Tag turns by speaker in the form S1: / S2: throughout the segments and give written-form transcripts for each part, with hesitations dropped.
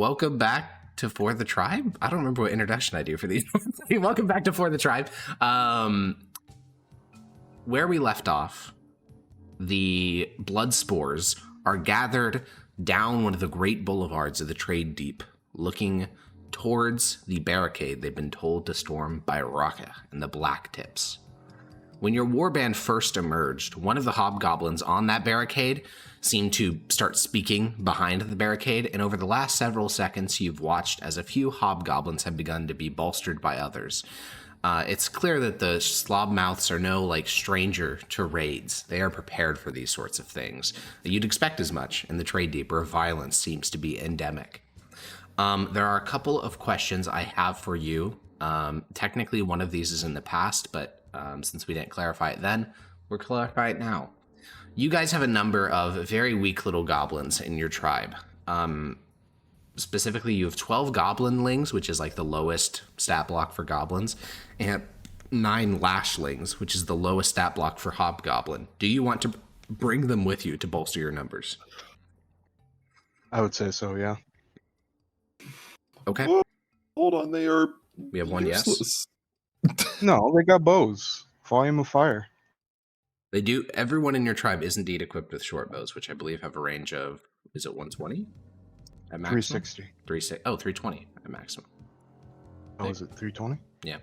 S1: welcome back to For the Tribe. I don't remember what introduction I do for these. Welcome back to For the Tribe. Where we left off, the blood spores are gathered down one of the great boulevards of the Trade Deep, looking towards the barricade they've been told to storm by Raka and the Black Tips. When your warband first emerged, one of the hobgoblins on that barricade seemed to start speaking behind the barricade, and over the last several seconds, you've watched as a few hobgoblins have begun to be bolstered by others. It's clear that the slobmouths are no, stranger to raids. They are prepared for these sorts of things. You'd expect as much in the Trade Deep, where violence seems to be endemic. There are a couple of questions I have for you. Technically, one of these is in the past, but since we didn't clarify it then, we'll clarify it now. You guys have a number of very weak little goblins in your tribe. Specifically, you have 12 goblinlings, which is the lowest stat block for goblins, and 9 lashlings, which is the lowest stat block for hobgoblin. Do you want to bring them with you to bolster your numbers?
S2: I would say so, yeah.
S1: Okay.
S3: Hold on, they are
S1: We have one
S3: useless.
S1: yes.
S2: No, they got bows. Volume of fire.
S1: They do. Everyone in your tribe is indeed equipped with short bows, which I believe have a range of, is it 120? At maximum?
S2: 360.
S1: 320 at maximum.
S2: Oh, is it 320?
S1: Yeah.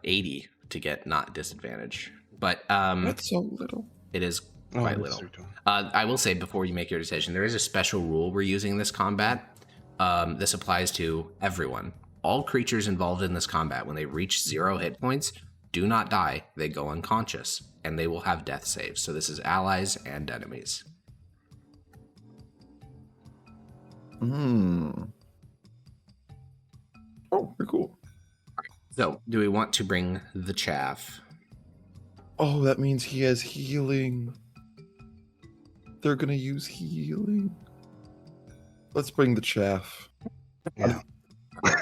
S1: 80 to get not disadvantage. But
S3: That's so little.
S1: it is
S2: Oh,
S1: quite
S2: it is
S1: little.
S2: 320.
S1: I will say before you make your decision, there is a special rule we're using in this combat. This applies to everyone. All creatures involved in this combat, when they reach 0 hit points, do not die. They go unconscious, and they will have death saves. So this is allies and enemies.
S3: Oh, very cool.
S1: So, do we want to bring the chaff?
S3: Oh, that means he has healing. They're gonna use healing. Let's bring the chaff.
S2: Yeah.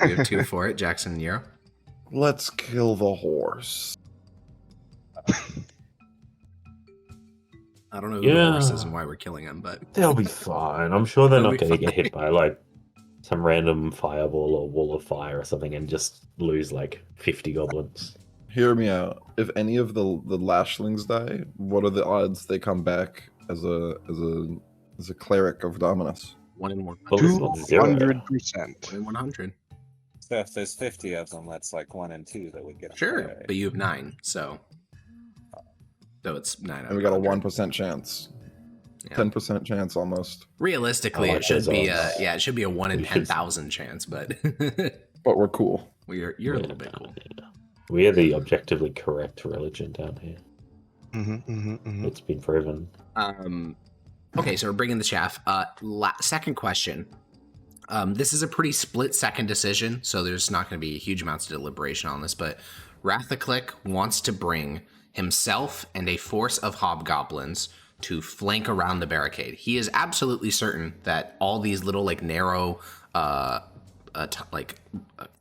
S1: We have 2 for it, Jackson and Nero.
S3: Let's kill the horse.
S1: I don't know who the horse is and why we're killing him, but
S4: They'll be fine. I'm sure they're
S1: They'll
S4: not
S1: be
S4: going to get
S1: fine.
S4: hit by some random fireball or wall of fire or something and just lose 50 goblins.
S3: Hear me out. If any of the lashlings die, what are the odds they come back as a cleric of Dominus?
S1: 1 in 1.
S4: Well, it's not zero.
S2: 200%.
S1: 1 in 100.
S5: So if there's 50 of them, that's 1 and 2 that would get them.
S1: Sure,
S5: Right.
S1: but you have 9, so it's 9 out
S3: And we
S1: of
S3: got a
S1: 100.
S3: 1% chance.
S1: Yeah.
S3: 10% chance almost.
S1: Realistically,
S4: I like
S1: it should
S4: those
S1: be
S4: odds.
S1: it should be a 1 in
S4: We should-
S1: 10,000 chance, but
S3: But we're cool.
S1: you're a little bit cool.
S4: We are the objectively correct religion down here.
S2: Mm-hmm.
S4: It's been proven.
S1: Okay, so we're bringing the chaff. Second question. This is a pretty split-second decision, so there's not going to be huge amounts of deliberation on this, but Rathaclick wants to bring himself and a force of hobgoblins to flank around the barricade. He is absolutely certain that all these little narrow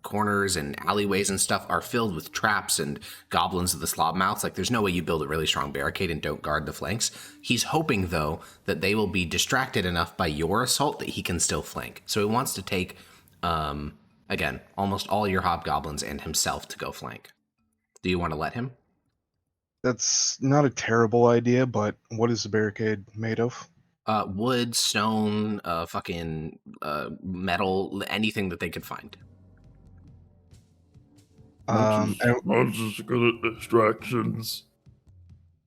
S1: corners and alleyways and stuff are filled with traps and goblins of the slobmouths. There's no way you build a really strong barricade and don't guard the flanks. He's hoping, though, that they will be distracted enough by your assault that he can still flank. So he wants to take, again, almost all your hobgoblins and himself to go flank. Do you want to let him?
S2: That's not a terrible idea, but what is the barricade made of?
S1: Wood, stone, metal, anything that they could find.
S2: And,
S3: I'm just good at distractions.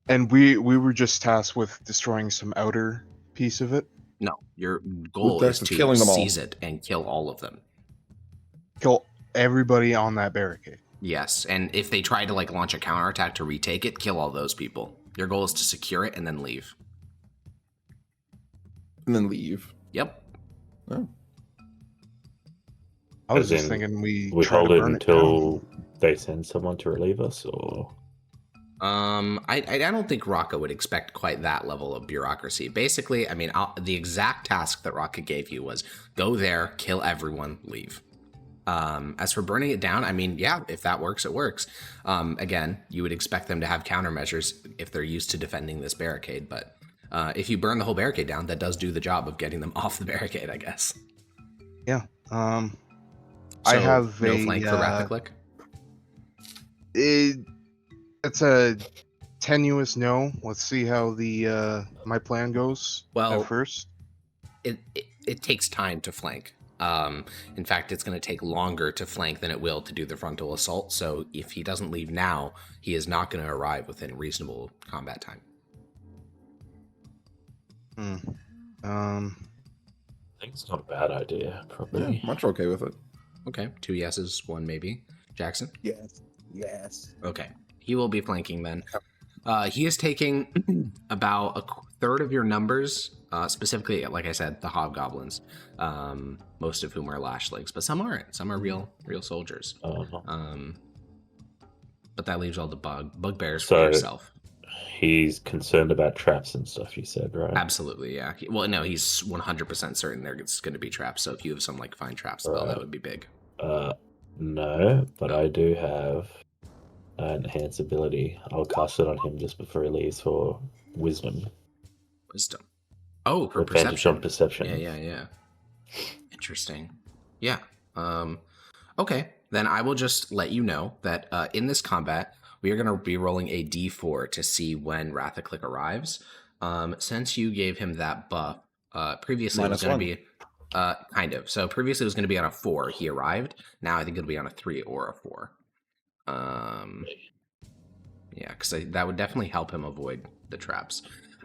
S2: and we were just tasked with destroying some outer piece of it.
S1: No, your goal
S3: With
S1: is
S3: that,
S1: to
S3: killing them all.
S1: seize it and kill all of them.
S2: Kill everybody on that barricade.
S1: Yes, and if they try to launch a counterattack to retake it, kill all those people. Your goal is to secure it and then leave.
S3: And then leave.
S1: Yep.
S3: Oh.
S2: I was
S4: As
S2: just
S4: in,
S2: thinking we
S4: We
S2: try
S4: hold
S2: to
S4: it
S2: burn
S4: until
S2: down.
S4: they send someone to relieve us, or
S1: I don't think Raka would expect quite that level of bureaucracy. Basically, the exact task that Raka gave you was go there, kill everyone, leave. As for burning it down, yeah, if that works, it works. Again, you would expect them to have countermeasures if they're used to defending this barricade, but If you burn the whole barricade down, that does do the job of getting them off the barricade, I guess.
S2: Yeah. I
S1: So,
S2: have
S1: no
S2: a
S1: flank for Rathaclick?
S2: It's a tenuous no. Let's see how the my plan goes
S1: Well,
S2: at first.
S1: It takes time to flank. In fact, it's going to take longer to flank than it will to do the frontal assault. So if he doesn't leave now, he is not going to arrive within reasonable combat time.
S4: I think it's not a bad idea, probably.
S3: Yeah, much okay with it.
S1: Okay, 2 yeses, 1 maybe. Jackson?
S5: Yes. Yes.
S1: Okay, he will be flanking then. He is taking about a third of your numbers, specifically, like I said, the hobgoblins, most of whom are lashlings, but some aren't. Some are real soldiers. But that leaves all the bugbears for yourself.
S4: He's concerned about traps and stuff, you said, right?
S1: Absolutely, yeah. Well, no, he's 100% certain there's going to be traps, so if you have some, like, fine trap spell, that would be big.
S4: No, but I do have an enhance ability. I'll cast it on him just before he leaves for wisdom.
S1: Wisdom. Oh, for
S4: Advantage
S1: perception.
S4: on perception.
S1: Yeah. Interesting. Yeah. Okay, then I will just let you know that in this combat, we are going to be rolling a d4 to see when Rathaclick arrives. Since you gave him that buff, previously it was going to be kind of. So previously it was going to be on a 4. He arrived. Now I think it'll be on a 3 or a 4. Yeah, because that would definitely help him avoid the traps.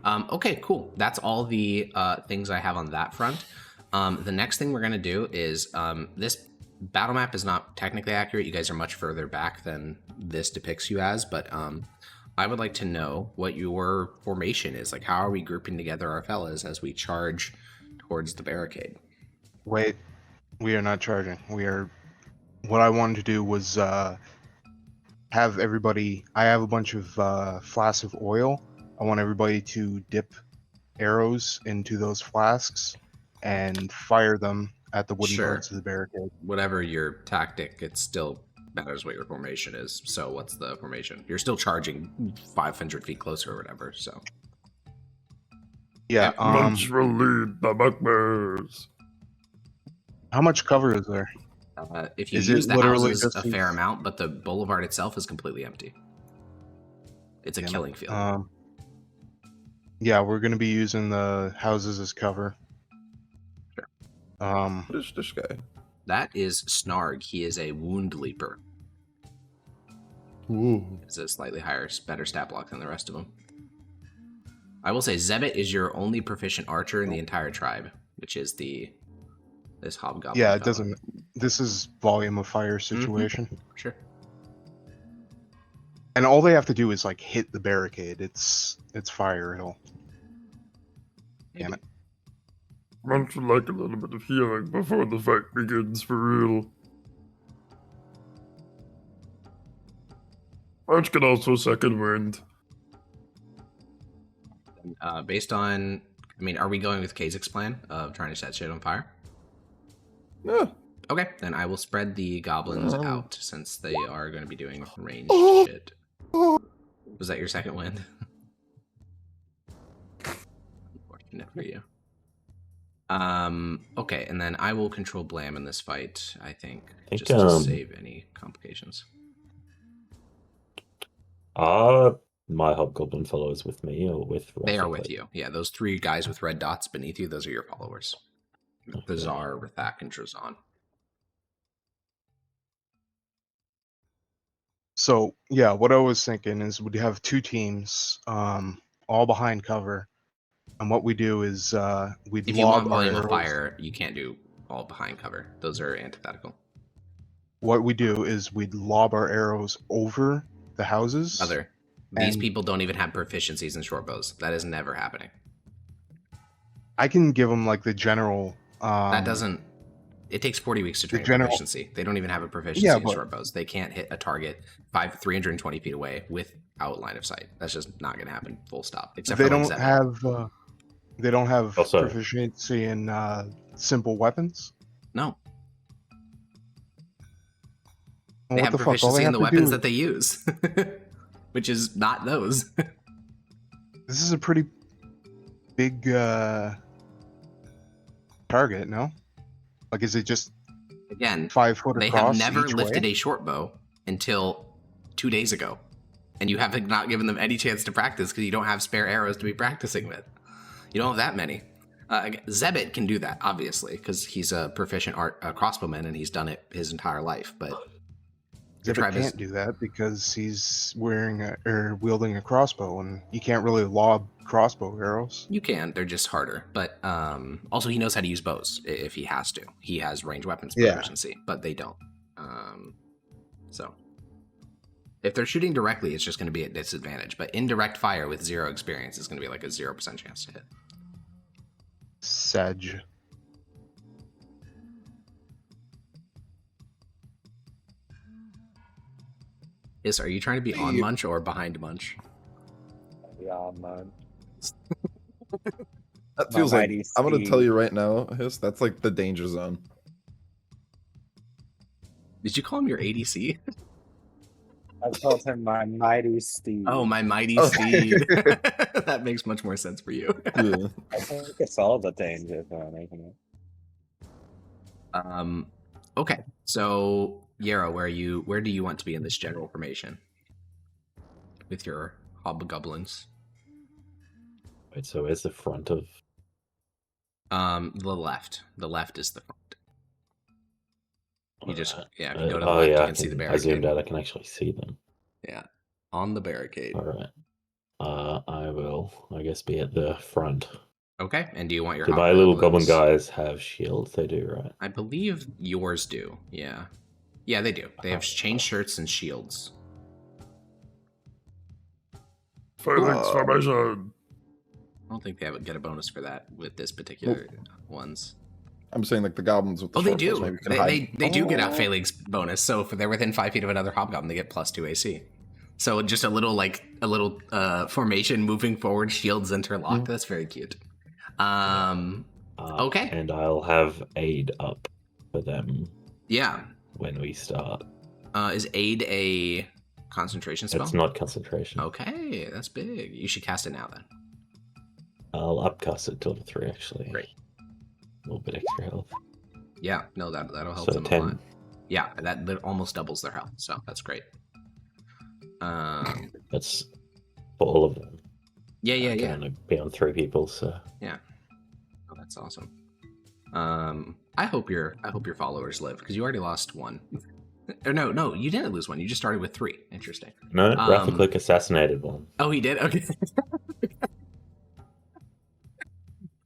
S1: Okay, cool. That's all the things I have on that front. The next thing we're going to do is this battle map is not technically accurate. You guys are much further back than this depicts you as, but I would like to know what your formation is. Like, how are we grouping together our fellas as we charge towards the barricade?
S2: Wait, we are not charging. We are. What I wanted to do was have everybody. I have a bunch of flasks of oil. I want everybody to dip arrows into those flasks and fire them at the wooden parts of the barricade.
S1: Whatever your tactic, it still matters what your formation is. So what's the formation? You're still charging 500 feet closer or whatever, so.
S2: Yeah,
S3: Munch will lead the bugbears.
S2: How much cover is there?
S1: If you
S2: Is
S1: use
S2: it
S1: the
S2: literally
S1: houses
S2: just
S1: a fair amount, but the boulevard itself is completely empty. It's a killing field.
S2: Yeah, we're going to be using the houses as cover.
S1: Sure.
S3: What is this guy?
S1: That is Snarg. He is a wound leaper.
S3: Ooh.
S1: It's a slightly higher, better stat block than the rest of them. I will say Zebit is your only proficient archer in the entire tribe, which is this hobgoblin.
S2: Yeah, it
S1: fellow.
S2: doesn't. This is volume of fire situation.
S1: Sure.
S2: And all they have to do is like hit the barricade. It's fire. It'll. Damn it.
S3: Munch would like a little bit of healing before the fight begins for real. Munch can also second wind.
S1: Based on, I mean, are we going with Kazik's plan of trying to set shit on fire?
S3: Yeah.
S1: Okay, then I will spread the goblins out since they are going to be doing ranged shit. Was that your second wind? Unfortunate for you. Okay, and then I will control Blam in this fight, I think just to save any complications.
S4: My hobgoblin followers with me or with Rathaclick?
S1: They are with you. Yeah, those 3 guys with red dots beneath you, those are your followers.
S4: Okay.
S1: Bizarre, Rathak, and Drazan.
S2: So yeah, what I was thinking is we'd have 2 teams, all behind cover, and what we do is we'd
S1: If you want
S2: lob our
S1: volume of
S2: arrows.
S1: fire, you can't do all behind cover. Those are antithetical.
S2: What we do is we'd lob our arrows over the houses.
S1: These
S2: And-
S1: people don't even have proficiencies in short bows. That is never happening.
S2: I can give them like the general.
S1: That doesn't. It takes 40 weeks to train
S2: general-
S1: proficiency. They don't even have a proficiency
S2: Yeah,
S1: in
S2: but-
S1: short bows. They can't hit a target 320 feet away without line of sight. That's just not going to happen. Full stop. Except
S2: They
S1: for
S2: don't
S1: like
S2: have. They don't have
S4: Also-
S2: proficiency in simple weapons.
S1: No,
S2: Well,
S1: they
S2: what
S1: have
S2: the fuck? All
S1: proficiency
S2: they
S1: in
S2: have
S1: the
S2: to
S1: weapons
S2: do-
S1: that they use, which is not those.
S2: This is a pretty. big target, no? Like, is it just
S1: Again,
S2: 5 foot
S1: they
S2: across
S1: have never
S2: each
S1: lifted
S2: way?
S1: a short bow until 2 days ago. And you have not given them any chance to practice because you don't have spare arrows to be practicing with. You don't have that many. Zebit can do that, obviously, because he's a proficient crossbowman and he's done it his entire life. But your
S2: Zebit
S1: tribe
S2: can't do that because he's wielding a crossbow, and you can't really lob crossbow arrows.
S1: You can. They're just harder. But also, he knows how to use bows if he has to. He has ranged weapons
S3: Yeah.
S1: proficiency, but they don't. So if they're shooting directly, it's just going to be at disadvantage. But indirect fire with 0 experience is going to be like a 0% chance to hit.
S2: Sedge.
S1: Are you trying to be on Munch or behind Munch?
S5: Yeah, man.
S3: That
S5: My
S3: feels like
S5: mighty
S3: I'm gonna
S5: steed.
S3: tell you right now, Hiss, that's like the danger zone.
S1: Did you call him your ADC?
S5: I called him my mighty steed.
S1: Oh, my mighty
S3: Okay.
S1: steed. That makes much more sense for you.
S3: Yeah.
S5: I think it's all the danger zone, isn't it?
S1: Okay, so Yarrow, where do you want to be in this general formation with your hobgoblins?
S4: Wait, so where's the front of?
S1: The left. The left is the front. You just if you go to the
S4: oh
S1: left,
S4: yeah,
S1: you can see the
S4: I zoomed
S1: barricade.
S4: out. I can actually see them.
S1: Yeah, on the barricade.
S4: All right. I will, I guess, be at the front.
S1: Okay, and do you want your
S4: Do my little
S1: hobgoblins?
S4: goblin guys have shields? They do, right?
S1: I believe yours do. Yeah, they do. They have chain shirts and shields.
S3: Phalanx formation.
S1: I don't think they get a bonus for that with this particular ones.
S3: I'm saying like the goblins with the
S1: Oh, they
S3: short bows,
S1: do.
S3: maybe can hide.
S1: They do get out Phalanx bonus. So if they're within 5 feet of another hobgoblin, they get +2 AC. So just a little formation moving forward, shields interlocked. That's very cute. Okay.
S4: And I'll have aid up for them
S1: Yeah.
S4: when we start.
S1: Is aid a concentration spell?
S4: It's not concentration.
S1: Okay, that's big. You should cast it now then.
S4: I'll upcast it till to 3 actually.
S1: Great.
S4: A little bit extra health.
S1: Yeah, no, that'll help
S4: So
S1: them
S4: 10.
S1: a lot. Yeah, that almost doubles their health, so that's great.
S4: That's for all of them.
S1: Yeah.
S4: I can only be on 3 people, so
S1: Oh, that's awesome. I hope your followers live because you already lost 1. Or no, you didn't lose 1. You just started with 3. Interesting.
S4: no. Rathaclick assassinated one.
S1: Oh, he did. Okay.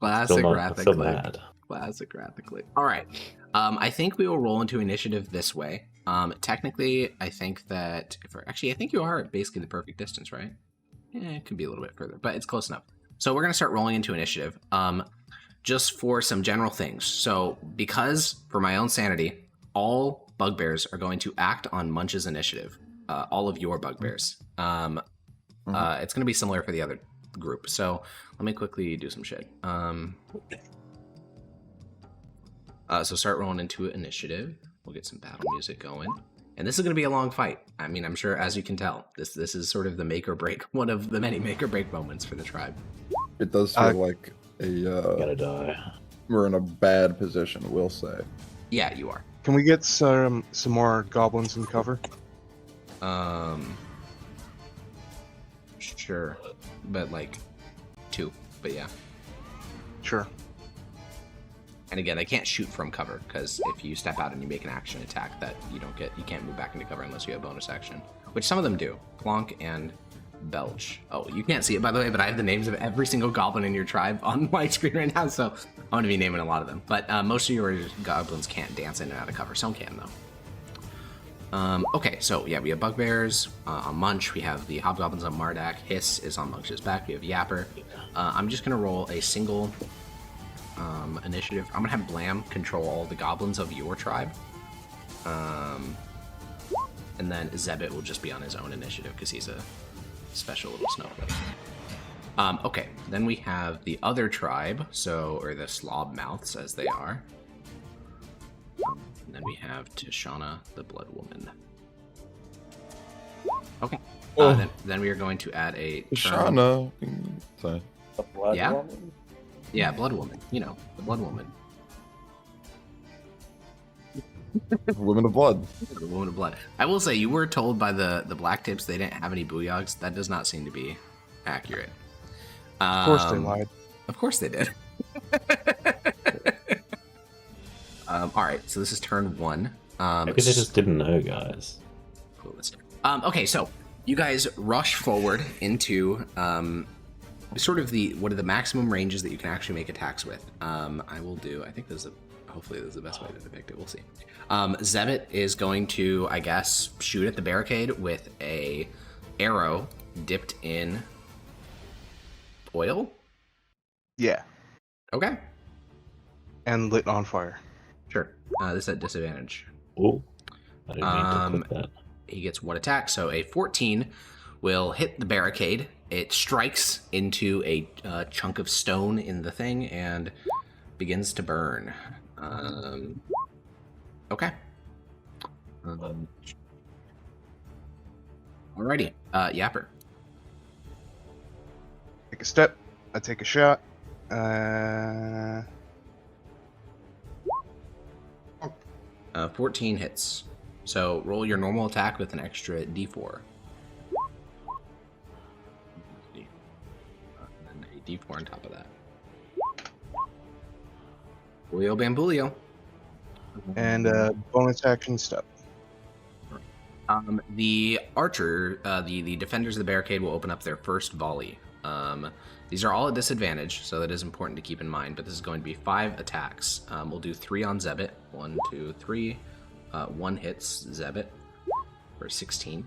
S1: Classic
S4: Still
S1: Rathaclick.
S4: mad.
S1: Classic Rathaclick. All right. I think we will roll into initiative this way. Technically, I think that I think you are at basically the perfect distance, right? Yeah, it could be a little bit further, but it's close enough. So we're gonna start rolling into initiative. Just for some general things. So because for my own sanity, all bugbears are going to act on Munch's initiative. All of your bugbears. It's gonna be similar for the other group. So let me quickly do some shit. So start rolling into initiative. We'll get some battle music going. And this is going to be a long fight. I mean, I'm sure, as you can tell, this is sort of the make or break, one of the many make or break moments for the tribe.
S3: It does feel like
S4: Gotta die.
S3: we're in a bad position, we'll say.
S1: Yeah, you are.
S2: Can we get some more goblins in cover?
S1: Sure. But like 2. But yeah.
S2: Sure.
S1: And again, they can't shoot from cover because if you step out and you make an action attack, that you can't move back into cover unless you have bonus action, which some of them do. Plonk and Belch. Oh, you can't see it by the way, but I have the names of every single goblin in your tribe on my screen right now, so I'm going to be naming a lot of them. But most of your goblins can't dance in and out of cover. Some can though. Okay, so yeah, we have bugbears on Munch. We have the hobgoblins on Mardak. Hiss is on Munch's back. We have Yapper. I'm just going to roll a single initiative. I'm gonna have Blam control all the goblins of your tribe, and then Zebit will just be on his own initiative because he's a special little snowflake. Okay, then we have the other tribe, or the slob mouths as they are, and then we have Tishana the Blood Woman. Okay, then we are going to add a turn.
S3: Shana. Sorry.
S5: The blood
S1: Yeah?
S5: woman?
S1: Yeah, Blood Woman. You know, the Blood Woman.
S3: Women of blood.
S1: The Woman of Blood. I will say, you were told by the Black Tips they didn't have any booyogs. That does not seem to be accurate.
S2: Of course they lied.
S1: Of course they did. All right, so this is turn 1.
S4: Maybe they just didn't know, guys.
S1: Cool, okay, so you guys rush forward into sort of what are the maximum ranges that you can actually make attacks with. I will do. I think hopefully this is the best way to depict it. We'll see. Zebit is going to, I guess, shoot at the barricade with a arrow dipped in oil.
S2: Yeah,
S1: Okay,
S2: and lit on fire.
S1: sure. This is at disadvantage.
S4: Oh, I didn't mean to click that.
S1: He gets 1 attack, so a 14 will hit the barricade. It strikes into a chunk of stone in the thing and begins to burn. Okay. Alrighty. Yapper.
S2: Take a step. I take a shot.
S1: 14 hits. So roll your normal attack with an extra d4. And a d4 on top of that. Julio Bambulio.
S2: And bonus action step.
S1: The archer, the defenders of the barricade will open up their first volley. These are all at disadvantage, so that is important to keep in mind, but this is going to be 5 attacks. We'll do 3 on Zebit. 1, 2, 3. 1 hits Zebit for 16.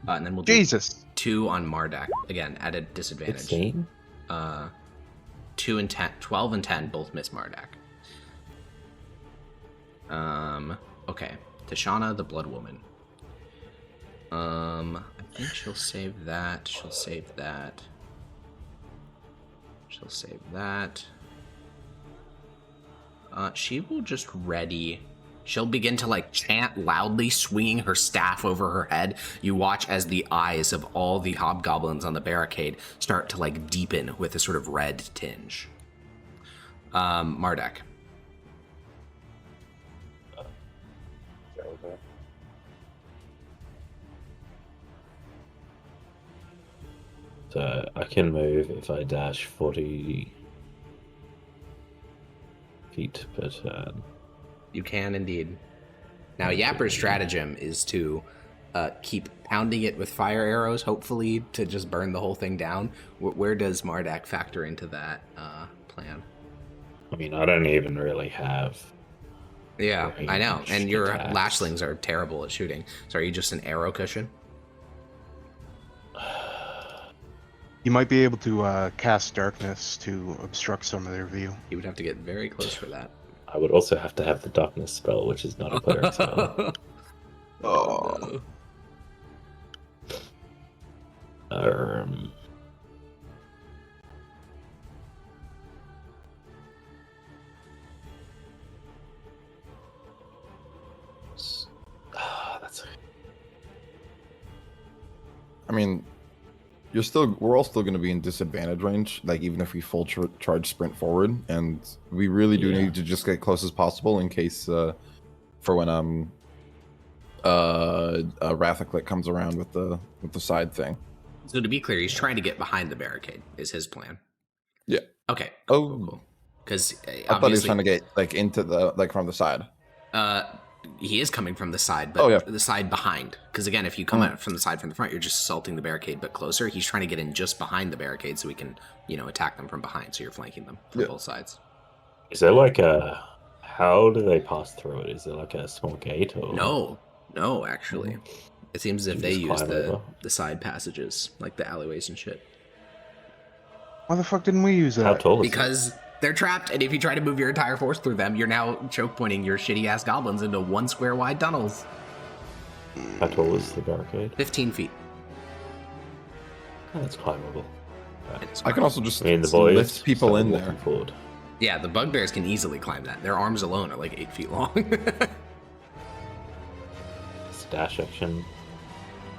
S1: And then we'll do
S2: Jesus.
S1: 2 on Mardak, again, at a disadvantage.
S4: 16?
S1: 2 and 10, 12 and 10 both miss Mardak. Okay. Tashana, the Blood Woman. I think she'll save that. She'll save that. She'll save that. She will just ready. She'll begin to like chant loudly, swinging her staff over her head. You watch as the eyes of all the hobgoblins on the barricade start to like deepen with a sort of red tinge. Mardak.
S5: Okay.
S4: So I can move if I dash 40 feet per turn.
S1: You can indeed. Now, Yapper's stratagem is to keep pounding it with fire arrows, hopefully to just burn the whole thing down. Where does Mardak factor into that plan?
S4: I mean, I don't even really have.
S1: Yeah, I know.
S4: Range
S1: And your
S4: attacks.
S1: lashlings are terrible at shooting. So are you just an arrow cushion?
S2: You might be able to cast darkness to obstruct some of their view.
S1: You would have to get very close for that.
S4: I would also have to have the darkness spell, which is not a cleric spell.
S2: Oh.
S4: That's
S3: I mean, we're all still going to be in disadvantage range, like even if we full charge sprint forward, and we really do
S4: Yeah.
S3: need to just get close as possible in case for when Rathaclick comes around with the side thing.
S1: So to be clear, he's trying to get behind the barricade, is his plan.
S3: Yeah.
S1: Okay.
S3: Oh,
S1: Because
S3: I thought he was trying to get like into the from the side.
S1: he is coming from the side, but
S3: Oh, yeah.
S1: the side behind. Because again, if you come out from the side from the front, you're just assaulting the barricade, but closer. He's trying to get in just behind the barricade so we can, attack them from behind. So you're flanking them from
S3: Yeah.
S1: both sides.
S4: Is there like a? How do they pass through it? Is there like a small gate or?
S1: No, actually, it seems as if
S4: You
S1: they
S4: just
S1: use
S4: climb over?
S1: the side passages, like the alleyways and shit.
S2: Why the fuck didn't we use that?
S4: How tall is it?
S1: Because they're trapped, and if you try to move your entire force through them, you're now choke pointing your shitty ass goblins into 1 square wide tunnels.
S4: How tall is the barricade?
S1: 15 feet.
S4: Oh, that's climbable.
S1: It's
S3: I can also just
S4: I mean, the boys
S3: lift people
S4: start
S3: in
S4: walking
S3: there.
S4: Forward.
S1: Yeah, the bugbears can easily climb that. Their arms alone are like 8 feet long.
S4: It's dash action.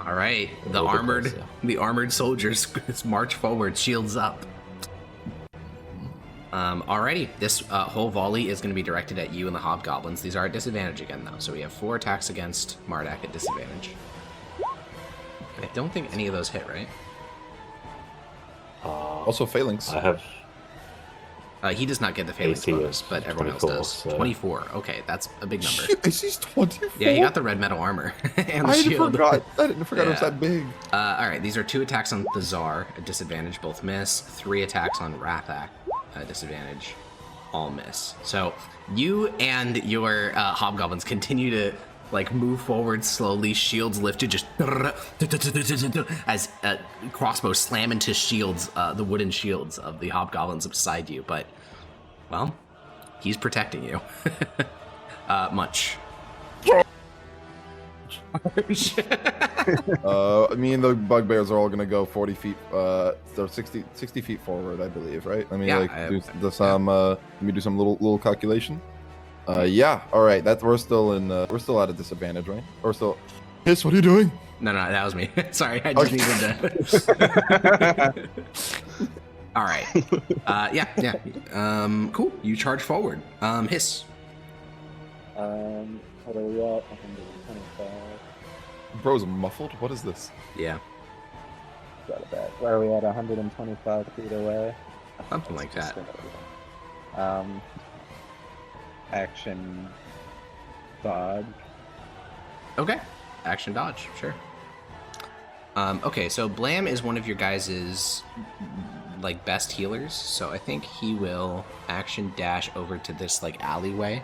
S1: All right,
S4: A little bit closer.
S1: the armored soldiers march forward, shields up. Alrighty, this whole volley is going to be directed at you and the hobgoblins. These are at disadvantage again, though, so we have 4 attacks against Mardak at disadvantage. I don't think any of those hit, right?
S3: Also phalanx.
S4: I have.
S1: He does not get the phalanx
S4: AC
S1: bonus,
S4: is
S1: but everyone else
S4: 24,
S1: does.
S4: so-
S1: 24. Okay, that's a big number.
S3: Shit, AC's 24.
S1: Yeah, he got the red metal armor and the
S3: I
S1: shield.
S3: forgot. I didn't forget it was
S1: Yeah.
S3: that big.
S1: Alright, these are 2 attacks on the Tsar at disadvantage, both miss. 3 attacks on Rathak at disadvantage, all miss. So you and your hobgoblins continue to like move forward slowly, shields lifted, just as crossbows slam into shields, the wooden shields of the hobgoblins beside you. But well, he's protecting you. Much.
S3: Me and the bugbears are all gonna go 40 feet. So 60 feet forward, I believe, right? Let me
S1: Yeah,
S3: do some. Let me do some little calculation. Yeah. All right. We're still at a disadvantage, right? Or still. Hiss, what are you doing?
S1: No, that was me. Sorry, I just needed to. All right. Yeah. Cool. You charge forward. Hiss.
S5: What are we at? 125.
S3: Bro's muffled. What is this?
S1: Yeah.
S5: Got it back. Where are we at? 125 feet away.
S1: Something like that.
S5: Action. Dodge.
S1: Okay. Action dodge. Sure. Okay, so Blam is one of your guys' like best healers, so I think he will action dash over to this like alleyway.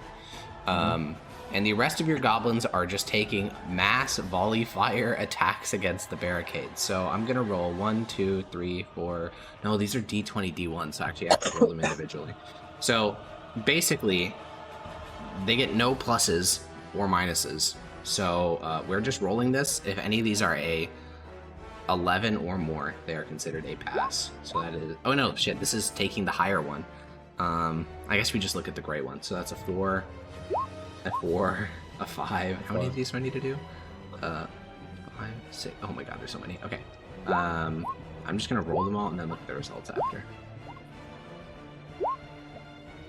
S1: And the rest of your goblins are just taking mass volley fire attacks against the barricade. So I'm gonna roll 1, 2, 3, 4. No, these are D20, D1, so actually I have to roll them individually. So basically, they get no pluses or minuses. So we're just rolling this. If any of these are a 11 or more, they are considered a pass. So that is. Oh no, shit! This is taking the higher one. I guess we just look at the gray one. So that's a 4, a 4, a 5. How many of these do I need to do? 5, 6. Oh my god, there's so many. Okay. I'm just gonna roll them all and then look at the results after.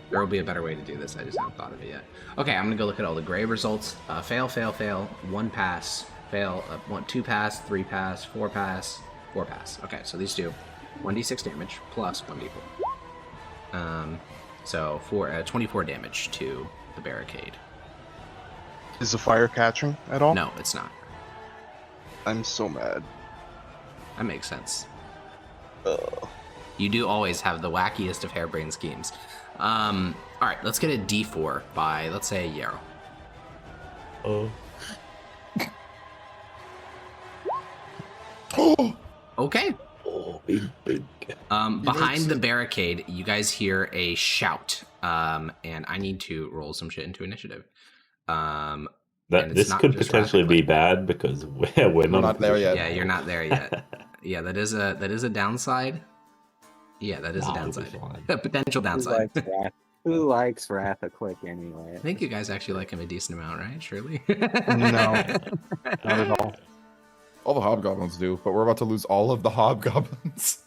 S1: There will be a better way to do this. I just haven't thought of it yet. Okay, I'm gonna go look at all the gray results. Fail, fail, fail. 1 pass. Fail. 2 pass. 3 pass. 4 pass. 4 pass. Okay, so these do 1d6 damage plus 1d4. So 24 damage to the barricade.
S2: Is the fire catching at all?
S1: No, it's not.
S2: I'm so mad.
S1: That makes sense. You do always have the wackiest of harebrained schemes. All right, let's get a D4 by, let's say, Yarrow.
S4: Oh.
S1: Okay.
S4: Oh, big.
S1: Behind the barricade, you guys hear a shout, and I need to roll some shit into initiative. And it's
S4: This
S1: not
S4: could
S1: just
S4: potentially
S1: rapidly.
S4: be bad because we're
S3: not there yet.
S1: Yeah, you're not there yet. Yeah, that is a downside. Yeah, that is a
S4: Nah,
S1: donside.
S4: it'll be fine.
S1: A potential downside.
S5: Who likes Wrath a Click anyway?
S1: I think you guys actually like him a decent amount, right? Surely.
S2: No, not at all.
S3: All the hobgoblins do, but we're about to lose all of the hobgoblins.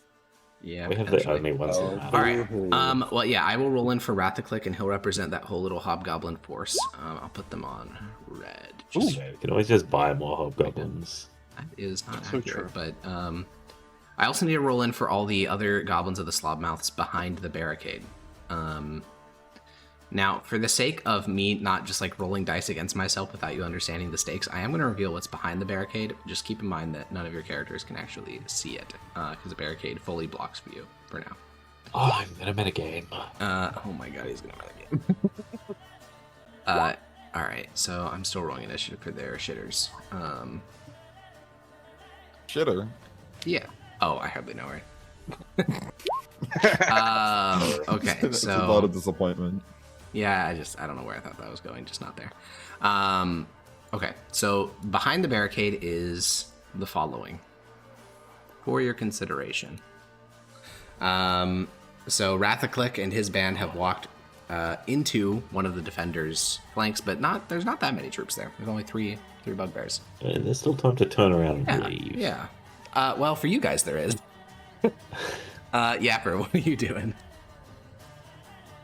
S1: Yeah.
S4: We have the
S1: potentially.
S4: only ones
S5: Oh,
S4: that matter.
S1: All right.
S5: Woohoo.
S1: Well, yeah, I will roll in for Rathaclick, and he'll represent that whole little hobgoblin force. I'll put them on red. Just,
S4: Yeah, we can always just buy more hobgoblins.
S1: that is not
S2: So
S1: accurate,
S2: true.
S1: but I also need to roll in for all the other goblins of the Slobmouths behind the barricade. Now, for the sake of me not just like rolling dice against myself without you understanding the stakes, I am going to reveal what's behind the barricade. Just keep in mind that none of your characters can actually see it, because the barricade fully blocks view for now.
S4: Oh, I'm gonna metagame.
S1: Oh my god, he's gonna run again. Alright, so I'm still rolling initiative for their shitters.
S3: Shitter.
S1: Yeah. Oh, I hardly know her. Okay,
S3: That's a lot
S1: so
S3: of disappointment.
S1: yeah, I don't know where I thought that was going, just not there. Okay, so behind the barricade is the following for your consideration. So Rathaclick and his band have walked into one of the defenders' flanks, but there's not that many troops there. There's only three bugbears.
S4: There's still time to turn around and leave.
S1: Yeah. Well, for you guys there is. Yapper, what are you doing?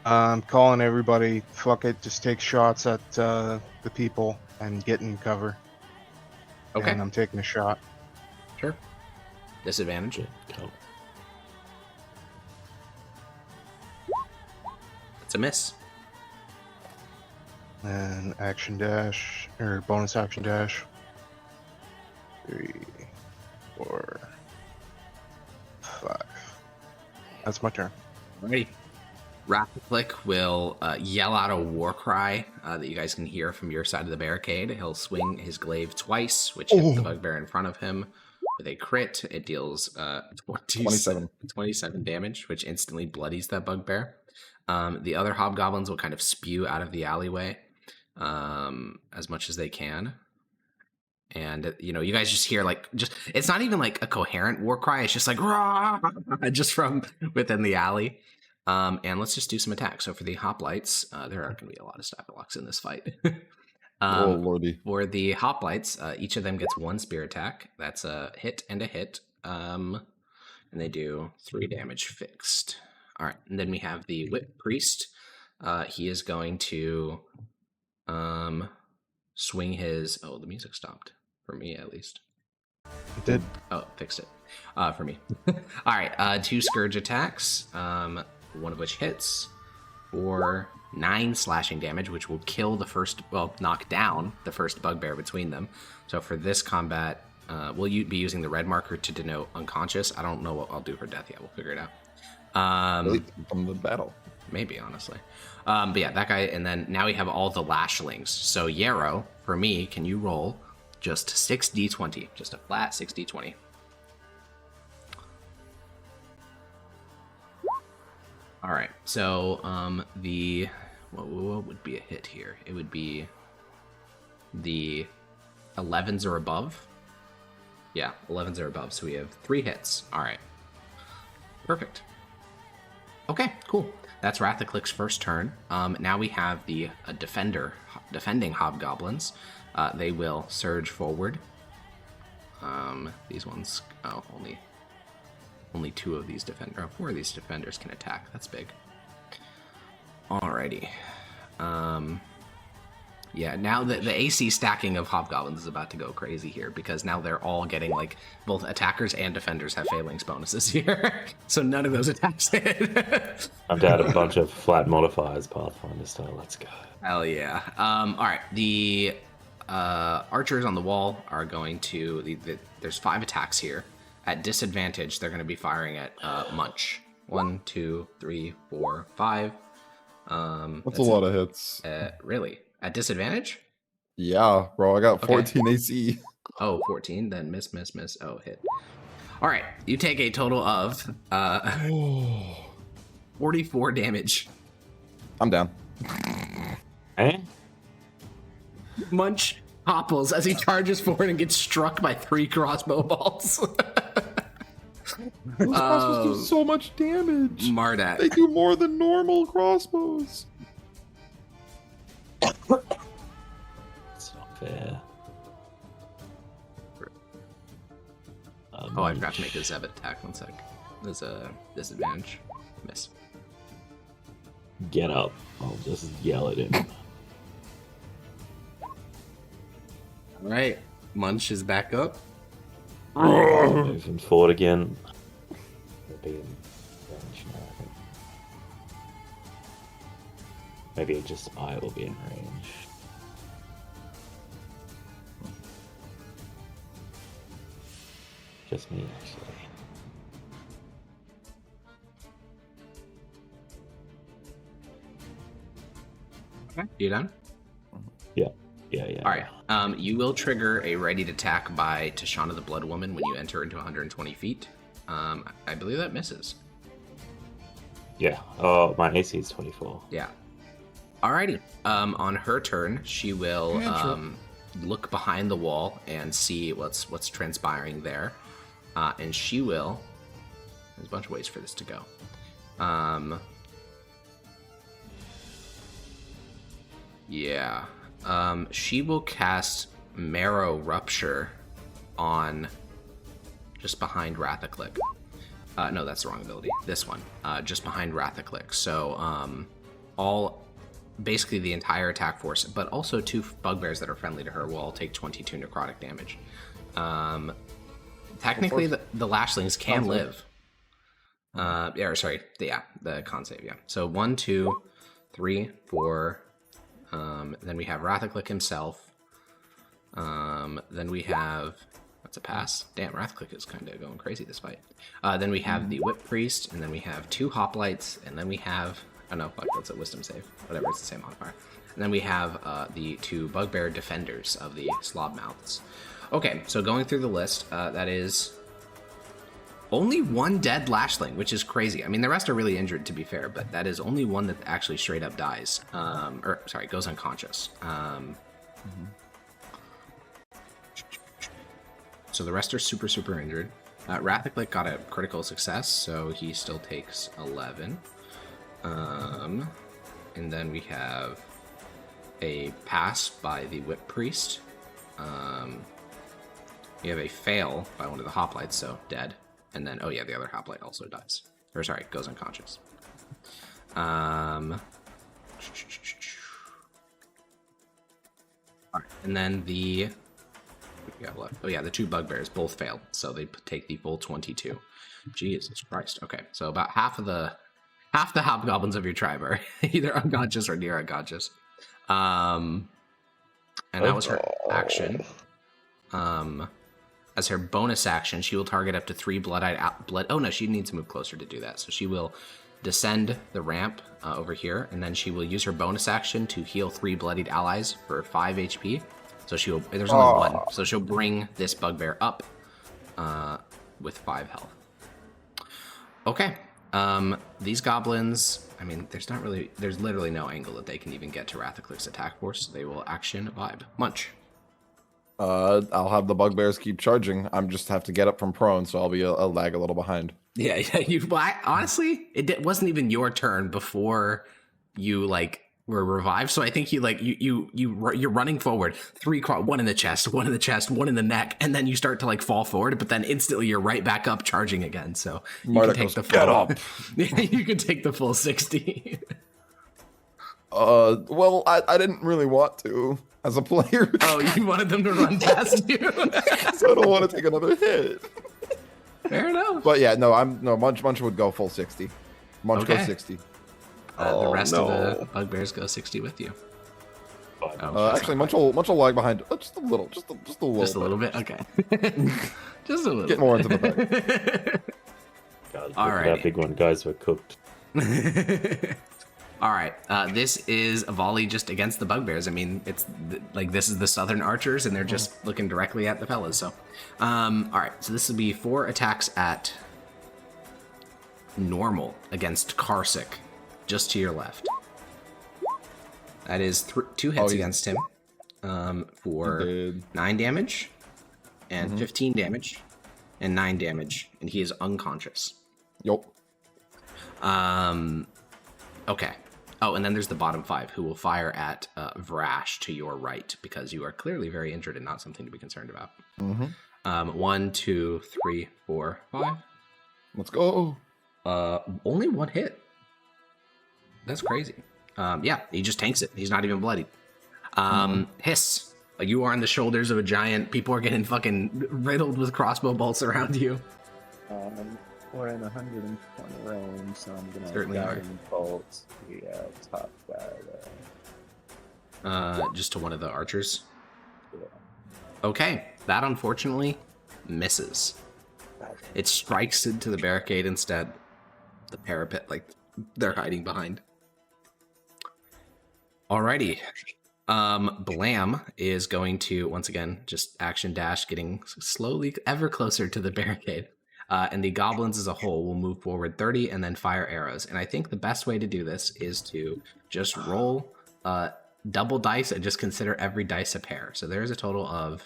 S2: I'm calling everybody. Fuck it. Just take shots at the people and get in cover.
S1: Okay.
S2: And I'm taking a shot.
S1: Sure. Disadvantage.
S4: Cool.
S1: It's a miss.
S2: And action dash, or bonus action dash. 3, 4, 5. That's my turn.
S1: Alrighty. Rapid will yell out a war cry that you guys can hear from your side of the barricade. He'll swing his glaive twice, which hits the bugbear in front of him. With a crit, it deals 27 damage, which instantly bloodies that bugbear. The other hobgoblins will kind of spew out of the alleyway as much as they can. And, you know, you guys just hear, like, it's not even like a coherent war cry. It's just like, rah, just from within the alley. And let's just do some attacks. So for the hoplites, there are going to be a lot of stapylocks in this fight.
S3: Oh, lordy.
S1: For the hoplites, each of them gets 1 spear attack. That's a hit and a hit. And they do 3 damage fixed. All right. And then we have the whip priest. He is going to swing his... Oh, the music stopped. For me, at least.
S2: It did.
S1: Oh, fixed it. For me. All right. 2 scourge attacks. One of which hits for 9 slashing damage, which will kill the first, well, knock down the first bugbear between them. So for this combat, will you be using the red marker to denote unconscious? I don't know what I'll do for death yet. We'll figure it out.
S3: From the battle.
S1: Maybe, honestly. But yeah, that guy, and then now we have all the lashlings. So Yarrow, for me, can you roll just 6d20? Just a flat 6d20. All right, so what would be a hit here? It would be the 11s or above. Yeah, 11s or above. So we have 3 hits. All right, perfect. Okay, cool. That's Rathaclick's first turn. Now we have the defending hobgoblins. They will surge forward. These ones, only 2 of these 4 of these defenders can attack. That's big. Alrighty. Yeah, now the AC stacking of hobgoblins is about to go crazy here because now they're all getting, like, both attackers and defenders have phalanx bonuses here. So none of those attacks hit.
S4: I've got a bunch of flat modifiers, Pathfinder style. Let's go.
S1: Hell yeah. Alright, the archers on the wall are going to... there's 5 attacks here. At disadvantage, they're going to be firing at Munch. 1, 2, 3, 4, 5.
S3: That's a lot of hits.
S1: Really? At disadvantage?
S3: Yeah, bro. I got 14 AC.
S1: Oh, 14. Then miss. Oh, hit. All right. You take a total of 44 damage.
S3: I'm down.
S4: Eh?
S1: Munch hopples as he charges forward and gets struck by 3 crossbow bolts.
S3: Those crossbows do so much damage.
S1: Mardat.
S3: They do more than normal crossbows.
S4: It's not fair.
S1: Oh, I forgot to make a Zeb attack. 1 sec. There's a disadvantage. Miss.
S4: Get up. I'll just yell at him.
S1: All right. Munch is back up.
S4: Moving forward again. Be in range now, I think. Maybe just I will be in range. Just me, actually.
S1: Okay. You done?
S4: Yeah.
S1: All right. You will trigger a readied attack by Tashana the Blood Woman when you enter into 120 feet. I believe that misses.
S4: Yeah. Oh, my AC is 24.
S1: Yeah. Alrighty. On her turn, she will look behind the wall and see what's transpiring there. And she will... There's a bunch of ways for this to go. Yeah. She will cast Marrow Rupture on just behind Rathaclick. No, that's the wrong ability. This one, just behind Rathaclick. So, all, basically the entire attack force, but also 2 bugbears that are friendly to her will all take 22 necrotic damage. Technically, the lashlings can live. The con save, yeah. So 1, 2, 3, 4. Then we have Rathaclick himself. Then we have... That's a pass. Damn, Rathaclick is kind of going crazy this fight. Then we have the Whip Priest, and then we have 2 Hoplites, and then we have... Oh no, fuck, that's a Wisdom save. Whatever, it's the same modifier. And then we have the 2 Bugbear Defenders of the Slobmouths. Okay, so going through the list, that is only 1 dead Lashling, which is crazy. I mean, the rest are really injured, to be fair, but that is only 1 that actually straight up dies. Goes unconscious. So the rest are super, super injured. Rathaclick got a critical success, so he still takes 11. And then we have a pass by the Whip Priest. We have a fail by one of the Hoplites, so dead. And then, the other Hoplite also dies. Goes unconscious. Alright, and then the... the 2 bugbears both failed, so they take the full 22. Jesus Christ. Okay, so about half the hobgoblins of your tribe are either unconscious or near unconscious. And that was her action. As her bonus action, she will target up to 3 blood. Oh no, she needs to move closer to do that. So she will descend the ramp over here, and then she will use her bonus action to heal 3 bloodied allies for 5 HP. So she'll. There's only 1, so she'll bring this bugbear up with 5 health. Okay. These goblins. I mean, there's literally no angle that they can even get to Rathaclick's attack force. So they will action vibe. Munch.
S3: I'll have the bugbears keep charging. I'm just have to get up from prone, so I'll be a lag a little behind.
S1: Yeah. Honestly, it wasn't even your turn before you were revived. So I think you're running forward, 1 in the chest, 1 in the chest, 1 in the neck, and then you start to fall forward. But then instantly you're right back up charging again. So you can take the full. Get up. You can take the full 60.
S3: Well, I didn't really want to as a player.
S1: Oh, you wanted them to run past you?
S3: So I don't want to take another hit.
S1: Fair enough.
S3: But yeah, Munch would go full 60. Munch goes 60.
S1: The rest of the bugbears go 60 with you.
S3: Actually, Munch will lag behind just a little. Just a little.
S1: Just a little bit? Okay. Just a little.
S3: Get more into the bag.
S4: God, that big one, guys, were cooked.
S1: All right, this is a volley just against the bugbears. I mean, it's this is the Southern Archers, and they're just looking directly at the fellas. So, all right, so this will be 4 attacks at normal against Karsic, just to your left. That is 2 hits against him for 9 damage and 15 damage and 9 damage, and he is unconscious.
S3: Yup.
S1: Okay. Oh, and then there's the bottom 5 who will fire at Vrash to your right because you are clearly very injured and not something to be concerned about. 1, 2, 3, 4, 5.
S3: Let's go.
S1: Only 1 hit. That's crazy. Yeah, he just tanks it. He's not even bloodied. Hiss. You are on the shoulders of a giant. People are getting fucking riddled with crossbow bolts around you.
S5: We're in 120 range, so I'm gonna
S1: Certainly
S5: guiding bolt the top guy there.
S1: Just to one of the archers.
S5: Yeah.
S1: Okay, that unfortunately misses. It strikes into the barricade instead. The parapet, they're hiding behind. Alrighty. Blam is going to, once again, just action dash, getting slowly ever closer to the barricade. And the goblins as a whole will move forward 30 and then fire arrows. And I think the best way to do this is to just roll double dice and just consider every dice a pair. So there's a total of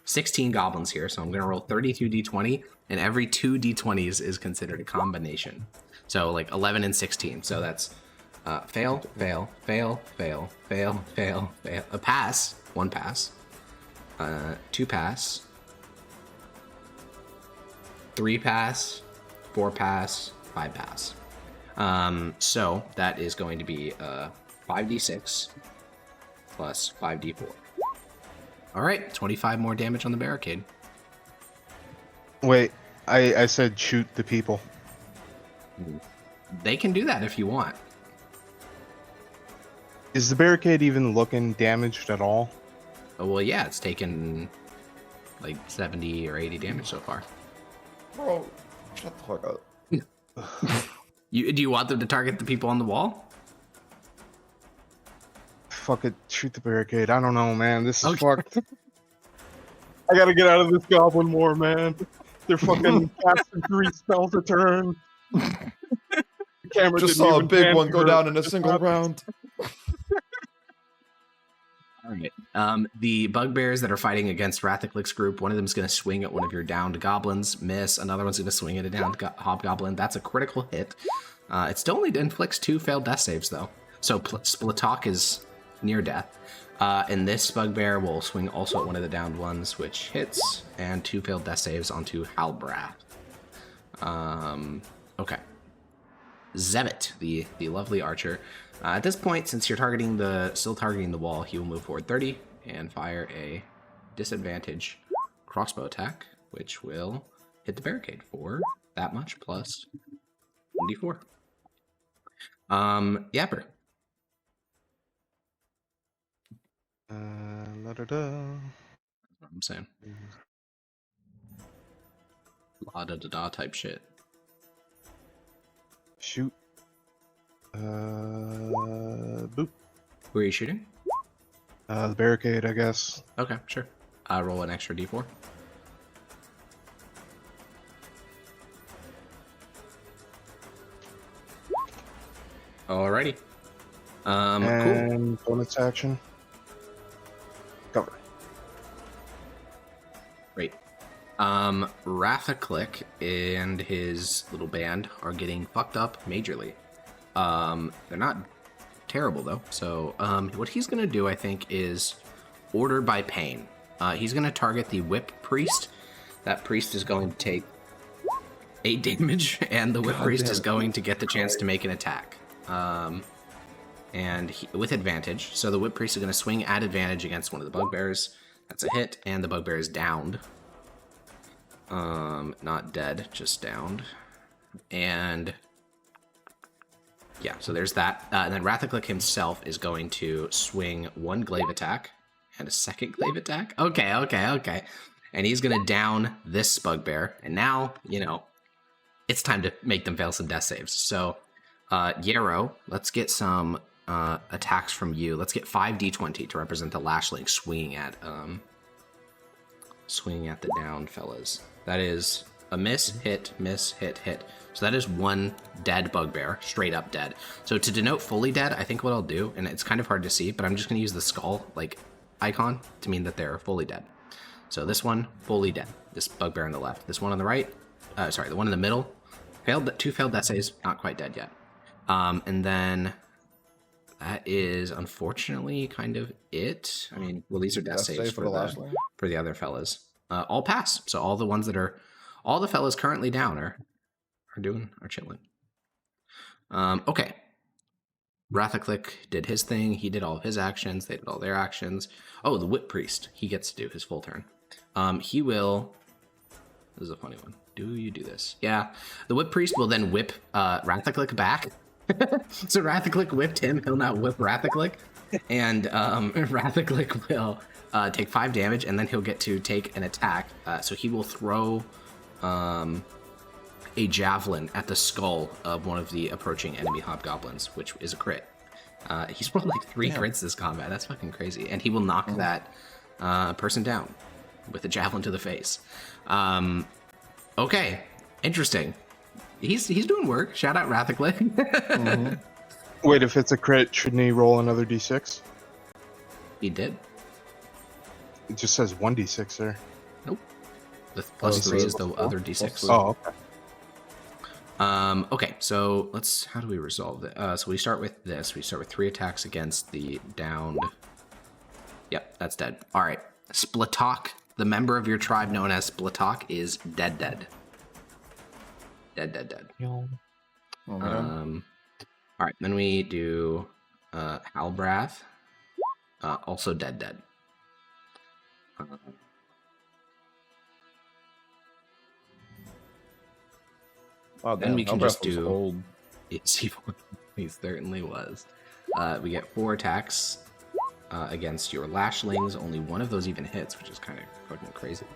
S1: 16 goblins here. So I'm going to roll 32 d20, and every 2 d20s is considered a combination. So 11 and 16. So that's fail, fail, fail, fail, fail, fail, fail. A pass, 1 pass, 2 pass, 3 pass, 4 pass, 5 pass. So that is going to be 5d6 plus 5d4. All right, 25 more damage on the barricade.
S2: Wait, I said shoot the people.
S1: They can do that if you want.
S2: Is the barricade even looking damaged at all?
S1: Oh, well, yeah, it's taken like 70 or 80 damage so far.
S3: Bro, shut the fuck up.
S1: Do you want them to target the people on the wall?
S2: Fuck it, shoot the barricade. I don't know, man. This is
S1: Okay.
S2: fucked. I gotta get out of this goblin war, man. They're fucking casting 3 spells a turn. The camera
S3: Just
S2: didn't
S3: saw a
S2: even
S3: big
S2: pan
S3: one go
S2: for
S3: down in a
S2: it.
S3: single round.
S1: All right. The bugbears that are fighting against Rathaclick's group, one of them is going to swing at one of your downed goblins, miss. Another one's going to swing at a downed hobgoblin. That's a critical hit. It still only inflicts 2 failed death saves, though. So Splatok is near death. And this bugbear will swing also at one of the downed ones, which hits, and 2 failed death saves onto Halbrath. Okay. Zevit, the lovely archer. At this point, since you're still targeting the wall, he will move forward 30 and fire a disadvantage crossbow attack, which will hit the barricade for that much plus 1d4. Yapper.
S2: La-da-da.
S1: That's what I'm saying. La da da da type shit.
S2: Shoot. Boop.
S1: Who are you shooting?
S2: The barricade, I guess.
S1: Okay, sure. Roll an extra d4. Alrighty. Cool.
S2: And bonus action. Cover.
S1: Great. Rathaclick and his little band are getting fucked up majorly. They're not terrible though. So what he's gonna do, I think, is order by pain. He's gonna target the whip priest. That priest is going to take 8 damage, and the whip priest is going to get the chance to make an attack. With advantage. So the whip priest is gonna swing at advantage against one of the bugbears. That's a hit, and the bugbear is downed. Not dead, just downed. And yeah, so there's that. And then Rathaclick himself is going to swing 1 glaive attack and a 2nd glaive attack. Okay. And he's going to down this bugbear. And now, it's time to make them fail some death saves. So, Yarrow, let's get some attacks from you. Let's get 5d20 to represent the lashling swinging at the downed fellas. That is a miss, hit, miss, hit, hit. So that is 1 dead bugbear, straight up dead. So to denote fully dead, I think what I'll do, and it's kind of hard to see, but I'm just going to use the skull icon to mean that they're fully dead. So this one, fully dead. This bugbear on the left. This one on the right, the one in the middle, 2 failed death saves, not quite dead yet. And then that is unfortunately kind of it. I mean, well, these are death saves for the other fellas. All pass. So all the fellas currently down are chilling. Okay. Rathaclick did his thing. He did all of his actions. They did all their actions. Oh, the whip priest. He gets to do his full turn. He will. This is a funny one. Do you do this? Yeah. The whip priest will then whip Rathaclick back. So Rathaclick whipped him. He'll now whip Rathaclick. And Rathaclick will take 5 damage, and then he'll get to take an attack. So he will throw a javelin at the skull of one of the approaching enemy hobgoblins, which is a crit. He's rolled like 3 crits this combat. That's fucking crazy. And he will knock that person down with a javelin to the face. Okay, interesting. He's doing work. Shout out Rathaclick.
S2: Wait, if it's a crit, shouldn't he roll another d6?
S1: He did.
S2: It just says 1d6 there.
S1: Nope. The +3 is the other d6.
S2: Oh, okay.
S1: Okay, so how do we resolve it? So we start with this. We start with 3 attacks against the downed. Yep, that's dead. All right. Splatok, the member of your tribe known as Splatok, is dead. Dead.
S3: Oh, man.
S1: All right, then we do Halbrath, also dead.
S3: Oh,
S1: Then
S3: damn.
S1: we can
S3: Hellbreath
S1: just
S3: was
S1: do.
S3: old.
S1: Yes, he certainly was. We get 4 attacks against your lashlings. Only one of those even hits, which is kind of fucking crazy.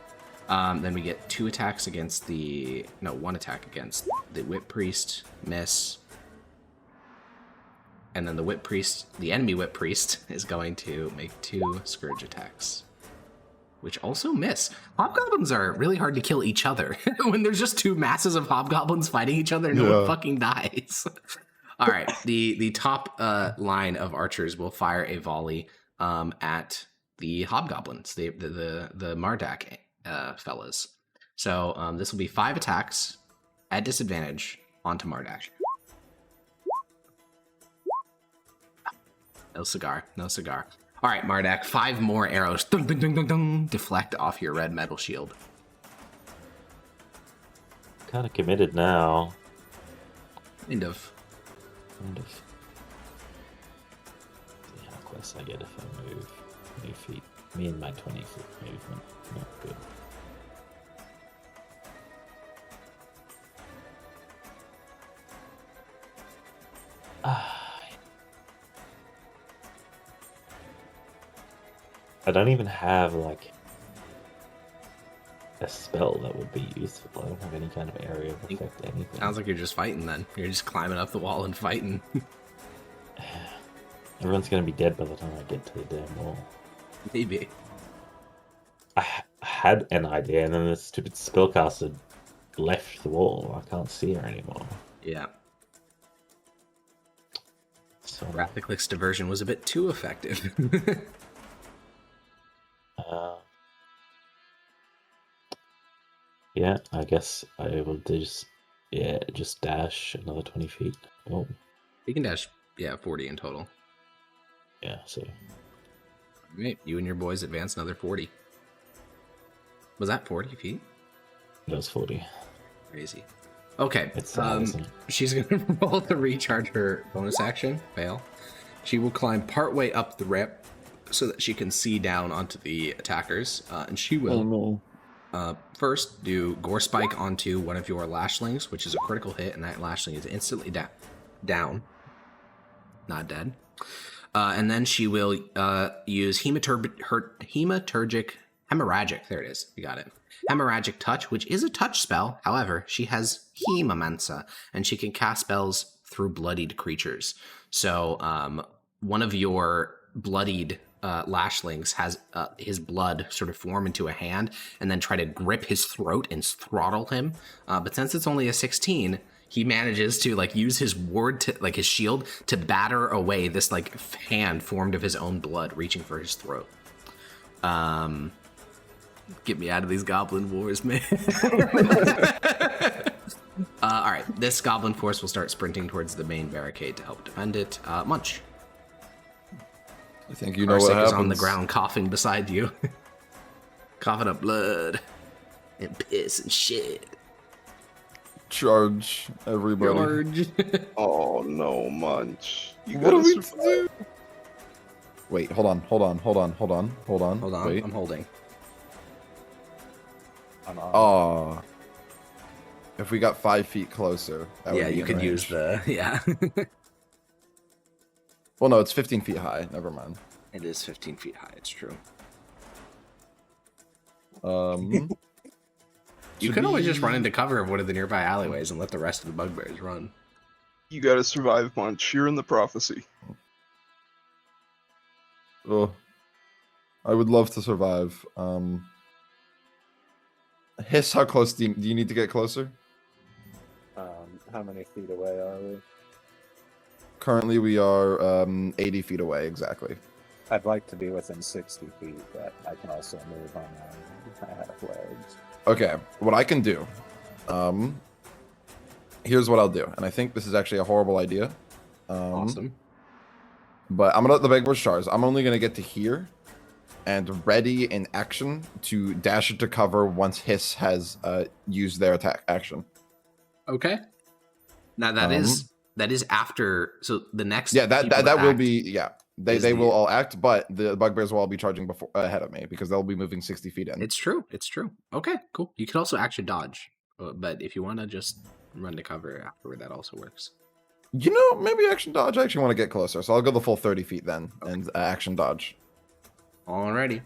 S1: Then we get 2 attacks against the... No, 1 attack against the Whip Priest. Miss. And then the enemy Whip Priest, is going to make 2 Scourge attacks, which also miss. Hobgoblins are really hard to kill each other. When there's just 2 masses of hobgoblins fighting each other, no one fucking dies. All right, the top line of archers will fire a volley at the hobgoblins, the Mardak fellas. So this will be 5 attacks at disadvantage onto Mardak. No cigar. All right, Mardak, 5 more arrows. Dun, dun, dun, dun, dun, deflect off your red metal shield.
S4: Kind of committed now.
S1: Kind of.
S4: See how close I get if I move 20 feet. Me and my 20-foot movement. Not good. I don't even have, like, a spell that would be useful. I don't have any kind of area of effect, anything.
S1: Sounds like you're just fighting then. You're just climbing up the wall and fighting.
S4: Everyone's gonna be dead by the time I get to the damn wall.
S1: Maybe.
S4: I had an idea, and then the stupid spellcaster left the wall. I can't see her anymore.
S1: Yeah.
S4: So,
S1: Rathiclic's diversion was a bit too effective.
S4: yeah, I guess I will just dash another 20 feet. Oh,
S1: You can dash, 40 in total.
S4: yeah, so
S1: Right, you and your boys advance another 40. Was that 40 feet?
S4: that's 40.
S1: Crazy. Okay,
S4: It's sad, isn't it?
S1: she's gonna roll to recharge her bonus action. Fail. She will climb partway up the ramp so that she can see down onto the attackers, and she will first do Gore Spike onto one of your lashlings, which is a critical hit, and that lashling is instantly down, not dead. And then she will use hemorrhagic. There it is. You got it. Hemorrhagic Touch, which is a touch spell. However, she has Hemomancer, and she can cast spells through bloodied creatures. So one of your bloodied lashlings has his blood sort of form into a hand and then try to grip his throat and throttle him. But since it's only a 16, he manages to use his ward to his shield to batter away this hand formed of his own blood reaching for his throat. Get me out of these goblin wars, man. All right, this goblin force will start sprinting towards the main barricade to help defend it. Munch.
S3: I think you know what
S1: Arsik
S3: happens.
S1: is on the ground coughing beside you. Coughing up blood and piss and shit.
S3: Charge, everybody.
S1: George.
S2: Oh no, Munch. You
S3: What do
S2: gotta
S3: we
S2: survive.
S3: do? Wait, hold on.
S1: Hold on,
S3: Wait.
S1: I'm holding.
S5: I'm on.
S3: Oh. If we got 5 feet closer. That would
S1: Yeah,
S3: be
S1: you
S3: in
S1: could
S3: range.
S1: use the, yeah.
S3: Well, no, it's 15 feet high. Never mind.
S1: It is 15 feet high, it's true.
S3: Um,
S1: You
S3: should
S1: could always
S3: we-
S1: just run into cover of one of the nearby alleyways and let the rest of the bugbears run.
S2: You gotta survive, Munch. You're in the prophecy.
S3: Oh, I would love to survive. Hiss, how close do you need to get closer?
S5: How many feet away are we?
S3: Currently, we are 80 feet away, exactly.
S5: I'd like to be within 60 feet, but I can also move on my half legs.
S3: Okay, what I can do, here's what I'll do, and I think this is actually a horrible idea.
S1: Awesome.
S3: But I'm gonna let the big words charge. I'm only gonna get to here, and ready in action to dash it to cover once Hiss has used their attack action.
S1: Okay. Now that is after. So the next.
S3: Yeah, that
S1: people
S3: will
S1: act
S3: be. Yeah, they will all act, but the bugbears will all be charging ahead of me because they'll be moving 60 feet in.
S1: It's true. Okay, cool. You could also action dodge, but if you want to just run to cover afterward, that also works.
S3: You know, maybe action dodge. I actually want to get closer, so I'll go the full 30 feet then and action dodge.
S1: Alrighty.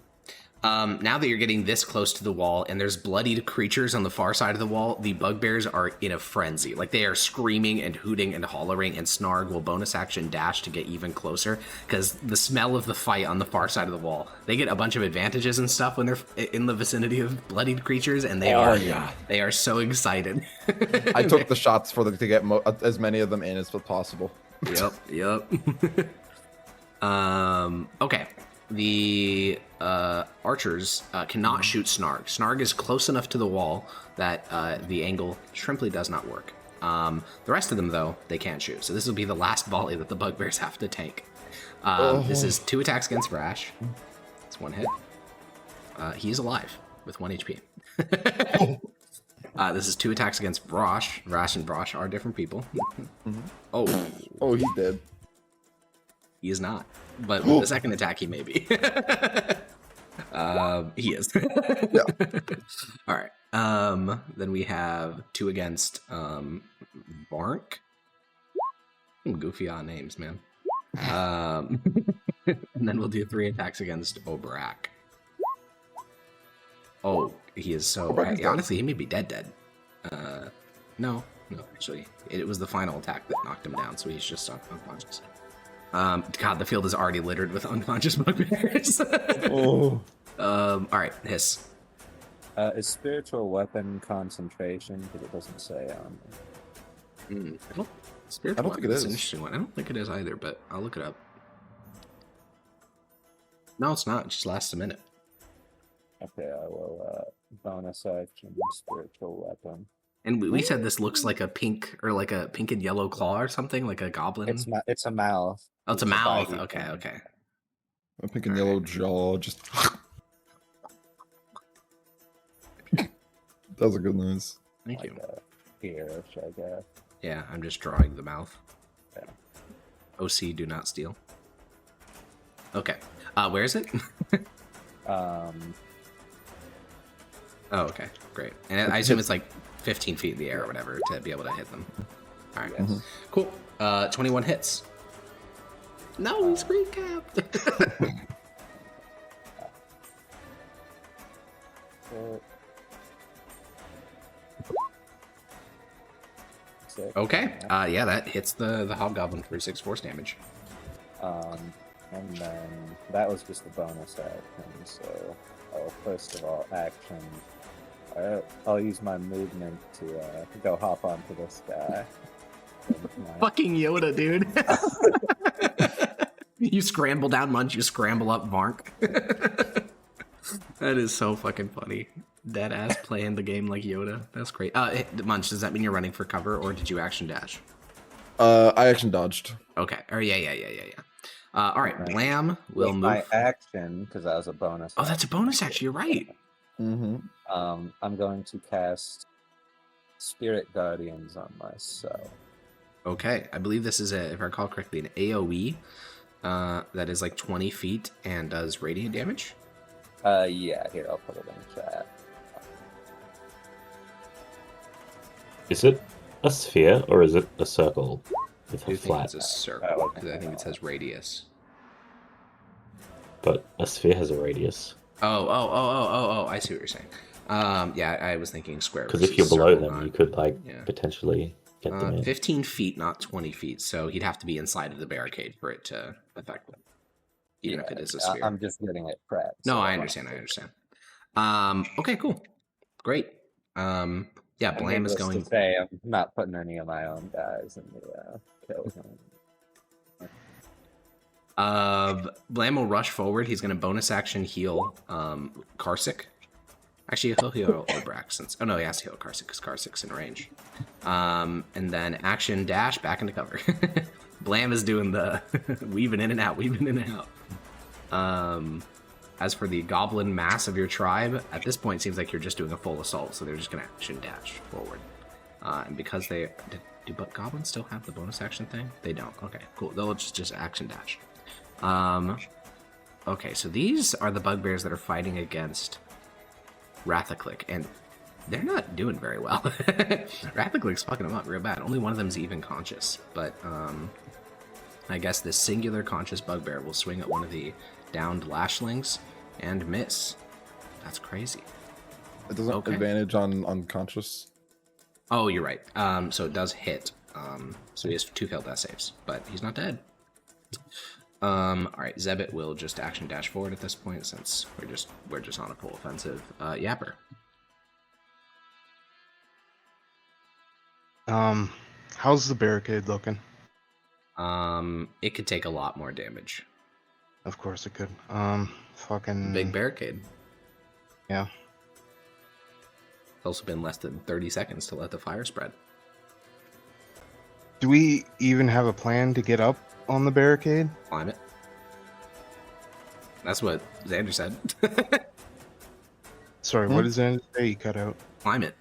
S1: Now that you're getting this close to the wall and there's bloodied creatures on the far side of the wall, the bugbears are in a frenzy. Like, they are screaming and hooting and hollering, and Snarg will bonus action dash to get even closer because the smell of the fight on the far side of the wall. They get a bunch of advantages and stuff when they're in the vicinity of bloodied creatures, and they are so excited.
S3: I took the shots for them to get as many of them in as possible.
S1: Yep. Okay. The archers cannot shoot Snarg. Snarg is close enough to the wall that the angle simply does not work. The rest of them, though, they can't shoot. So this will be the last volley that the bugbears have to tank. This is 2 attacks against Rash. It's 1 hit. He is alive with 1 HP. This is 2 attacks against Brosh. Rash and Brosh are different people.
S3: Oh, he's dead.
S1: He is not. But with the second attack, he may be. He is.
S3: Yeah.
S1: All right. Then we have 2 against Bark. Goofy odd names, man. And then we'll do 3 attacks against Obrak. Oh, he is so... honestly, he may be dead. No, actually. It was the final attack that knocked him down, so he's just unconscious. God, the field is already littered with unconscious bugbears. All right, Hiss.
S5: Is spiritual weapon concentration? Because it doesn't say on.
S1: Spiritual
S3: I don't think it
S1: weapon
S3: is.
S1: an interesting one. I don't think it is either, but I'll look it up. No, it's not. It just lasts a minute.
S5: Okay, I will bonus action spiritual weapon.
S1: And we said this looks like a pink or like a pink and yellow claw or something, like a goblin.
S5: It's a mouth.
S1: Oh, it's a mouth.
S5: bitey
S1: Okay.
S5: thing.
S3: A pink and yellow jaw, just... That was a good noise.
S1: Thank you.
S5: Earish, I guess.
S1: Yeah, I'm just drawing the mouth.
S5: Yeah.
S1: OC, do not steal. Okay. Where is it?
S5: Um.
S1: Oh, okay. Great. And I assume it's like 15 feet in the air or whatever to be able to hit them. All right.
S5: Yes.
S1: Cool. 21 hits. No, he's recapped. Okay. Yeah, that hits the hobgoblin for 6 force damage.
S5: And then that was just a bonus action. So, first of all, action. I'll use my movement to go hop onto this guy.
S1: Fucking Yoda, dude. You scramble down Munch, you scramble up Vark. That is so fucking funny. Dead ass playing the game like Yoda. That's great. Munch, does that mean you're running for cover or did you action dash?
S3: I action dodged.
S1: Okay. Or yeah. All right, Blam will move.
S5: My action, because that was a bonus.
S1: Oh, that's a bonus action. You're right.
S5: I'm going to cast Spirit Guardians on myself.
S1: Okay, I believe this is if I recall correctly, an AoE that is like 20 feet and does radiant damage.
S5: Yeah, here, I'll put it in chat.
S4: Is it a sphere or is it a circle with
S1: I
S4: a
S1: think
S4: flat?
S1: it's a circle because I think it says radius.
S4: But a sphere has a radius.
S1: Oh, I see what you're saying. Yeah, I was thinking square.
S4: Because if you're below
S1: circle,
S4: them,
S1: not-
S4: you could
S1: yeah.
S4: potentially get them in.
S1: 15 feet, not 20 feet. So he'd have to be inside of the barricade for it to affect them. Even if it is a sphere.
S5: I'm just getting it prepped.
S1: No,
S5: so
S1: I understand. Okay, cool. Great. Yeah, Blam is going...
S5: to say, I'm not putting any of my own guys in the kill zone.
S1: Blam will rush forward. He's going to bonus action heal Karsic. Actually, he'll heal Obrak since... Oh, no, he has to heal Karsic because Karsic's in range. And then action dash back into cover. Blam is doing the weaving in and out. As for the goblin mass of your tribe, at this point, it seems like you're just doing a full assault, so they're just going to action dash forward. And because they Do but goblins still have the bonus action thing? They don't. Okay, cool. They'll just action dash. Okay, so these are the bugbears that are fighting against Rathaclick, and they're not doing very well. Rathaclick's fucking them up real bad. Only one of them's even conscious, but I guess this singular conscious bugbear will swing at one of the downed lashlings and miss. That's crazy.
S3: It doesn't have advantage on unconscious.
S1: Oh, you're right. So it does hit. So he has 2 failed death saves, but he's not dead. All right, Zebit will just action dash forward at this point since we're just on a full offensive. Yapper.
S2: How's the barricade looking?
S1: It could take a lot more damage.
S2: Of course it could. Fucking
S1: Big barricade.
S2: Yeah.
S1: It's also been less than 30 seconds to let the fire spread.
S2: Do we even have a plan to get up on the barricade?
S1: Climb it. That's what Xander said.
S2: Sorry, what did Xander say? He cut out.
S1: Climb it.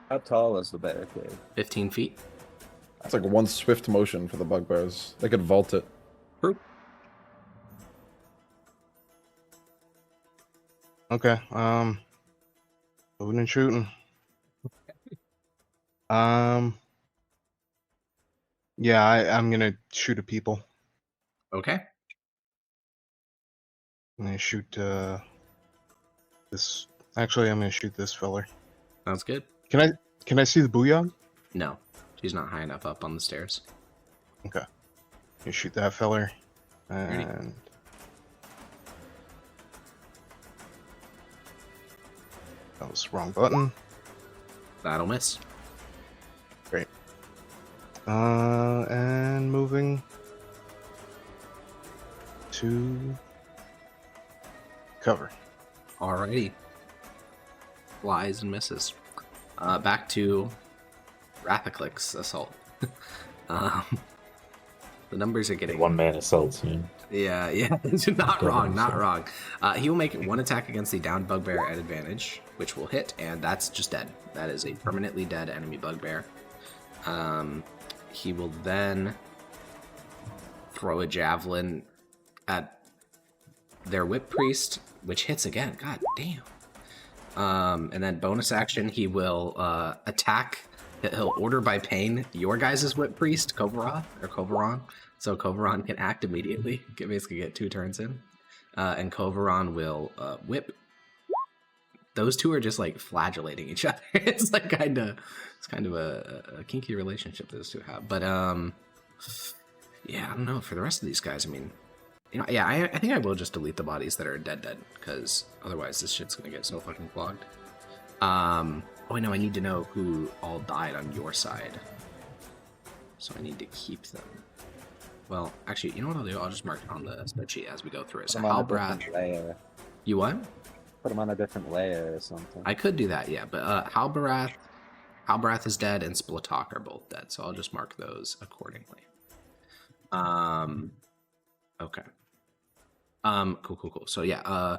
S5: How tall is the barricade?
S1: 15 feet.
S3: It's like one swift motion for the bugbears. They could vault it.
S1: True.
S2: Okay. Moving and shooting. Yeah, I'm gonna shoot at people.
S1: Okay.
S2: I'm gonna shoot this. Actually, I'm gonna shoot this feller.
S1: Sounds good.
S2: Can I see the booyah?
S1: No, she's not high enough up on the stairs.
S2: Okay. You shoot that feller,
S1: Ready.
S2: and that was the wrong button.
S1: That'll miss.
S2: Great. And moving to cover.
S1: Alrighty. Flies and misses. Back to Rathaclick's assault. The numbers are getting...
S4: One-man assaults, man.
S1: Yeah, not wrong, not wrong. He will make 1 attack against the downed bugbear at advantage, which will hit, and that's just dead. That is a permanently dead enemy bugbear. He will then throw a javelin at their whip priest, which hits again. God damn. And then bonus action, he will attack. He'll order by pain your guys' whip priest, Kovaron. So Kovaron can act immediately. Basically get 2 turns in. And Kovaron will whip. Those two are just like flagellating each other. It's like kind of a kinky relationship those two have. But yeah, I don't know. For the rest of these guys, I mean, you know, yeah, I think I will just delete the bodies that are dead, because otherwise this shit's gonna get so fucking clogged. Oh, I know. I need to know who all died on your side, so I need to keep them. Well, actually, you know what I'll do? I'll just mark it on the spreadsheet as we go through it. So Halbarath. You what?
S5: Put them on a different layer or something.
S1: I could do that, yeah. But Halbarath is dead, and Splatok are both dead. So I'll just mark those accordingly. Okay. Cool. So yeah,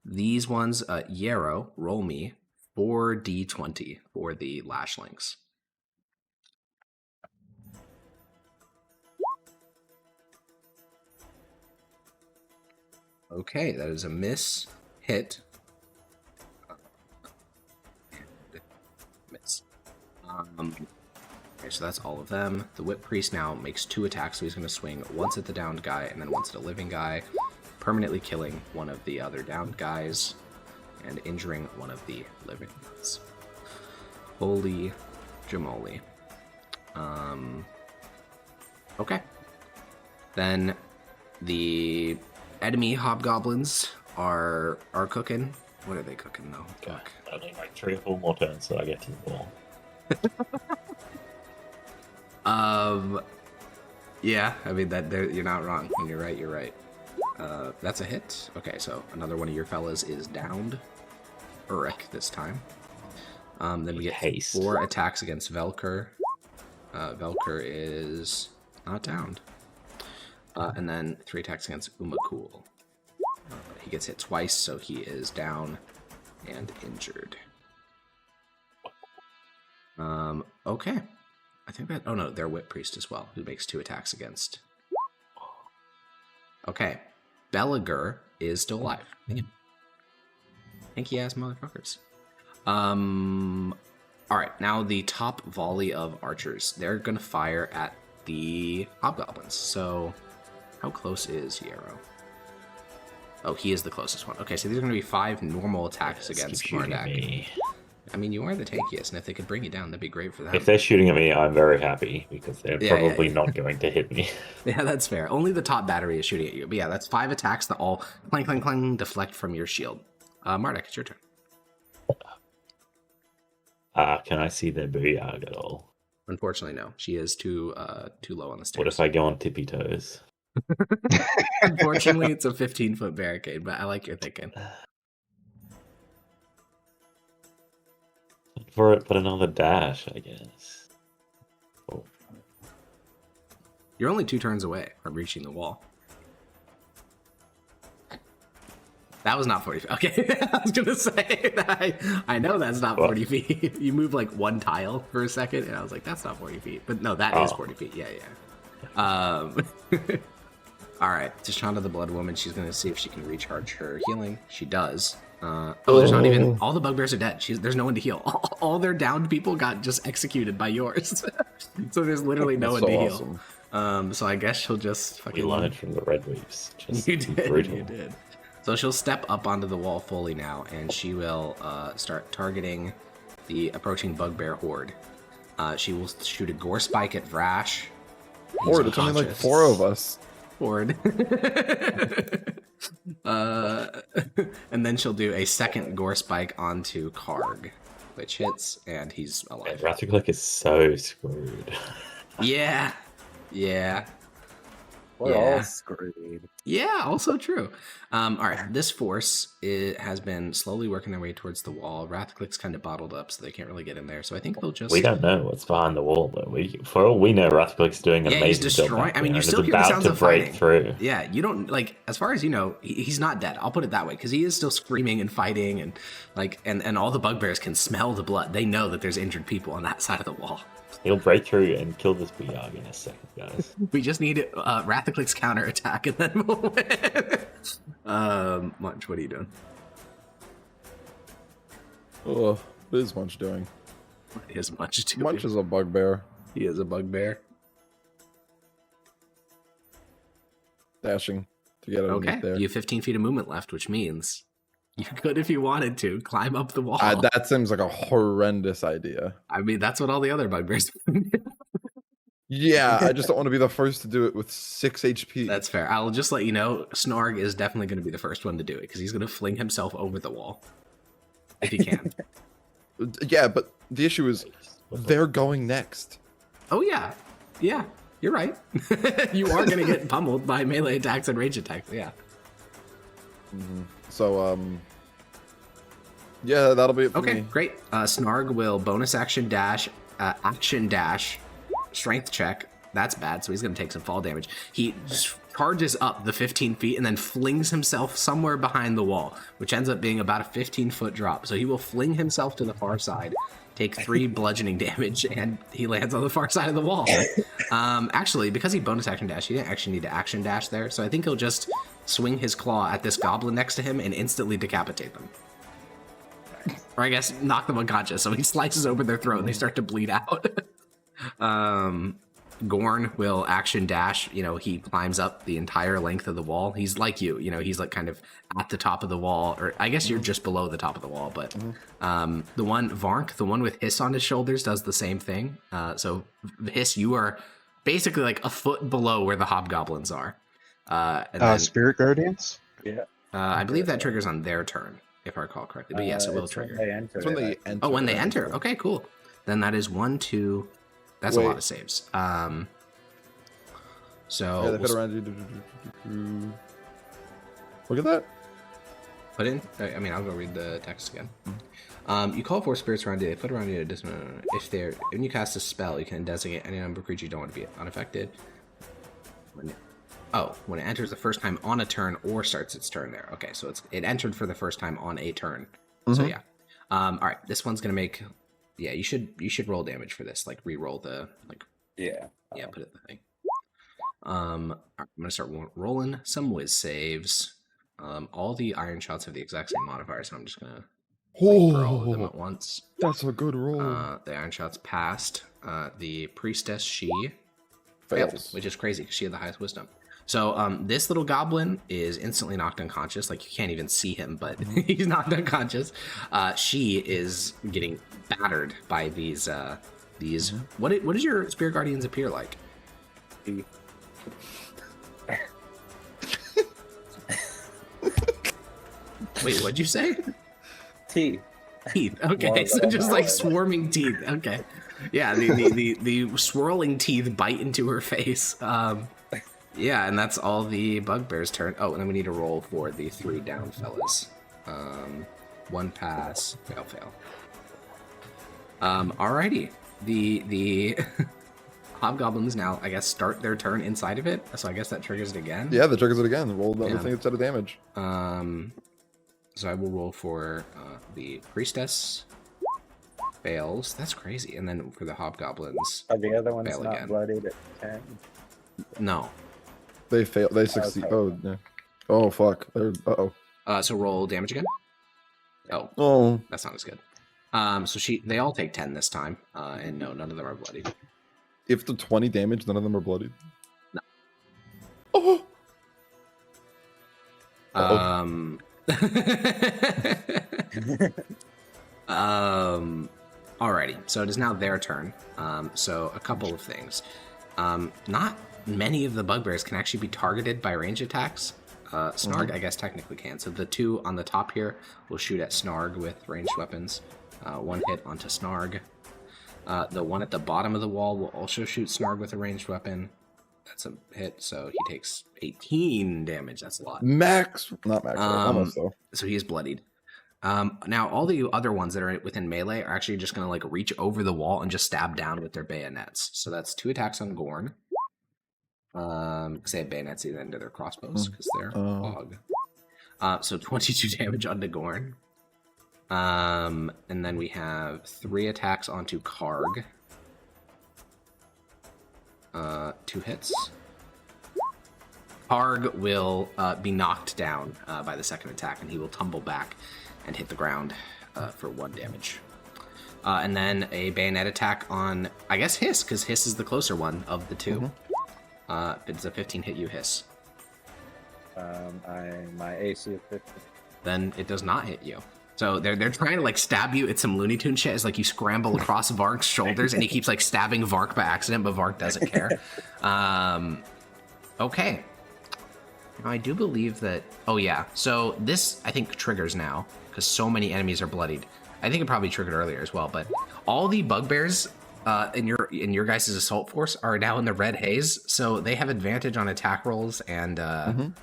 S1: these ones, Yarrow, roll me 4d20 for the lashlings. Okay, that is a miss, hit, miss. Okay, so that's all of them. The Whip Priest now makes 2 attacks, so he's going to swing once at the downed guy and then once at a living guy, permanently killing one of the other downed guys and injuring one of the living ones. Holy jamoli. Okay. Then the enemy hobgoblins are cooking. What are they cooking though?
S4: Okay. I need like 3 or 4 more turns so I get to the ball.
S1: Yeah, I mean that you're not wrong. When you're right. That's a hit. Okay, so another one of your fellas is downed. Urek this time. Then we get
S4: Haste.
S1: 4 attacks against Velker. Velker is not downed. And then 3 attacks against Umakul. He gets hit twice, so he is down and injured. Okay. I think that... Oh, no, they're Whip Priest as well, who makes 2 attacks against. Okay. Belliger is still alive. Hanky ass motherfuckers. Alright, now the top volley of archers. They're gonna fire at the hobgoblins. So, how close is Hierro? Oh, he is the closest one. Okay, so these are gonna be 5 normal attacks against Mardak. I mean, you are the tankiest, and if they could bring you down, that'd be great for them.
S4: If they're shooting at me, I'm very happy because they're probably not going to hit me.
S1: Yeah, that's fair. Only the top battery is shooting at you. But yeah, that's 5 attacks that all clang, clang, clang, deflect from your shield. Mardak, it's your turn.
S4: Can I see their booyah at all?
S1: Unfortunately, no. She is too low on the stairs.
S4: What if I go on tippy toes?
S1: Unfortunately, it's a 15-foot barricade, but I like your thinking.
S4: For it, put another dash, I guess. Oh.
S1: You're only 2 turns away from reaching the wall. That was not 40 feet. Okay, I was going to say that I know that's not 40 feet. You move like 1 tile for a second, and I was like, that's not 40 feet. But no, that is 40 feet. Yeah. All right, Tashana the Blood Woman, she's going to see if she can recharge her healing. She does. There's not even... All the bugbears are dead. There's no one to heal. All their downed people got just executed by yours. So there's literally no one to heal. Awesome. So I guess she'll just fucking...
S4: We learned from the Red Weaves.
S1: You did. So she'll step up onto the wall fully now, and she will start targeting the approaching bugbear horde. She will shoot a gore spike at Vrash.
S3: Horde, it's only like 4 of us.
S1: Horde. And then she'll do a second gore spike onto Karg, which hits, and he's alive.
S4: Rathaclick is so screwed.
S1: Yeah.
S5: We're all screwed.
S1: Yeah, also true. All right, this force has been slowly working their way towards the wall. Rathaclick's kind of bottled up, so they can't really get in there. So I think they'll just...
S4: We don't know what's behind the wall, but for all we know, Rathaclick's doing an amazing
S1: he's destroying...
S4: job.
S1: I mean, you still hear the sounds of
S4: break
S1: fighting.
S4: Through.
S1: Yeah, you don't... Like, as far as you know, he's not dead. I'll put it that way, because he is still screaming and fighting, and like, and all the bugbears can smell the blood. They know that there's injured people on that side of the wall.
S4: He'll break through and kill this Buyag in a second, guys.
S1: We just need Rathaclick's counterattack, and then we'll win. Munch, what are you doing?
S3: Oh, what is Munch doing?
S1: What is Munch doing?
S3: Munch is a bugbear.
S1: He is a bugbear.
S3: Dashing to get underneath there.
S1: You have 15 feet of movement left, which means you could, if you wanted to, climb up the wall.
S3: That seems like a horrendous idea.
S1: I mean, that's what all the other bugbears do.
S3: Yeah, I just don't want to be the first to do it with 6 HP.
S1: That's fair. I'll just let you know, Snorg is definitely going to be the first one to do it, because he's going to fling himself over the wall. If he can.
S3: Yeah, but the issue is, they're going next.
S1: Oh, yeah. Yeah, you're right. You are going to get pummeled by melee attacks and range attacks, yeah.
S3: Mm-hmm. So, yeah, that'll be it for me.
S1: Okay, great. Snarg will bonus action dash, strength check. That's bad, so he's going to take some fall damage. He charges up the 15 feet and then flings himself somewhere behind the wall, which ends up being about a 15-foot drop. So he will fling himself to the far side, take 3 bludgeoning damage, and he lands on the far side of the wall. Actually, because he bonus action dash, he didn't actually need to action dash there, so I think he'll just swing his claw at this goblin next to him and instantly decapitate them. Or I guess knock them unconscious, so he slices open their throat and they start to bleed out. Gorn will action dash. He climbs up the entire length of the wall. He's like you, he's like kind of at the top of the wall, or I guess you're just below the top of the wall, but the one, Varnk, the one with Hiss on his shoulders, does the same thing. So Hiss, you are basically like a foot below where the hobgoblins are. And then,
S2: Spirit Guardians?
S5: Yeah.
S1: I believe that triggers on their turn, if I recall correctly. But yes, it will trigger.
S3: It's when they enter.
S1: Oh, when they enter. Okay, cool. Then that is 1, 2. That's a lot of saves. So
S3: yeah, they fit around you. Look at that.
S1: Put in. I mean, I'll go read the text again. You call 4 spirits around you. They put around you. When you cast a spell, you can designate any number of creatures you don't want to be unaffected. When it enters the first time on a turn or starts its turn there. Okay, so it entered for the first time on a turn. So yeah. All right, this one's gonna make Yeah, you should roll damage for this. Like re-roll the
S5: Yeah.
S1: put it in the thing. I'm gonna start rolling some whiz saves. All the iron shots have the exact same modifier, so I'm just gonna for all of them at once.
S3: That's a good roll.
S1: The iron shots passed. The priestess, she
S3: Fails.
S1: which is crazy because she had the highest wisdom. So this little goblin is instantly knocked unconscious. Like, you can't even see him, but he's knocked unconscious. She is getting battered by these. What does your spirit guardians appear like? Wait, what'd you say?
S5: Teeth.
S1: Okay,
S5: Well,
S1: so just like swarming teeth. Okay, yeah, the swirling teeth bite into her face. Yeah, and that's all the bugbear's turn. Oh, and then we need to roll for the 3 down fellas. 1 pass, fail. Alrighty, the hobgoblins now, I guess, start their turn inside of it. So I guess that triggers it again.
S3: Yeah, that triggers it again. Roll the
S1: Yeah.
S3: thing instead of damage.
S1: So I will roll for the priestess. Fails. That's crazy. And then for the hobgoblins,
S5: Are the other ones
S1: fail
S5: not
S1: again.
S5: bloodied at 10?
S1: No.
S3: They fail. They succeed.
S5: Okay.
S3: Oh, yeah. Oh, fuck. They're.
S1: So roll damage again. Oh,
S3: Oh.
S1: that's not as good. So they all take 10 this time, and no, none of them are bloodied.
S3: If the 20 damage, none of them are bloodied.
S1: No.
S3: Oh.
S1: Alrighty, so it is now their turn. So a couple of things. Not many of the bugbears can actually be targeted by range attacks. Snarg, I guess, technically can. So the 2 on the top here will shoot at Snarg with ranged weapons. 1 hit onto Snarg. The one at the bottom of the wall will also shoot Snarg with a ranged weapon. That's a hit, so he takes 18 damage. That's a lot.
S3: Max. Not max. Almost, though.
S1: So he is bloodied. Now, all the other ones that are within melee are actually just going to like reach over the wall and just stab down with their bayonets. So that's 2 attacks on Gorn. Because they have bayonets at the end of their crossbows, because they're hog. So 22 damage onto Gorn. And then we have 3 attacks onto Karg. 2 hits. Karg will be knocked down by the second attack, and he will tumble back and hit the ground for 1 damage. And then a bayonet attack on, I guess, Hiss, because Hiss is the closer one of the 2. It's a 15 hit you, Hiss.
S5: My AC is 50.
S1: Then it does not hit you. So they're trying to like stab you. It's some Looney Tune shit. It's like you scramble across Vark's shoulders, and he keeps like stabbing Vark by accident, but Vark doesn't care. Okay. Now I do believe that. Oh yeah. So this I think triggers now because so many enemies are bloodied. I think it probably triggered earlier as well. But all the bugbears in your guys' assault force are now in the red haze, so they have advantage on attack rolls and.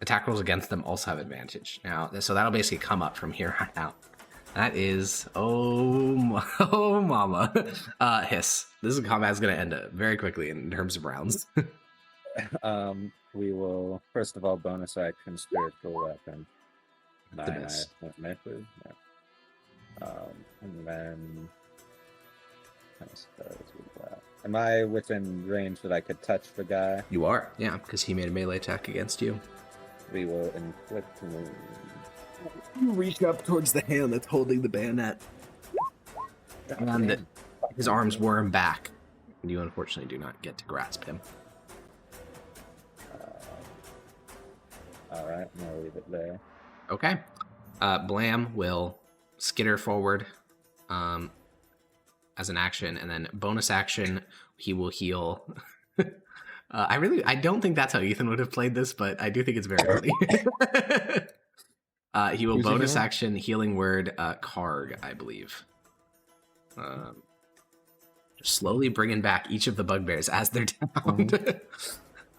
S1: Attack rolls against them also have advantage. Now, so that'll basically come up from here on out. That is, oh mama. Hiss. This combat is going to end very quickly in terms of rounds.
S5: We will, first of all, bonus action spiritual weapon.
S1: To miss.
S5: And then, I suppose we got. Am I within range that I could touch the guy?
S1: You are, yeah, because he made a melee attack against you.
S5: We will inflict wound.
S1: You reach up towards the hand that's holding the bayonet. And his arms worm back. You unfortunately do not get to grasp him.
S5: Alright, I'm gonna leave it there.
S1: Okay. Blam will skitter forward as an action, and then bonus action, he will heal. I don't think that's how Ethan would have played this, but I do think it's very early. He will bonus action healing word Karg, I believe. Slowly bringing back each of the bugbears as they're downed.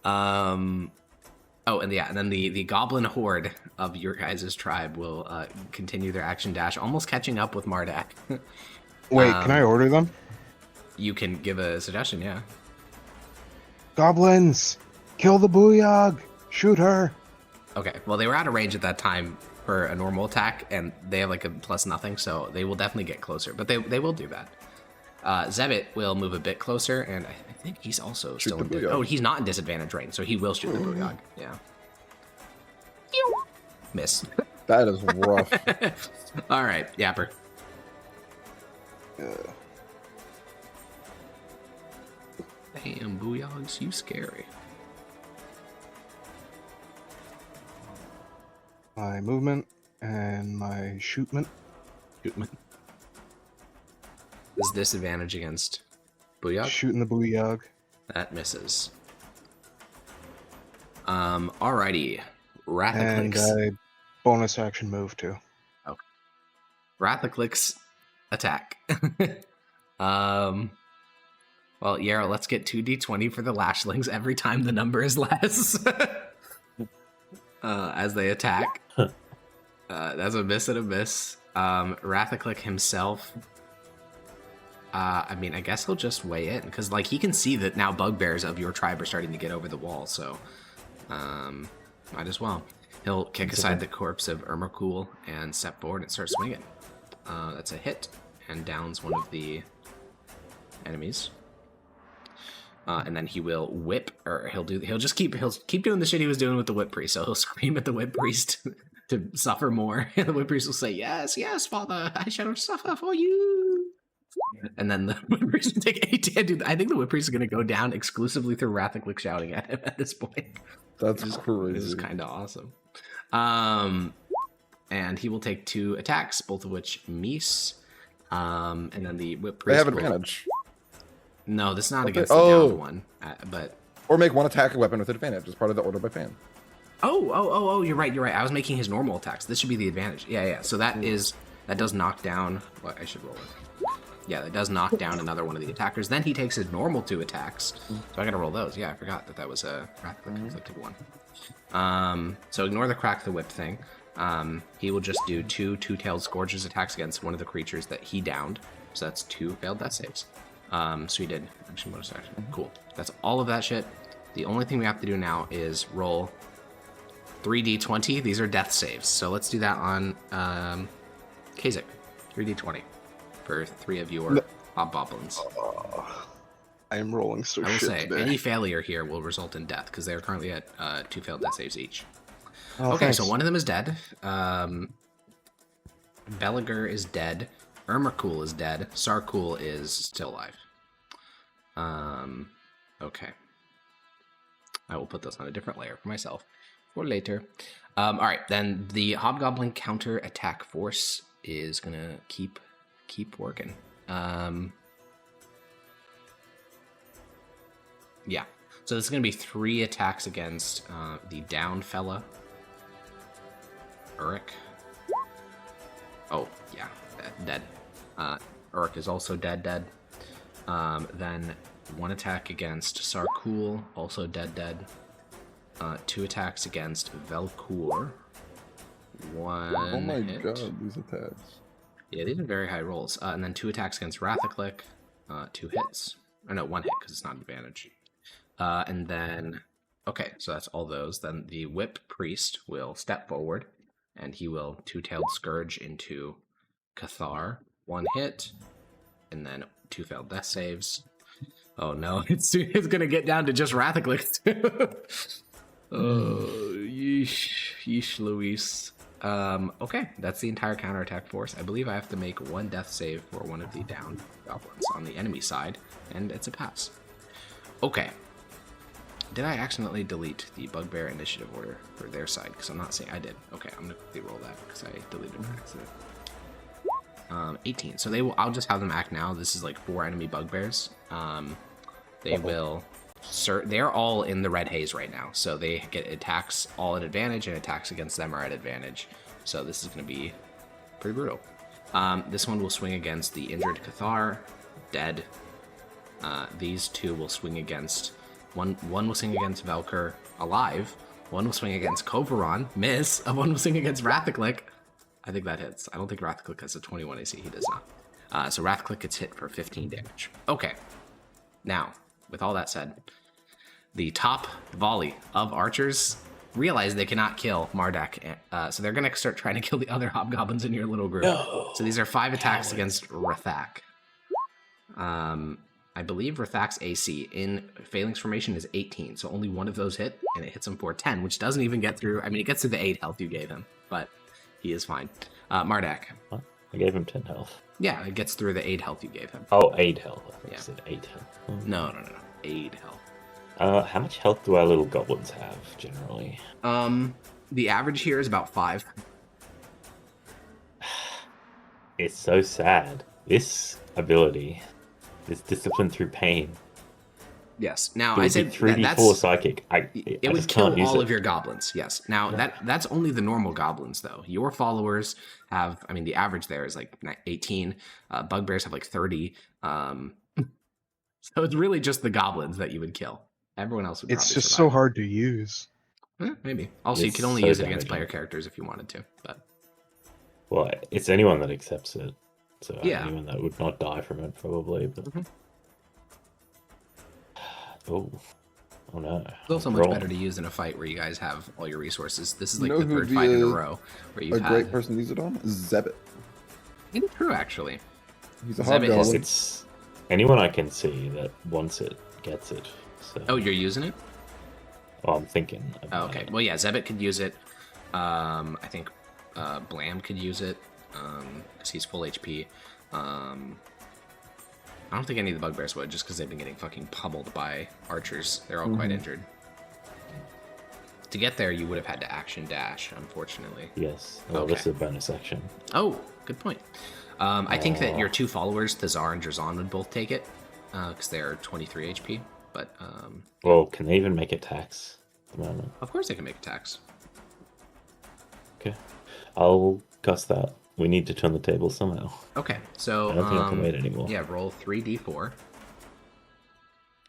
S1: And then the goblin horde of your guys' tribe will continue their action dash, almost catching up with Mardak.
S2: Wait, can I order them?
S1: You can give a suggestion, yeah.
S2: Goblins! Kill the booyog! Shoot her!
S1: Okay, well, they were out of range at that time for a normal attack, and they have like a plus nothing, so they will definitely get closer. But they will do that. Zebit will move a bit closer, and I think he's also
S3: Shoot
S1: still
S3: the
S1: in...
S3: booyog.
S1: Oh, he's not in disadvantage range, so he will shoot the booyog. Yeah. Miss.
S3: That is rough.
S1: All right, Yapper. Damn, booyogs, you scary.
S2: My movement and my shootment.
S1: Is disadvantage against booyog?
S2: Shooting the booyog.
S1: That misses. Alrighty.
S2: And
S1: Rathaclix.
S2: I bonus action move too.
S1: Rathaclix attack. Well, Yarrow, let's get 2d20 for the lashlings every time the number is less. As they attack. That's a miss and a miss. Rathaclick himself. I mean, I guess he'll just weigh in, because like he can see that now bugbears of your tribe are starting to get over the wall, so might as well. He'll kick aside the corpse of Irmacool and step forward and start swinging. That's a hit, and downs one of the enemies. And then he will whip, or he'll just keep doing the shit he was doing with the whip priest. So he'll scream at the whip priest to suffer more, and the whip priest will say, "Yes, yes, Father, I shall suffer for you." And then the whip priest will take 8 dude. I think the whip priest is going to go down exclusively through Rathaclick shouting at him at this point.
S3: That's crazy.
S1: This is kind of awesome. And he will take 2 attacks, both of which miss. And then the whip priest.
S3: They have
S1: will...
S3: advantage.
S1: No, this is not
S3: Okay.
S1: against the downed one. But
S3: Or make one attack weapon with advantage as part of the order by fan.
S1: oh, you're right. I was making his normal attacks. This should be the advantage. Yeah. So that does knock down. What I should roll it. Yeah, that does knock down another one of the attackers. Then he takes his normal 2 attacks. So I gotta roll those. Yeah, I forgot that was a conflicted one. So ignore the crack the whip thing. He will just do 2 two-tailed scourges attacks against one of the creatures that he downed. So that's 2 failed death saves. So he did action, bonus action. Cool. That's all of that shit. The only thing we have to do now is roll 3d20. These are death saves. So let's do that on Kazik. 3d20 for 3 of your hobgoblins.
S2: I am rolling so
S1: I will
S2: shit
S1: say
S2: today.
S1: any failure here will result in death because they are currently at 2 failed death saves each.
S2: Oh,
S1: Okay,
S2: thanks.
S1: so one of them is dead. Beliger is dead. Irmacool is dead. Sarcool is still alive. Okay. I will put this on a different layer for myself for later. All right, then the Hobgoblin counter attack force is gonna keep working. Yeah. So this is gonna be 3 attacks against the downed fella. Uruk. Oh, yeah, dead. Uruk is also dead. Then 1 attack against Sarcool, also dead. 2 attacks against Velcour. 1
S3: Oh my
S1: hit.
S3: god, these attacks.
S1: Yeah, these are very high rolls. And then 2 attacks against Rathaclick. 2 hits. Or no, 1 hit because it's not advantage. And then, okay, so that's all those. Then the Whip Priest will step forward, and he will 2-tailed Scourge into Cathar. 1 hit, and then 2 failed death saves. Oh no, it's gonna get down to just Rathaclick too. Oh, yeesh, Luis. Okay, that's the entire counterattack force. I believe I have to make 1 death save for one of the downed goblins on the enemy side, and it's a pass. Okay. Did I accidentally delete the Bugbear initiative order for their side? Because I'm not saying I did. Okay, I'm gonna quickly roll that because I deleted it by accident. 18. So I'll just have them act now. This is like 4 enemy Bugbears. They will. They're all in the red haze right now, so they get attacks all at advantage, and attacks against them are at advantage. So this is going to be pretty brutal. This one will swing against the injured Cathar, dead. These 2 will swing against one will swing against Velkur, alive. 1 will swing against Kovaron, miss. 1 will swing against Rathaclick. I think that hits. I don't think Rathaclick has a 21 AC. He does not. So Rathaclick gets hit for 15 damage. Okay. Now, with all that said, the top volley of archers realize they cannot kill Marduk, so they're going to start trying to kill the other hobgoblins in your little group.
S4: No.
S1: So these are 5 attacks against Rathak. I believe Rathak's AC in Phalanx formation is 18, so only one of those hit, and it hits him for 10, which doesn't even get through. I mean, it gets through the 8 health you gave him, but he is fine. Marduk.
S4: What? I gave him 10 health.
S1: Yeah, it gets through the 8 health you gave him.
S4: Oh, 8 health. I think
S1: Yeah.
S4: you said 8 health.
S1: No. 8 health.
S4: How much health do our little goblins have, generally?
S1: The average here is about 5.
S4: It's so sad. This ability, this discipline through pain,
S1: Yes. Now,
S4: it
S1: I
S4: would
S1: said
S4: be 3d4
S1: that's...
S4: psychic. I
S1: It would
S4: just
S1: kill
S4: can't use
S1: all
S4: it.
S1: of your goblins, yes. Now, that's only the normal goblins, though. Your followers have, I mean, the average there is like 18. Bugbears have like 30. So it's really just the goblins that you would kill. Everyone else would
S2: It's
S1: probably
S2: just
S1: survive.
S2: so hard to use.
S1: Maybe. Also, you
S4: It's
S1: could only
S4: so
S1: use it against
S4: damaging.
S1: player characters if you wanted to. But
S4: Well, it's anyone that accepts it. So
S1: Yeah.
S4: anyone that would not die from it, probably. But
S1: Mhm.
S4: oh no!
S1: it's also much
S4: Roll.
S1: better to use in a fight where you guys have all your resources. This is
S3: You
S1: like
S3: know
S1: the
S3: who would
S1: third
S3: be
S1: fight in a
S3: a-
S1: row where
S3: A
S1: you've
S3: great
S1: had...
S3: person to use it on? Zebit.
S1: It's true, actually.
S3: He's a
S1: Zebit is-
S3: hobgoblin.
S4: It's anyone I can see that wants it gets it. So
S1: Oh, you're using it?
S4: I'm thinking.
S1: Oh,
S4: about
S1: okay.
S4: it.
S1: Well, yeah, Zebit could use it. I think Blam could use it because he's full HP. I don't think any of the Bugbears would, just because they've been getting fucking pummeled by archers. They're all quite injured. To get there, you would have had to action dash, unfortunately.
S4: Yes. Well,
S1: Okay.
S4: this is a bonus action.
S1: Oh, good point. I think that your 2 followers, Thazar and Drazan, would both take it because they're 23 HP. But
S4: Well, can they even make attacks at the moment?
S1: of course they can make attacks.
S4: Okay. I'll cast that. We need to turn the table somehow.
S1: Okay, so
S4: I don't think I can wait anymore.
S1: yeah, roll 3d4.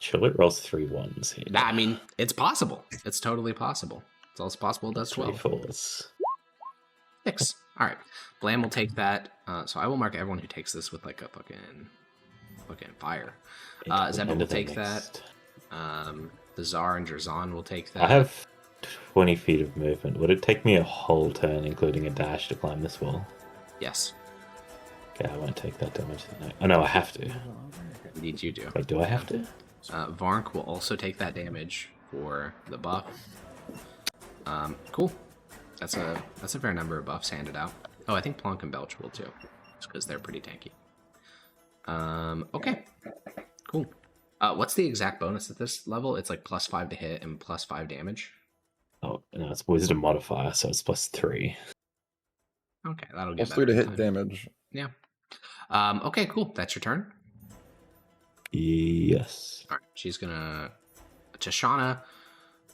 S4: Surely it rolls 3 1s here.
S1: I mean, it's possible. It's totally possible. It's also possible it does
S4: 3
S1: 12.
S4: 4s.
S1: 6. All right. Blam will take that. So I will mark everyone who takes this with like a fucking fire. Zebit will take that. The Tsar and Drazan will take that.
S4: I have 20 feet of movement. Would it take me a whole turn, including a dash, to climb this wall?
S1: Yes.
S4: Okay, I won't take that damage. Oh no, I have to.
S1: Indeed, you do.
S4: Wait, do I have to?
S1: Varnk will also take that damage for the buff. Cool. That's a fair number of buffs handed out. Oh, I think Plonk and Belch will too, just because they're pretty tanky. Okay. Cool. What's the exact bonus at this level? It's like +5 to hit and +5 damage.
S4: Oh, no, it's Wisdom modifier, so it's +3.
S1: Okay, that'll get
S3: Plus 3 to
S1: better
S3: hit
S1: in time.
S3: damage.
S1: Yeah. Okay, cool. That's your turn.
S4: Yes.
S1: All right. She's gonna Tashana,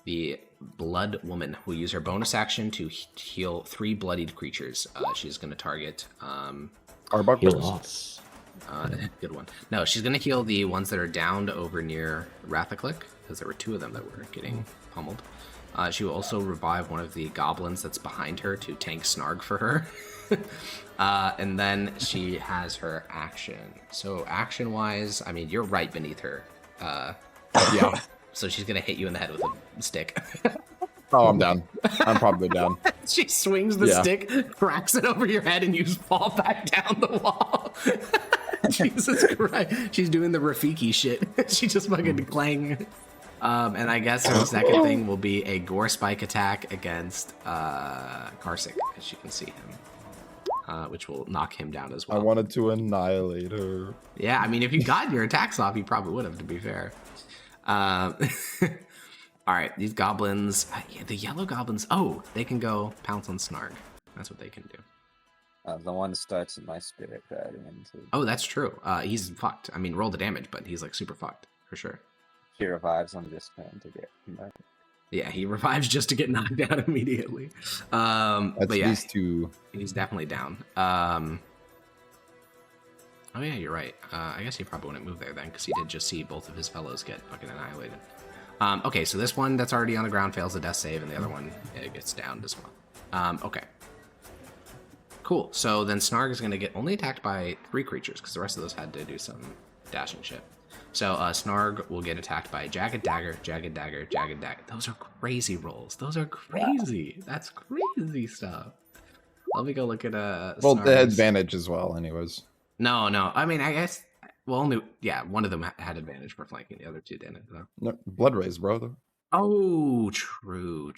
S1: the Blood Woman, will use her bonus action to heal 3 bloodied creatures. She's gonna target.
S3: Our buck
S4: Heal
S3: burst.
S4: us.
S1: Good one. No, she's gonna heal the ones that are downed over near Rathaclick, because there were 2 of them that were getting pummeled. She will also revive one of the goblins that's behind her to tank Snarg for her. And then she has her action. So action-wise, I mean, you're right beneath her.
S3: Yeah.
S1: So she's gonna hit you in the head with a stick.
S3: Oh, I'm down. I'm probably down.
S1: She swings the
S3: Yeah.
S1: stick, cracks it over your head, and you fall back down the wall. Jesus Christ. She's doing the Rafiki shit. She just fucking clang. And I guess her second thing will be a Gore Spike attack against Karsik, as you can see him, which will knock him down as
S3: I
S1: well.
S3: wanted to annihilate her.
S1: Yeah, I mean, if you got your attacks off, you probably would have, to be fair. All right, these goblins, yeah, the yellow goblins, oh, they can go pounce on Snarg. That's what they can do.
S5: The one starts in my spirit guardian. So
S1: Oh, that's true. He's fucked. I mean, roll the damage, but he's like super fucked, for sure.
S5: she revives on this turn to get.
S1: Yeah, he revives just to get knocked out immediately.
S3: That's
S1: But yeah,
S3: these 2.
S1: he's definitely down. Oh yeah, you're right. I guess he probably wouldn't move there then, because he did just see both of his fellows get fucking annihilated. Okay, so this one that's already on the ground fails a death save, and the other one gets downed as well. Okay. Cool. So then Snarg is going to get only attacked by 3 creatures, because the rest of those had to do some dashing shit. So Snarg will get attacked by Jagged Dagger, Jagged Dagger, Jagged Dagger. Those are crazy rolls. Those are crazy. That's crazy stuff. Let me go look at
S3: Well, they had
S1: Snarg's.
S3: advantage as well, anyways.
S1: No. I mean, I guess. Well, only one of them had advantage for flanking. The other two didn't. Though.
S3: No, blood raise, bro.
S1: Oh, true.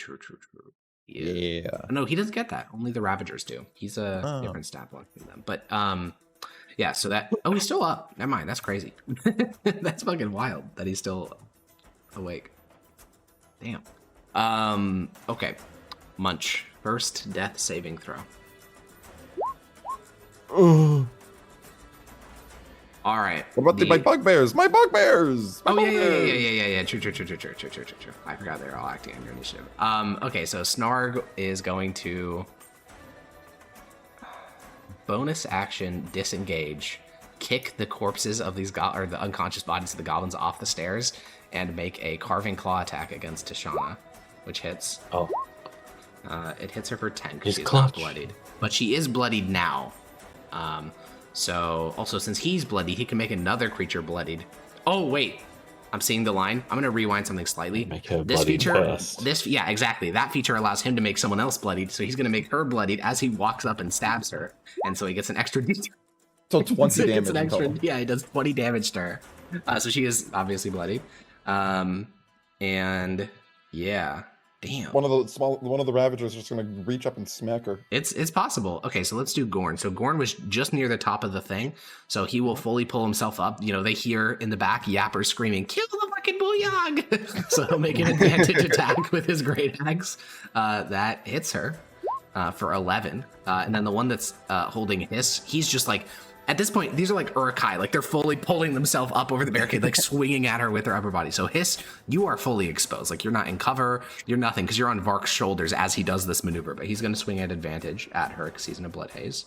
S3: Yeah.
S1: No, he doesn't get that. Only the Ravagers do. He's a
S3: Oh.
S1: different stat block than them. But yeah. So that. Oh, he's still up. Never mind. That's crazy. That's fucking wild that he's still awake. Damn. Okay. Munch. First death saving throw.
S3: Oh.
S1: All right.
S3: What about my bugbears? My bugbears! My
S1: Oh
S3: bugbears!
S1: yeah. True. I forgot they're all acting on your initiative. Okay, so Snarg is going to bonus action disengage, kick the corpses of these or the unconscious bodies of the goblins off the stairs, and make a carving claw attack against Tashana, which hits.
S4: Oh,
S1: It hits her for 10 because
S4: He's
S1: she's not
S4: clutch.
S1: bloodied, but she is bloodied now. So also since he's bloody, he can make another creature bloodied. Oh wait, I'm seeing the line. I'm gonna rewind something slightly.
S4: Make her
S1: This
S4: bloodied
S1: feature,
S4: first.
S1: yeah, exactly. That feature allows him to make someone else bloodied, so he's gonna make her bloodied as he walks up and stabs her, and so he gets an extra D.
S3: So 20
S1: He
S3: damage.
S1: gets an
S3: in
S1: extra,
S3: total.
S1: yeah, he does 20 damage to her. So she is obviously bloodied. And yeah, damn.
S3: One of the Ravagers is just gonna reach up and smack her.
S1: It's possible. Okay, so let's do Gorn. So Gorn was just near the top of the thing, so he will fully pull himself up. You know, they hear in the back Yapper screaming, "Kill the fucking Booyog!" So he'll make an advantage attack with his great axe. That hits her for 11. And then the one that's holding Hiss, he's just like, at this point, these are like Urukai, like they're fully pulling themselves up over the barricade, like swinging at her with their upper body. So Hiss, you are fully exposed. Like you're not in cover, you're nothing, because you're on Vark's shoulders as he does this maneuver. But he's going to swing at advantage at her because he's in a blood haze.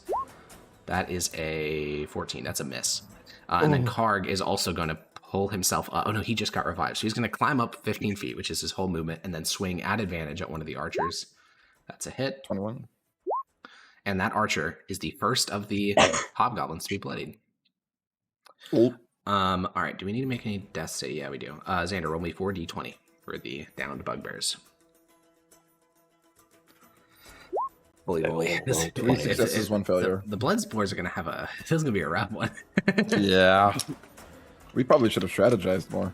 S1: That is a 14. That's a miss. And then Karg is also going to pull himself up. Oh no, he just got revived. So he's going to climb up 15 feet, which is his whole movement, and then swing at advantage at one of the archers. That's a hit.
S3: 21.
S1: And that archer is the first of the hobgoblins to be bloodied.
S3: Cool.
S1: All right, do we need to make any death save? Yeah, we do. Xander, roll me 4d20 for the downed bugbears. Holy moly.
S4: Roll
S3: 3 successes, 1 failure.
S1: The blood spores are going to have this is going to be a rough one.
S3: Yeah. We probably should have strategized more.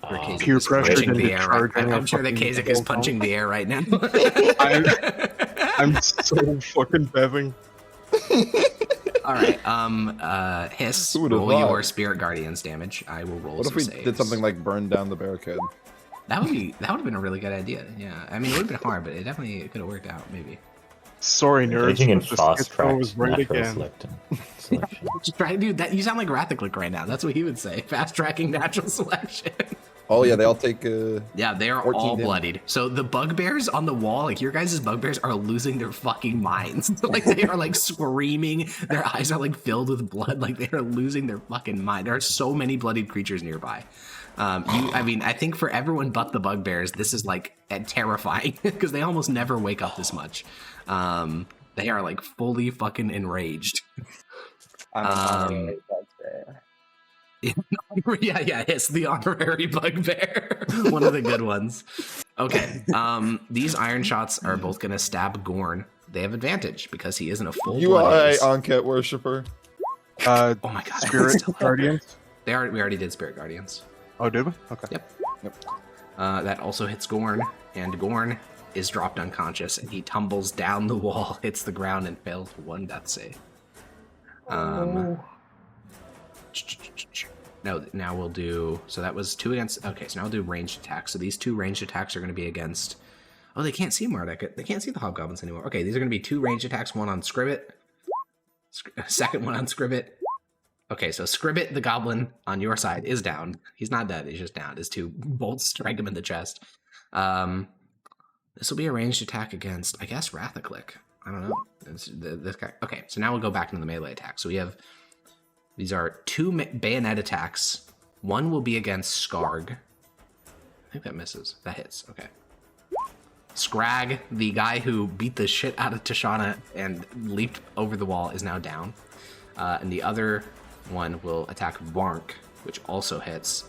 S1: Kasich
S2: Peer
S1: is
S2: pressure
S1: punching
S2: into
S1: the air.
S2: charging
S1: I'm
S2: a
S1: sure that
S2: fucking
S1: Kasich is
S2: bolt.
S1: punching the air right now.
S2: I'm so fucking beving.
S1: All right, Hiss,
S3: Who would've
S1: roll
S3: thought?
S1: your Spirit Guardians damage. I will roll
S3: What if
S1: some
S3: we
S1: saves.
S3: did something like burn down the barricade?
S1: That would have been a really good idea. Yeah, I mean it would have been hard, but it definitely could have worked out. Maybe.
S2: Sorry, nerds.
S4: Engaging in
S2: but the
S4: fast
S2: Scarecrow
S4: track
S2: was right
S4: natural
S2: again.
S4: selection.
S1: Just try, dude. That you sound like Rathaclick right now. That's what he would say. Fast tracking natural selection.
S3: Oh yeah, they all take.
S1: Yeah, they are
S3: 14
S1: all
S3: damage.
S1: bloodied. So the bugbears on the wall, like your guys' bugbears, are losing their fucking minds. Like they are like screaming. Their eyes are like filled with blood. Like they are losing their fucking mind. There are so many bloodied creatures nearby. I mean, I think for everyone but the bugbears, this is like terrifying because they almost never wake up this much. They are like fully fucking enraged.
S5: I'm an honorary bugbear.
S1: Yeah, it's the honorary bugbear. One of the good ones. Okay. These iron shots are both gonna stab Gorn. They have advantage because he isn't a full
S3: You are
S1: blood
S3: a
S1: haze.
S3: Anket worshiper.
S1: Oh my god.
S2: Spirit
S1: Still up.
S2: Guardians.
S1: We already did Spirit Guardians.
S2: Oh, did we? Okay.
S1: Yep. That also hits Gorn, and Gorn is dropped unconscious, and he tumbles down the wall, hits the ground, and fails 1 death save. No, now we'll do. So that was 2 against. Okay, so now we'll do ranged attacks. So these 2 ranged attacks are going to be against. Oh, they can't see Marduk. They can't see the hobgoblins anymore. Okay, these are going to be 2 ranged attacks. One on Scribbit. Second one on Scribbit. Okay, so Scribbit, the goblin on your side, is down. He's not dead. He's just down. His 2 bolts strike him in the chest. This will be a ranged attack against, I guess, Rathaclick. I don't know. This guy. Okay, so now we'll go back into the melee attack. So we have. These are 2 bayonet attacks. One will be against Skarg. I think that misses. That hits. Okay. Scrag, the guy who beat the shit out of Tashana and leaped over the wall, is now down. And the other one will attack Varnk, which also hits.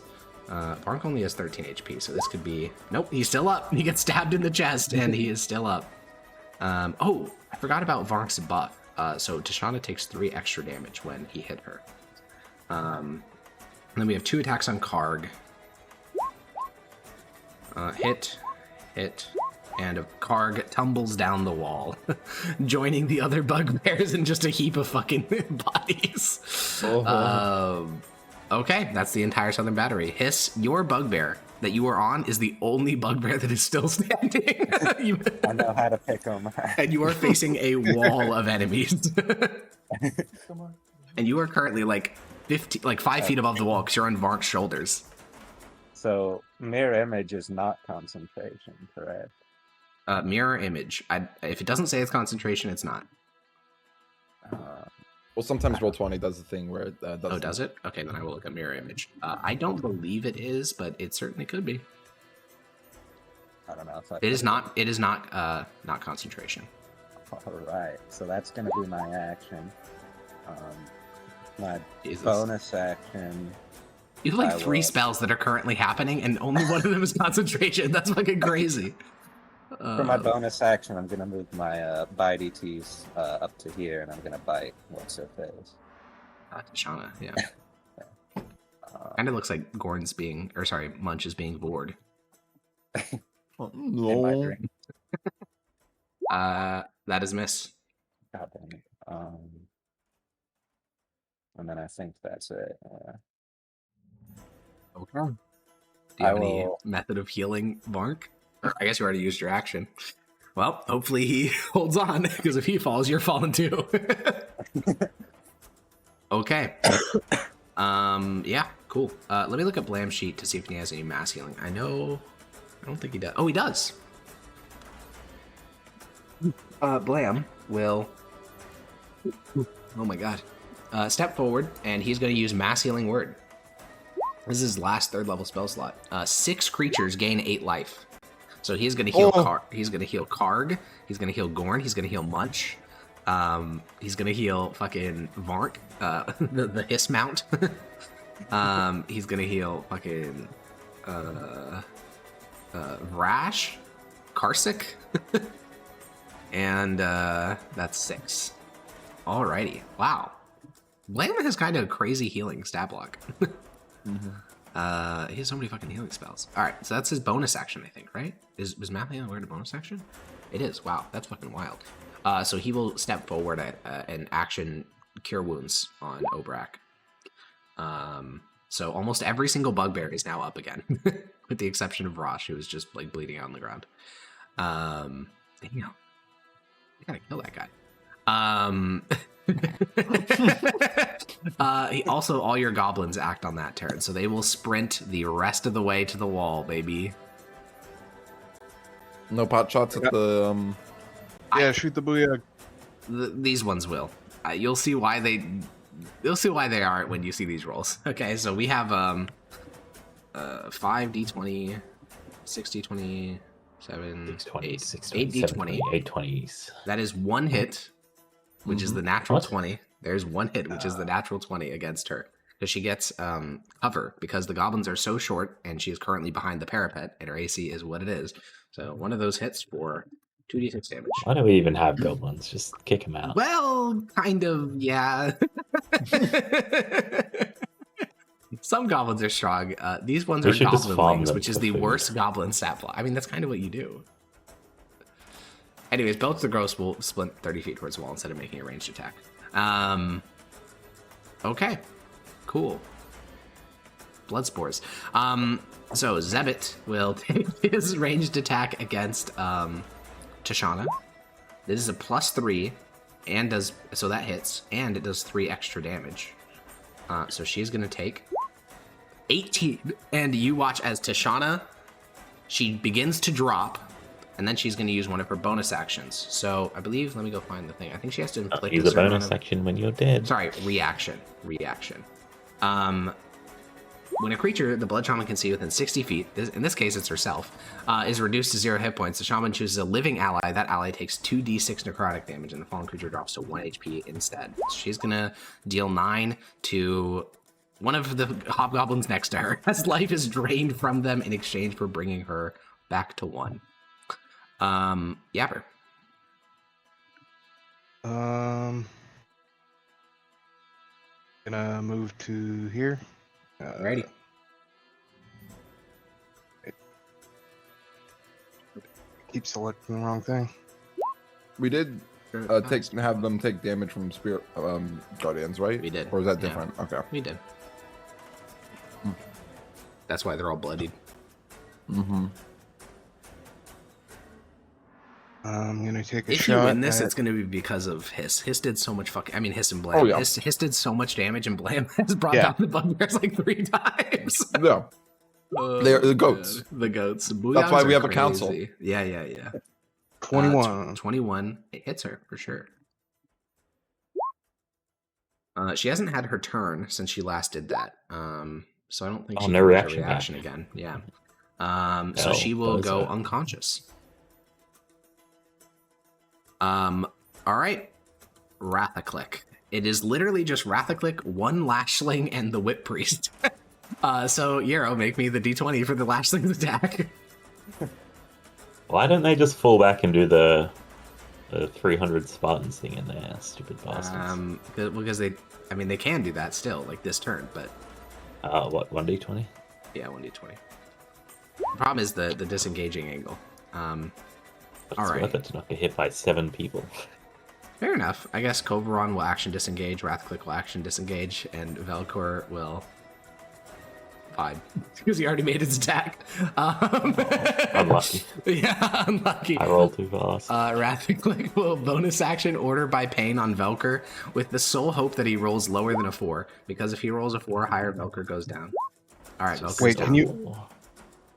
S1: Varnk only has 13 HP, so this could be... Nope, he's still up. He gets stabbed in the chest, and he is still up. Oh, I forgot about Varnk's buff. So Tishana takes 3 extra damage when he hit her. Then we have 2 attacks on Karg. Hit, and Karg tumbles down the wall, joining the other bugbears in just a heap of fucking bodies. Okay, that's the entire Southern Battery. Hiss, your bugbear that you are on is the only bugbear that is still standing.
S5: I know how to pick them.
S1: And you are facing a wall of enemies. And you are currently like 5 feet above the wall because you're on Varnk's shoulders.
S5: So mirror image is not concentration, correct?
S1: Mirror image. If it doesn't say it's concentration, it's not.
S3: Well, sometimes Roll20 does the thing where it does.
S1: Oh, does it? Okay, then I will look at mirror image. I don't believe it is, but it certainly could be.
S5: I don't know.
S1: It is not. It is not. Not concentration.
S5: All right. So that's gonna be my action. My
S1: Jesus.
S5: bonus action.
S1: You have like
S5: I
S1: 3
S5: will.
S1: spells that are currently happening, and only one of them is concentration. That's fucking crazy.
S5: For my bonus action, I'm gonna move my bitey teeth up to here, and I'm gonna bite what's her face.
S1: Tishana, yeah. Kind of looks like Munch is being bored.
S3: Oh,
S5: In my
S3: no.
S5: dream.
S1: That is miss.
S5: God damn it. And then I think that's it.
S1: Okay. Do you have any
S5: will-
S1: method of healing Varnk? Or I guess you already used your action. Well, hopefully he holds on, because if he falls, you're falling too. Okay. Yeah, cool. Let me look at Blam's sheet to see if he has any mass healing. I don't think he does. Oh, he does. Blam will... Oh my god. Step forward, and he's going to use Mass Healing Word. This is his last 3rd level spell slot. 6 creatures gain 8 life. So he's going to heal he's going to heal Karg, he's going to heal Gorn, he's going to heal Munch. He's going to heal fucking Varnk, the Hiss Mount. He's going to heal fucking Vrash, Karsik. And that's 6. Alrighty. Wow. Blam has kind of a crazy healing stat block. He has so many fucking healing spells. Alright, so that's his bonus action, I think, right? Was Map Healing Word a bonus action? It is. Wow, that's fucking wild. So he will step forward and action Cure Wounds on Obrak. So almost every single bugbear is now up again, with the exception of Rosh, who is just like bleeding out on the ground. Damn. I gotta kill that guy. Also, all your goblins act on that turn, so they will sprint the rest of the way to the wall, baby.
S3: No pot shots at the.
S2: Yeah, shoot the booyah.
S1: These ones will. You'll see why they. You'll see why they are when you see these rolls. Okay, so we have 5d20, 6d20, 7, 8, 8d20.
S4: 820s.
S1: That is 1 hit, which is the natural
S4: What?
S1: 20. There's 1 hit, which is the natural 20 against her. Because she gets cover, because the goblins are so short, and she is currently behind the parapet, and her AC is what it is. So one of those hits for 2d6 damage.
S4: Why do we even have goblins? Just kick them out.
S1: Well, kind of, yeah. Some goblins are strong. These ones
S4: We
S1: are
S4: should just farm
S1: goblinlings,
S4: them
S1: which is
S4: for
S1: the
S4: food.
S1: worst goblin stat block. I mean, that's kind of what you do. Anyways, Belch the Gross will splint 30 feet towards the wall instead of making a ranged attack. Okay, cool. Blood spores. So Zebit will take his ranged attack against Tishana. This is a +3, and so that hits, and it does 3 extra damage. So she's gonna take 18, and you watch as Tishana, she begins to drop, and then she's gonna use one of her bonus actions. So I believe, let me go find the thing. I think she has to inflict
S4: Use
S1: a
S4: a
S1: certain
S4: bonus
S1: amount of...
S4: action when you're dead.
S1: Sorry, reaction. when a creature the blood shaman can see within 60 feet, in this case it's herself, is reduced to 0 hit points, the shaman chooses a living ally. That ally takes 2d6 necrotic damage, and the fallen creature drops to 1 HP instead. So she's gonna deal 9 to one of the hobgoblins next to her, as life is drained from them in exchange for bringing her back to 1. Yapper.
S2: Gonna move to here.
S1: Alrighty.
S2: Keep selecting the wrong thing.
S3: We did have them take damage from spirit guardians, right?
S1: We did.
S3: Or is that
S1: Yeah.
S3: different? Okay.
S1: We did. That's why they're all bloodied.
S3: Mm-hmm.
S2: I'm gonna take a
S1: If
S2: shot.
S1: you win this,
S2: at-
S1: it's going to be because of Hiss. Hiss did so much fucking... I mean, Hiss and Blam.
S3: Oh, yeah.
S1: Hiss did so much damage, and Blam has brought
S2: Yeah.
S1: down the bugbears like 3 times.
S3: Yeah. They're the goats.
S1: The goats.
S3: That's why we have a council.
S1: Yeah.
S2: 21.
S1: 21. It hits her, for sure. She hasn't had her turn since she last did that. So I don't think
S4: Oh,
S1: she
S4: no
S1: can use
S4: reaction
S1: her reaction
S4: back.
S1: again. Yeah. So
S4: Oh,
S1: she will
S4: those
S1: go
S4: are-
S1: unconscious. All right. Rathaclick. It is literally just Rathaclick, 1 Lashling, and the Whip Priest. So Yarrow, make me the D20 for the Lashling's attack.
S4: Why don't they just fall back and do the 300 Spartans thing in there? Stupid bastards.
S1: Because they can do that still, like this turn, but
S4: What, 1d20?
S1: yeah, 1d20. The problem is the disengaging angle.
S4: It's
S1: Alright.
S4: worth it to not get hit by 7 people.
S1: Fair enough. I guess Kovaron will action disengage, Rathaclick will action disengage, and Velcor will... Fine. Because he already made his attack.
S4: Unlucky.
S1: Yeah, unlucky.
S4: I rolled too fast.
S1: Rathaclick will bonus action Order by Pain on Velcor with the sole hope that he rolls lower than a 4. Because if he rolls a 4 higher, Velcor goes down. Alright, Velcor's
S2: Wait,
S1: down.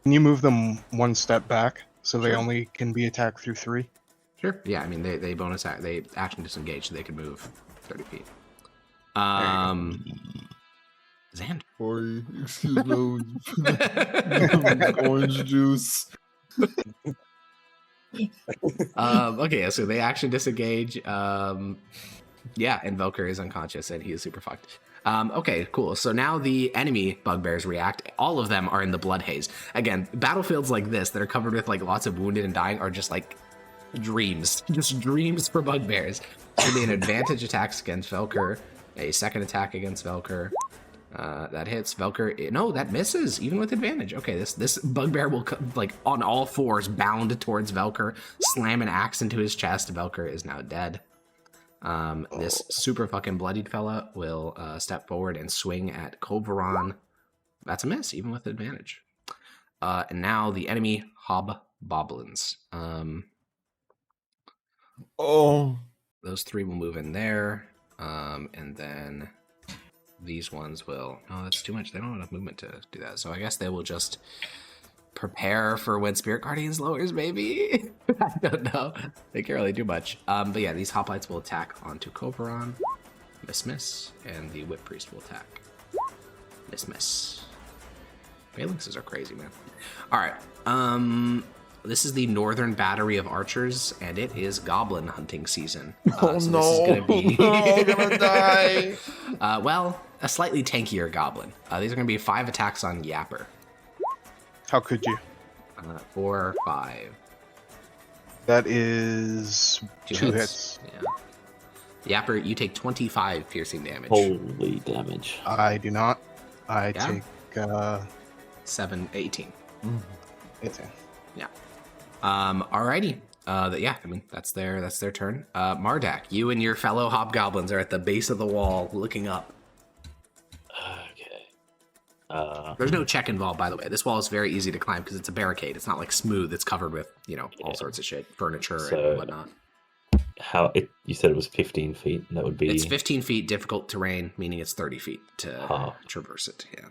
S2: can you move them 1 step back so they only can be attacked through 3?
S1: Sure. Yeah, I mean they they action disengage, so they can move 30 feet. Xander.
S3: Sorry, excuse me. Orange juice.
S1: Okay, so they action disengage. Yeah, and Velcor is unconscious and he is super fucked. Okay, cool. So now the enemy bugbears react. All of them are in the blood haze. Again, battlefields like this that are covered with like lots of wounded and dying are just like dreams. Just dreams for bugbears. Should be an advantage attacks against Velcor. A second attack against Velcor. That hits Velcor. No, that misses, even with advantage. Okay, this bugbear will like on all 4s bound towards Velcor, slam an axe into his chest. Velcor is now dead. This super fucking bloodied fella will step forward and swing at Kovaron. That's a miss, even with advantage. And now the enemy hobgoblins. Those 3 will move in there, and then these ones will... Oh, that's too much. They don't have enough movement to do that. So I guess they will just prepare for when Spirit Guardians lowers, maybe? I don't know. They can't really do much. But yeah, these hoplites will attack onto Kovaron. Miss. And the Whip Priest will attack. Miss. Phalanxes are crazy, man. Alright. This is the Northern Battery of Archers, and it is Goblin hunting season. So this is gonna be...
S3: I'm gonna die.
S1: Well, a slightly tankier Goblin. These are going to be 5 attacks on Yapper.
S2: How could you?
S1: 4, 5.
S2: That is 2
S1: 2
S2: hits.
S1: Yeah. Yapper, you take 25 piercing damage.
S4: Holy damage.
S2: I do not. I
S1: Yeah?
S2: take
S1: 7, 18.
S2: 18.
S1: Alrighty. Yeah, I mean, that's their turn. Mardak, you and your fellow hobgoblins are at the base of the wall looking up.
S4: Okay.
S1: There's no check involved, by the way. This wall is very easy to climb because it's a barricade. It's not like smooth. It's covered with, all sorts of shit, furniture
S4: So-
S1: and whatnot.
S4: You said it was 15 feet. That would be...
S1: It's 15 feet difficult terrain, meaning it's 30 feet to
S4: Oh.
S1: traverse it. Yeah.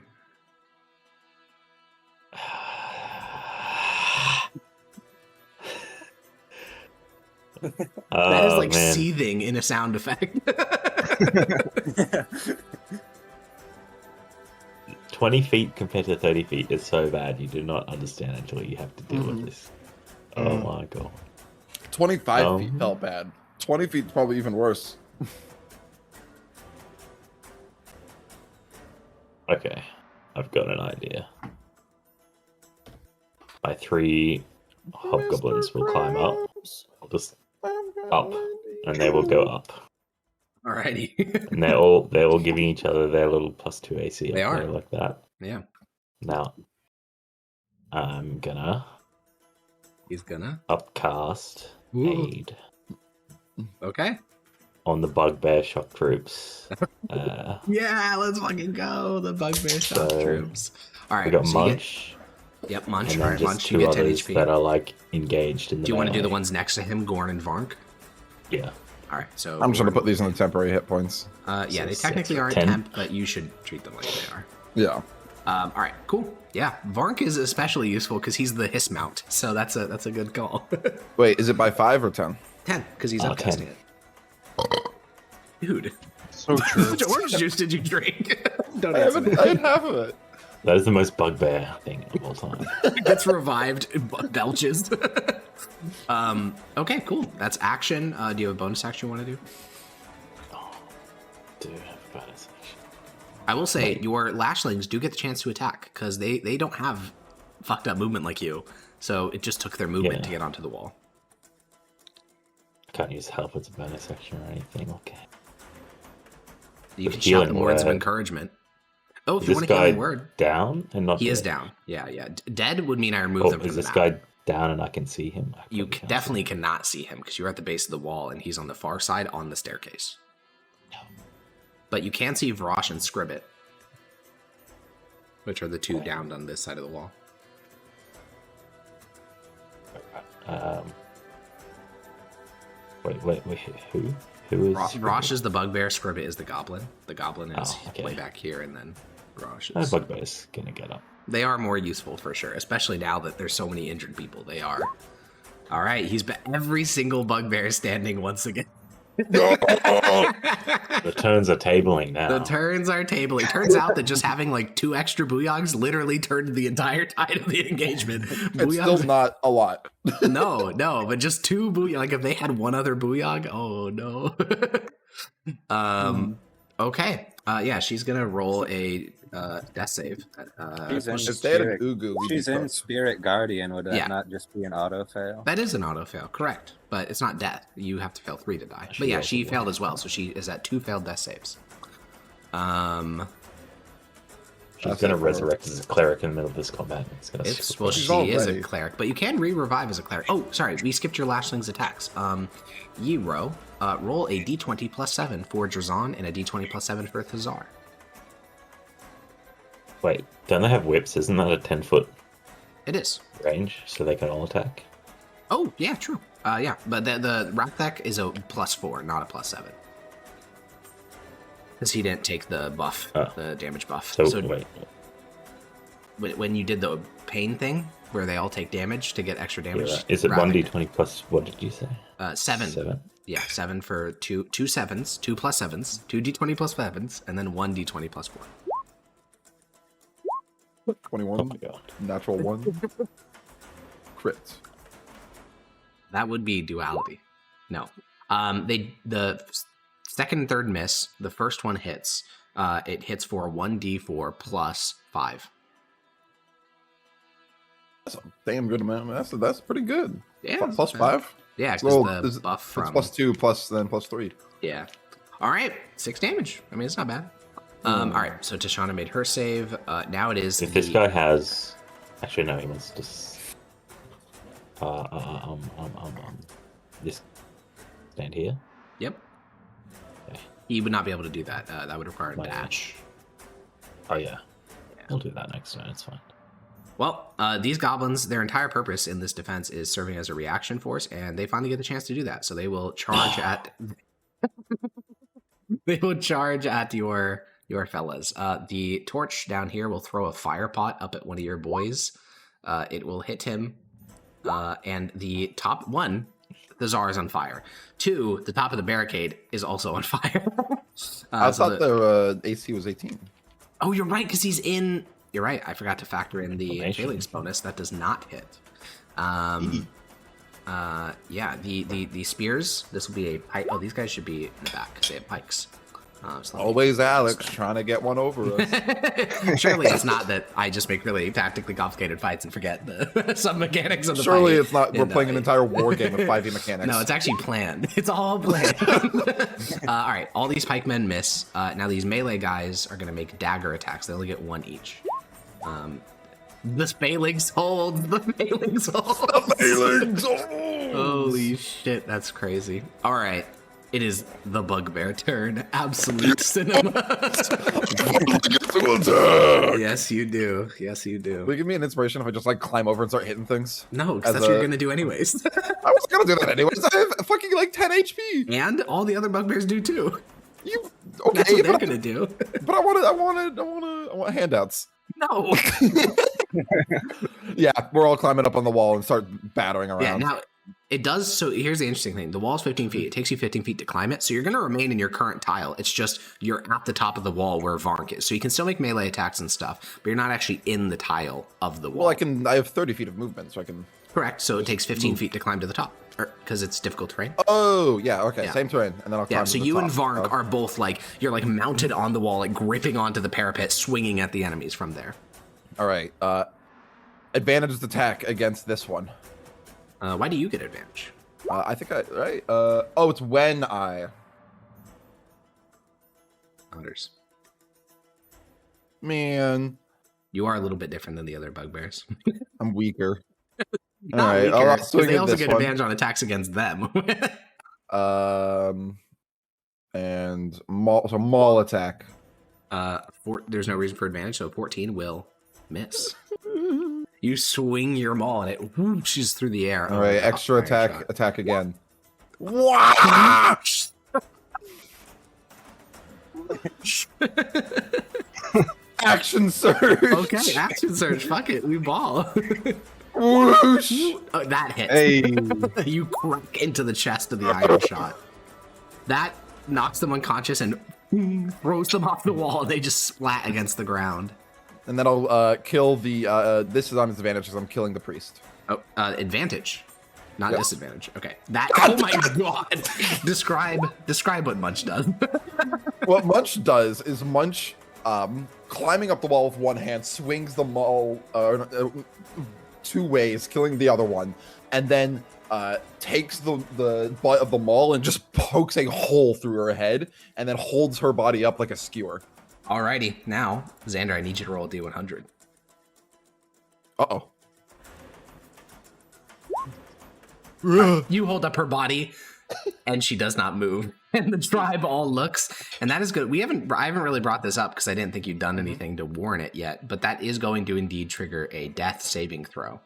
S1: That is like
S4: man.
S1: seething in a sound effect.
S4: 20 feet compared to 30 feet is so bad. You do not understand until you have to deal with this. Oh my god.
S3: 25 feet felt bad. 20 feet's probably even worse.
S4: Okay, I've got an idea. My 3 hobgoblins will climb up, just up, and they will go up.
S1: Alrighty.
S4: And they're all giving each other their little +2 AC.
S1: They are.
S4: Like that.
S1: Yeah.
S4: Now, I'm gonna.
S1: He's gonna
S4: upcast
S1: Ooh.
S4: aid
S1: Okay.
S4: on the bugbear shock troops.
S1: Yeah, let's fucking go. The bugbear shock
S4: So,
S1: troops. All right.
S4: We got
S1: so you
S4: Munch.
S1: Yep, Munch.
S4: And
S1: All
S4: then
S1: right,
S4: just
S1: Munch. You
S4: two
S1: get 10
S4: others
S1: HP.
S4: that are like engaged in the.
S1: Do you want to do the
S4: melee.
S1: ones next to him, Gorn and Varnk?
S4: Yeah.
S1: All right. So
S3: I'm just gonna put these in the temporary hit points.
S1: Yeah,
S4: So
S1: they technically
S4: six,
S1: aren't
S4: 10.
S1: temp, but you should treat them like they are.
S3: Yeah.
S1: All right, cool. Yeah, Varnk is especially useful because he's the hiss mount, so that's a good call.
S3: Wait, is it by 5 or 10?
S1: 10, because he's
S4: 10.
S1: upcasting it. Dude,
S2: So true.
S1: how much orange juice did you drink? Don't
S3: I
S1: answer
S3: haven't.
S1: that.
S3: I had half of it.
S4: That is the most bugbear thing of all time.
S1: Gets revived, belches. Okay, cool. That's action. Do you have a bonus action you want to do?
S4: Do have a bonus action.
S1: I will say your lashlings do get the chance to attack because they don't have fucked up movement like you. So it just took their movement
S4: Yeah.
S1: to get onto the wall.
S4: Can't use help as a bonus action or anything. Okay.
S1: You
S4: With
S1: can shout them
S4: healing
S1: words of
S4: word.
S1: encouragement. Oh, if
S4: Is
S1: you
S4: this
S1: want to heal
S4: guy
S1: a word.
S4: down and not?
S1: He is
S4: dead?
S1: down. Yeah, yeah. Dead would mean I remove
S4: Oh,
S1: them from
S4: is
S1: the
S4: this
S1: map.
S4: guy down and I can see him? I
S1: You
S4: probably can't
S1: definitely
S4: see him.
S1: cannot see him because you're at the base of the wall and he's on the far side on the staircase. But you can see Vrosh and Scribbit, which are the two downed on this side of the wall.
S4: Wait, who? Who is?
S1: Vrosh is the bugbear, Scribbit is the goblin. The goblin is
S4: Oh, okay.
S1: way back here, and then Vrosh
S4: That
S1: is...
S4: bugbear's gonna get up.
S1: They are more useful for sure, especially now that there's so many injured people. They are. All right, he's every single bugbear is standing once again.
S4: The turns are tabling now.
S1: The turns are tabling. Turns out that just having like 2 extra booyogs literally turned the entire tide of the engagement.
S3: It's still not a lot.
S1: no, but just 2 booyog. Like if they had 1 other booyog, oh no. Okay. Yeah, she's gonna roll a death save.
S5: She's in
S3: If they had an
S5: Spirit,
S3: Ugu, we'd
S5: she's
S3: be
S5: in
S3: cooked.
S5: Spirit Guardian. Would that
S1: Yeah.
S5: not just be an auto fail?
S1: That is an auto fail, correct? But it's not death. You have to fail 3 to die.
S4: She
S1: But yeah,
S4: rolled
S1: she
S4: a one.
S1: failed as well, so she is at 2 failed death saves.
S4: She's
S3: That's
S4: gonna
S3: it for-
S4: resurrect as a cleric in the middle of this combat. It's gonna.
S1: It's well,
S3: She's
S1: she is a
S3: already-
S1: cleric, but you can re-revive as a cleric. Oh, sorry, we skipped your lashling's attacks. Yiro, roll a d20 plus 7 for Drazan and a d20 plus 7 for Thazar.
S4: Wait, don't they have whips? Isn't that a 10-foot
S1: It is.
S4: range, so they can all attack?
S1: Oh, yeah, true. Yeah, but the Rakthak is a plus 4, not a plus 7. Because he didn't take the buff,
S4: Oh.
S1: the damage buff.
S4: So wait,
S1: When you did the pain thing, where they all take damage to get extra damage.
S4: yeah, is it
S1: Rakthak
S4: 1d20 plus? What did you say?
S1: 7.
S4: 7.
S1: Yeah, 7 for two 7s, 2 plus 7s, 2 d20 plus 7s, and then 1 d20 plus 4.
S3: 21.
S4: Oh my god.
S3: Natural 1. Crit.
S1: That would be duality. No. The second and third miss. The first one hits. It hits for 1d4 plus 5.
S3: That's a damn good amount. That's pretty good.
S1: Yeah.
S3: Plus 5?
S1: Yeah, because
S3: Well,
S1: the
S3: is it-
S1: buff
S3: It's
S1: from
S3: plus 2 plus then plus 3.
S1: yeah. All right, 6 damage. I mean, it's not bad. All right, so Tashana made her save. Now it is
S4: If this guy has, actually no, he wants to. This stand here.
S1: Yep.
S4: Okay.
S1: He would not be able to do that. That would require a
S4: Right.
S1: dash.
S4: Oh yeah, we'll do that next turn. It's fine.
S1: Well, these goblins, their entire purpose in this defense is serving as a reaction force, and they finally get the chance to do that. So they will charge at. They will charge at your fellas. The torch down here will throw a fire pot up at one of your boys. It will hit him, and the top one, the Tsar is on fire. 2, the top of the barricade is also on fire.
S3: I
S1: so
S3: thought their AC was 18.
S1: Oh, you're right, because he's in. You're right. I forgot to factor in the
S4: Information.
S1: phalanx bonus. That does not hit. Yeah, the spears. This will be a pike. Oh, these guys should be in the back because they have pikes. So
S3: Always Alex trying to get one over us.
S1: Surely it's not that I just make really tactically complicated fights and forget some mechanics of the
S3: Surely
S1: fight.
S3: it's not. We're playing an entire war game of 5e mechanics.
S1: No, it's actually planned. It's all planned. All right, all these pikemen miss. Now these melee guys are going to make dagger attacks. They only get one each. The phalanx hold. The phalanx hold.
S3: The phalanx holds.
S1: Holy shit, that's crazy. All right. It is the bugbear turn. Absolute cinema. Yes, you do. Yes, you do.
S3: Will you give me an inspiration if I just like climb over and start hitting things?
S1: No, because
S3: As
S1: that's what you're
S3: a-
S1: gonna do anyways.
S3: I was gonna do that anyways. I have fucking like 10 HP.
S1: And all the other bugbears do too.
S3: You
S1: That's
S3: okay?
S1: what they're
S3: But,
S1: gonna do.
S3: but I want handouts.
S1: No.
S3: Yeah, we're all climbing up on the wall and start battering around.
S1: Yeah, now it does. So here's the interesting thing: the wall's 15 feet. It takes you 15 feet to climb it, so you're going to remain in your current tile. It's just you're at the top of the wall where Varnk is, so you can still make melee attacks and stuff, but you're not actually in the tile of the wall.
S3: Well, I have 30 feet of movement, so I can.
S1: Correct. So it takes 15 feet to climb to the top, because it's difficult terrain.
S3: Oh, yeah. Okay,
S1: Yeah.
S3: same terrain, and then I'll climb.
S1: Yeah.
S3: to
S1: So
S3: the
S1: you
S3: top.
S1: and Varnk
S3: Okay.
S1: are both like you're like mounted on the wall, like gripping onto the parapet, swinging at the enemies from there.
S3: All right. Advantaged attack against this one.
S1: Why do you get advantage?
S3: I think right. Oh, it's when I.
S1: Anders.
S3: Man,
S1: You are a little bit different than the other bugbears.
S3: I'm weaker.
S1: Not
S3: All right,
S1: weaker,
S3: I'll
S1: 'cause
S3: swing
S1: they
S3: at
S1: also
S3: this
S1: get
S3: one.
S1: advantage on attacks against them.
S3: And maul attack.
S1: There's no reason for advantage, so 14 will miss. You swing your maul and it whooshes through the air.
S3: All
S1: Oh,
S3: right,
S1: yeah,
S3: extra
S1: fire
S3: attack.
S1: shot.
S3: Attack again. Action surge.
S1: Okay, action surge. Fuck it, we ball.
S3: Whoosh.
S1: Oh, that hit.
S2: Hey,
S1: You crack into the chest of the iron shot. That knocks them unconscious and throws them off the wall. They just splat against the ground.
S3: And then I'll kill the. This is on disadvantage because I'm killing the priest.
S1: Oh, advantage, not
S3: Yeah.
S1: disadvantage. Okay, that. Oh my god! Describe what Munch does.
S3: What Munch does is Munch, climbing up the wall with one hand, swings the maul two ways, killing the other one, and then takes the butt of the maul and just pokes a hole through her head, and then holds her body up like a skewer.
S1: Alrighty, now Xander, I need you to roll a D100.
S3: Uh-oh.
S1: You hold up her body, and she does not move. And the tribe all looks, and that is good. I haven't really brought this up because I didn't think you'd done anything to warn it yet, but that is going to indeed trigger a death saving throw.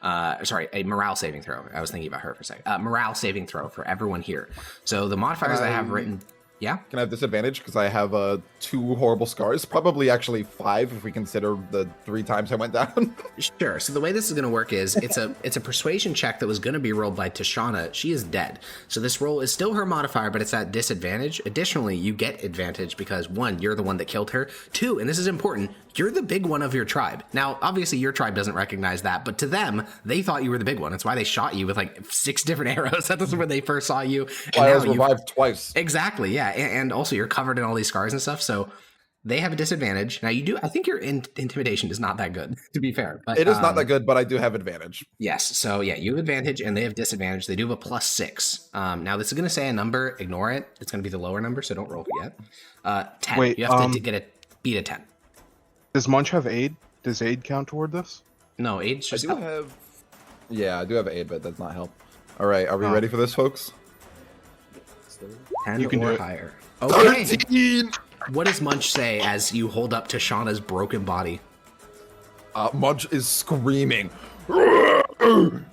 S1: Sorry, a morale saving throw. I was thinking about her for a second. Morale saving throw for everyone here. So the modifiers I have written. Yeah?
S3: Can I have disadvantage because I have 2 horrible scars? Probably actually 5 if we consider the 3 times I went down.
S1: Sure. So the way this is going to work is it's a persuasion check that was going to be rolled by Tashana. She is dead. So this roll is still her modifier, but it's at disadvantage. Additionally, you get advantage because 1, you're the one that killed her. 2, and this is important, you're the big one of your tribe. Now, obviously your tribe doesn't recognize that, but to them, they thought you were the big one. That's why they shot you with like 6 different arrows. That was when they first saw you. And
S3: I was
S1: now you've-
S3: revived twice.
S1: Exactly, yeah. And also you're covered in all these scars and stuff, so they have a disadvantage. Now I think your intimidation is not that good, to be fair. But,
S3: It is not that good, but I do have advantage.
S1: Yes, so yeah, you have advantage and they have disadvantage. They do have a +6. Now this is going to say a number, ignore it. It's going to be the lower number, so don't roll it yet. 10.
S2: Wait,
S1: you have to get a beat a 10.
S2: does Munch have aid? Does aid count toward this?
S1: No, age
S3: I
S1: just
S3: do have... Yeah, I do have aid, but that's not help. All right, are we ready for this, folks?
S1: 10
S2: You can
S1: or
S2: do it.
S1: higher. Okay.
S3: 13!
S1: What does Munch say as you hold up Tashana's broken body?
S3: Munch is screaming. Munch,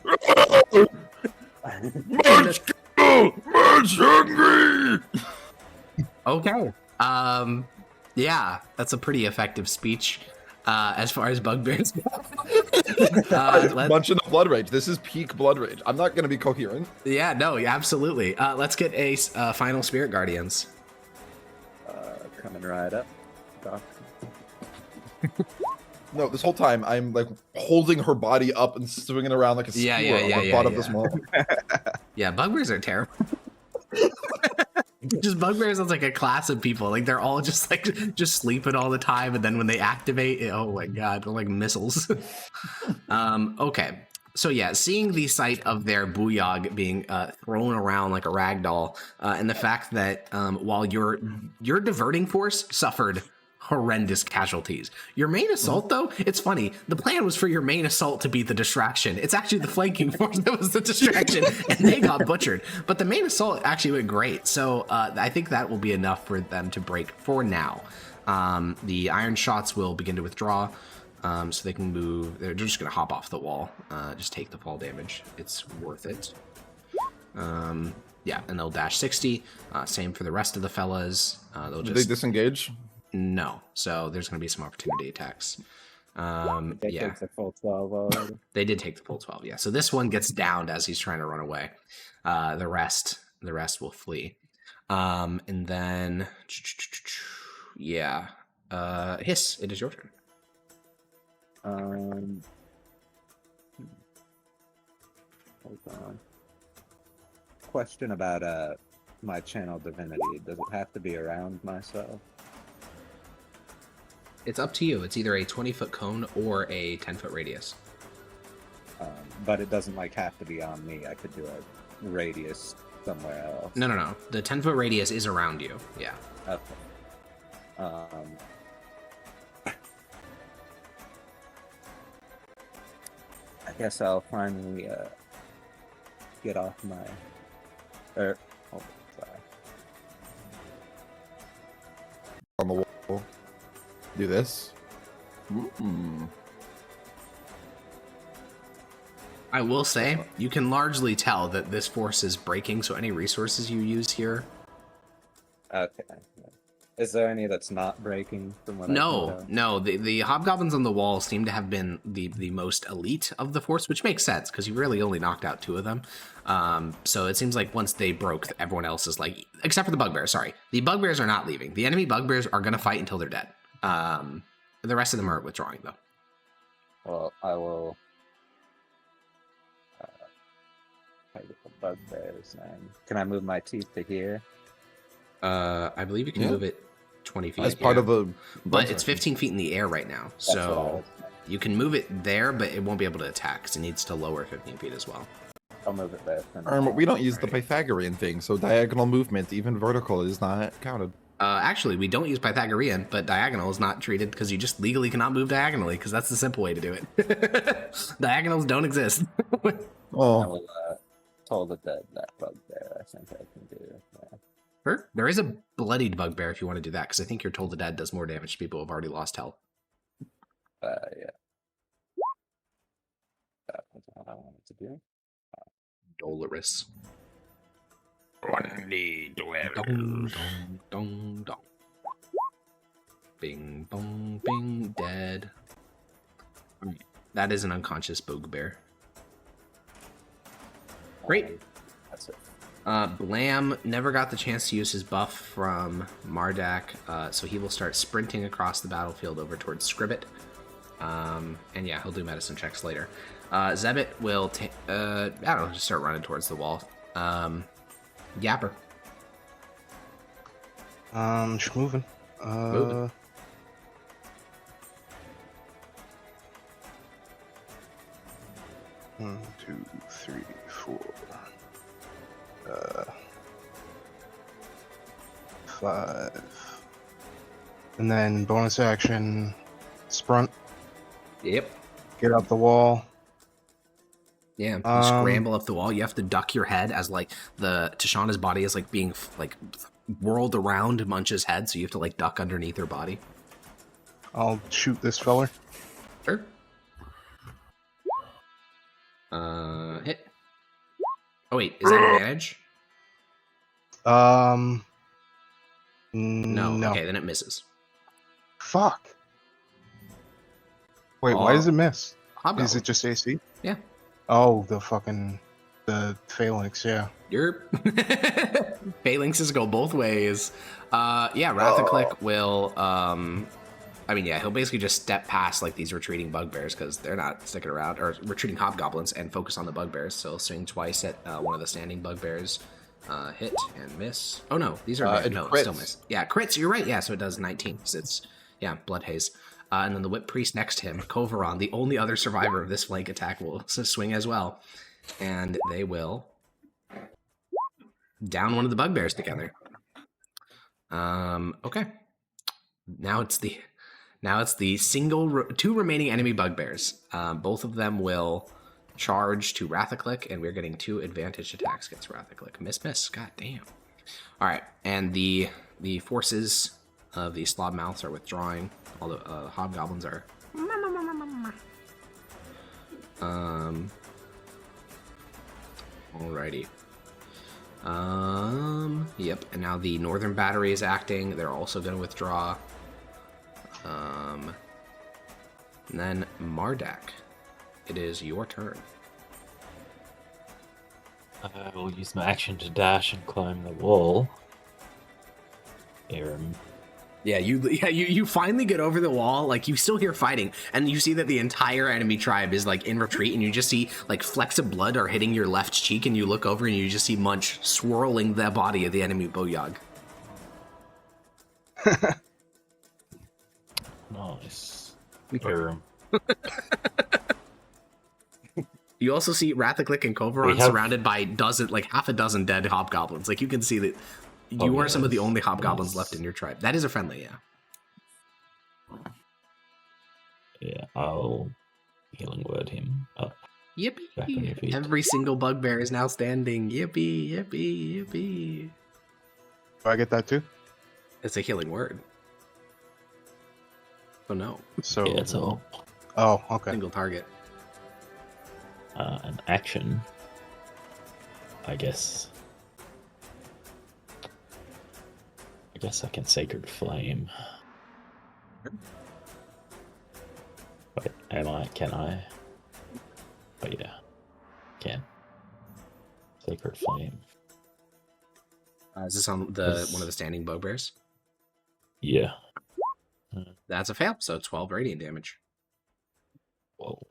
S3: go! Munch hungry!
S1: Okay. Yeah, that's a pretty effective speech. As far as bugbears go.
S3: Munch in the blood rage. This is peak blood rage. I'm not going to be coherent.
S1: Yeah, no, absolutely. Let's get a final Spirit Guardians.
S5: Coming right up. Doc.
S3: No, this whole time I'm like holding her body up and swinging around like a skewer on the butt of this model.
S1: Yeah, bugbears are terrible. Just bugbears sounds like a class of people. Like they're all just just sleeping all the time, and then when they activate, oh my god, they're like missiles. Okay. So yeah, seeing the sight of their booyog being thrown around like a rag doll, and the fact that while your diverting force suffered horrendous casualties, your main assault though, it's funny. The plan was for your main assault to be the distraction. It's actually the flanking force that was the distraction, and they got butchered. But the main assault actually went great. So I think that will be enough for them to break for now. The iron shots will begin to withdraw. So they can move. They're just going to hop off the wall. Just take the fall damage. It's worth it. Yeah, and they'll dash 60. Same for the rest of the fellas. They'll just...
S3: Did they disengage?
S1: No. So there's going to be some opportunity attacks.
S5: They
S1: Yeah.
S5: take the full 12 already.
S1: They did take the full 12, yeah. So this one gets downed as he's trying to run away. The rest will flee. And then... Yeah. Hiss, it is your turn.
S5: Hold on. Question about my channel divinity. Does it have to be around myself?
S1: It's up to you. It's either a 20-foot cone or a 10-foot radius.
S5: But it doesn't like have to be on me. I could do a radius somewhere else.
S1: No. The 10-foot radius is around you. Yeah.
S5: Okay. I guess I'll finally get off my. Hold on, sorry.
S3: On the wall. Do this.
S1: I will say, you can largely tell that this force is breaking, so any resources you use here...
S5: Okay. Is there any that's not breaking from what I can tell?
S1: No. The hobgoblins on the wall seem to have been the most elite of the force, which makes sense, because you really only knocked out 2 of them. So it seems like once they broke, everyone else is like... Except for the bugbears, sorry. The bugbears are not leaving. The enemy bugbears are going to fight until they're dead. The rest of them are withdrawing, though.
S5: Well, I will... target the bugbears, and can I move my teeth to here?
S1: I believe you can move it 20 feet.
S3: As part of the...
S1: But it's 15 feet in the air right now, so you can move it there, but it won't be able to attack, because it needs to lower 15 feet as well.
S5: I'll move it there.
S3: We don't use the Pythagorean thing, so diagonal movement, even vertical, is not counted.
S1: Actually, we don't use Pythagorean, but diagonal is not treated because you just legally cannot move diagonally, because that's the simple way to do it. Diagonals don't exist.
S5: I
S3: Oh,
S5: will toll the dead that bugbear. I think I can do. Yeah.
S1: Sure. There is a bloodied bugbear if you want to do that, because I think you're told the dead does more damage to people who have already lost health.
S5: Yeah. That was what I wanted to do.
S1: Dolorous. Dong. Bing, bong, bing, dead. That is an unconscious bugbear. Great.
S5: That's it.
S1: Blam never got the chance to use his buff from Mardak, so he will start sprinting across the battlefield over towards Scribbit. And yeah, he'll do medicine checks later. Zebit will, I don't know, just start running towards the wall. Yapper.
S2: Just moving.
S1: Moving.
S2: One, 2, 3, 4. 5. And then bonus action, sprint,
S1: Yep.
S2: get up the wall.
S1: Yeah, you scramble up the wall. You have to duck your head as like Tashana's body is like being like whirled around Munch's head, so you have to like duck underneath her body.
S2: I'll shoot this feller.
S1: Sure. Hit. Oh wait, is that advantage? No. Okay, then it misses.
S2: Fuck. Wait, why does it miss?
S1: Hobgoblin.
S2: Is it just AC?
S1: Yeah.
S2: Oh, the phalanx, yeah.
S1: Your phalanxes go both ways. Yeah, Wrath of Click will I mean, yeah, he'll basically just step past like these retreating bugbears because they're not sticking around, or retreating hobgoblins, and focus on the bugbears. So he'll swing twice at one of the standing bugbears. Hit and miss. Oh no, these are no,
S3: crits.
S1: still miss. Yeah, crits. You're right. Yeah, so it does 19. So it's blood haze. And then the whip priest next to him, Kovaron, the only other survivor of this flank attack, will swing as well, and they will down one of the bugbears together. Okay. Now it's the two remaining enemy bugbears. Both of them will charge to Rathaclick, and we're getting 2 advantage attacks against Rathaclick. Miss. God damn. All right, and the forces of the Slobmouths are withdrawing. All the hobgoblins are. Alrighty. Yep. And now the Northern Battery is acting. They're also going to withdraw. And then Mardak, it is your turn.
S4: I will use my action to dash and climb the wall. Aram.
S1: Yeah, you finally get over the wall. Like, you still hear fighting, and you see that the entire enemy tribe is like in retreat, and you just see like flecks of blood are hitting your left cheek, and you look over and you just see Munch swirling the body of the enemy Boyog.
S4: Nice. Aram.
S1: You also see Rathaclick and Kovaron surrounded by half a dozen dead hobgoblins. Like, you can see that you are some of the only hobgoblins left in your tribe. That is a friendly, yeah.
S4: Yeah, I'll healing word him up. Back on your
S1: Yippee!
S4: feet.
S1: Every single bugbear is now standing. Yippee! Yippee! Yippee!
S2: Do I get that too?
S1: It's a healing word. Oh no!
S2: So.
S4: Yeah, so
S2: Oh, okay.
S1: Single target.
S4: an action, I guess. I can Sacred Flame. Wait, can I? Oh yeah, can. Sacred Flame.
S1: Is this on one of the standing bugbears?
S4: Yeah.
S1: That's a fail, so 12 radiant damage.
S4: Whoa.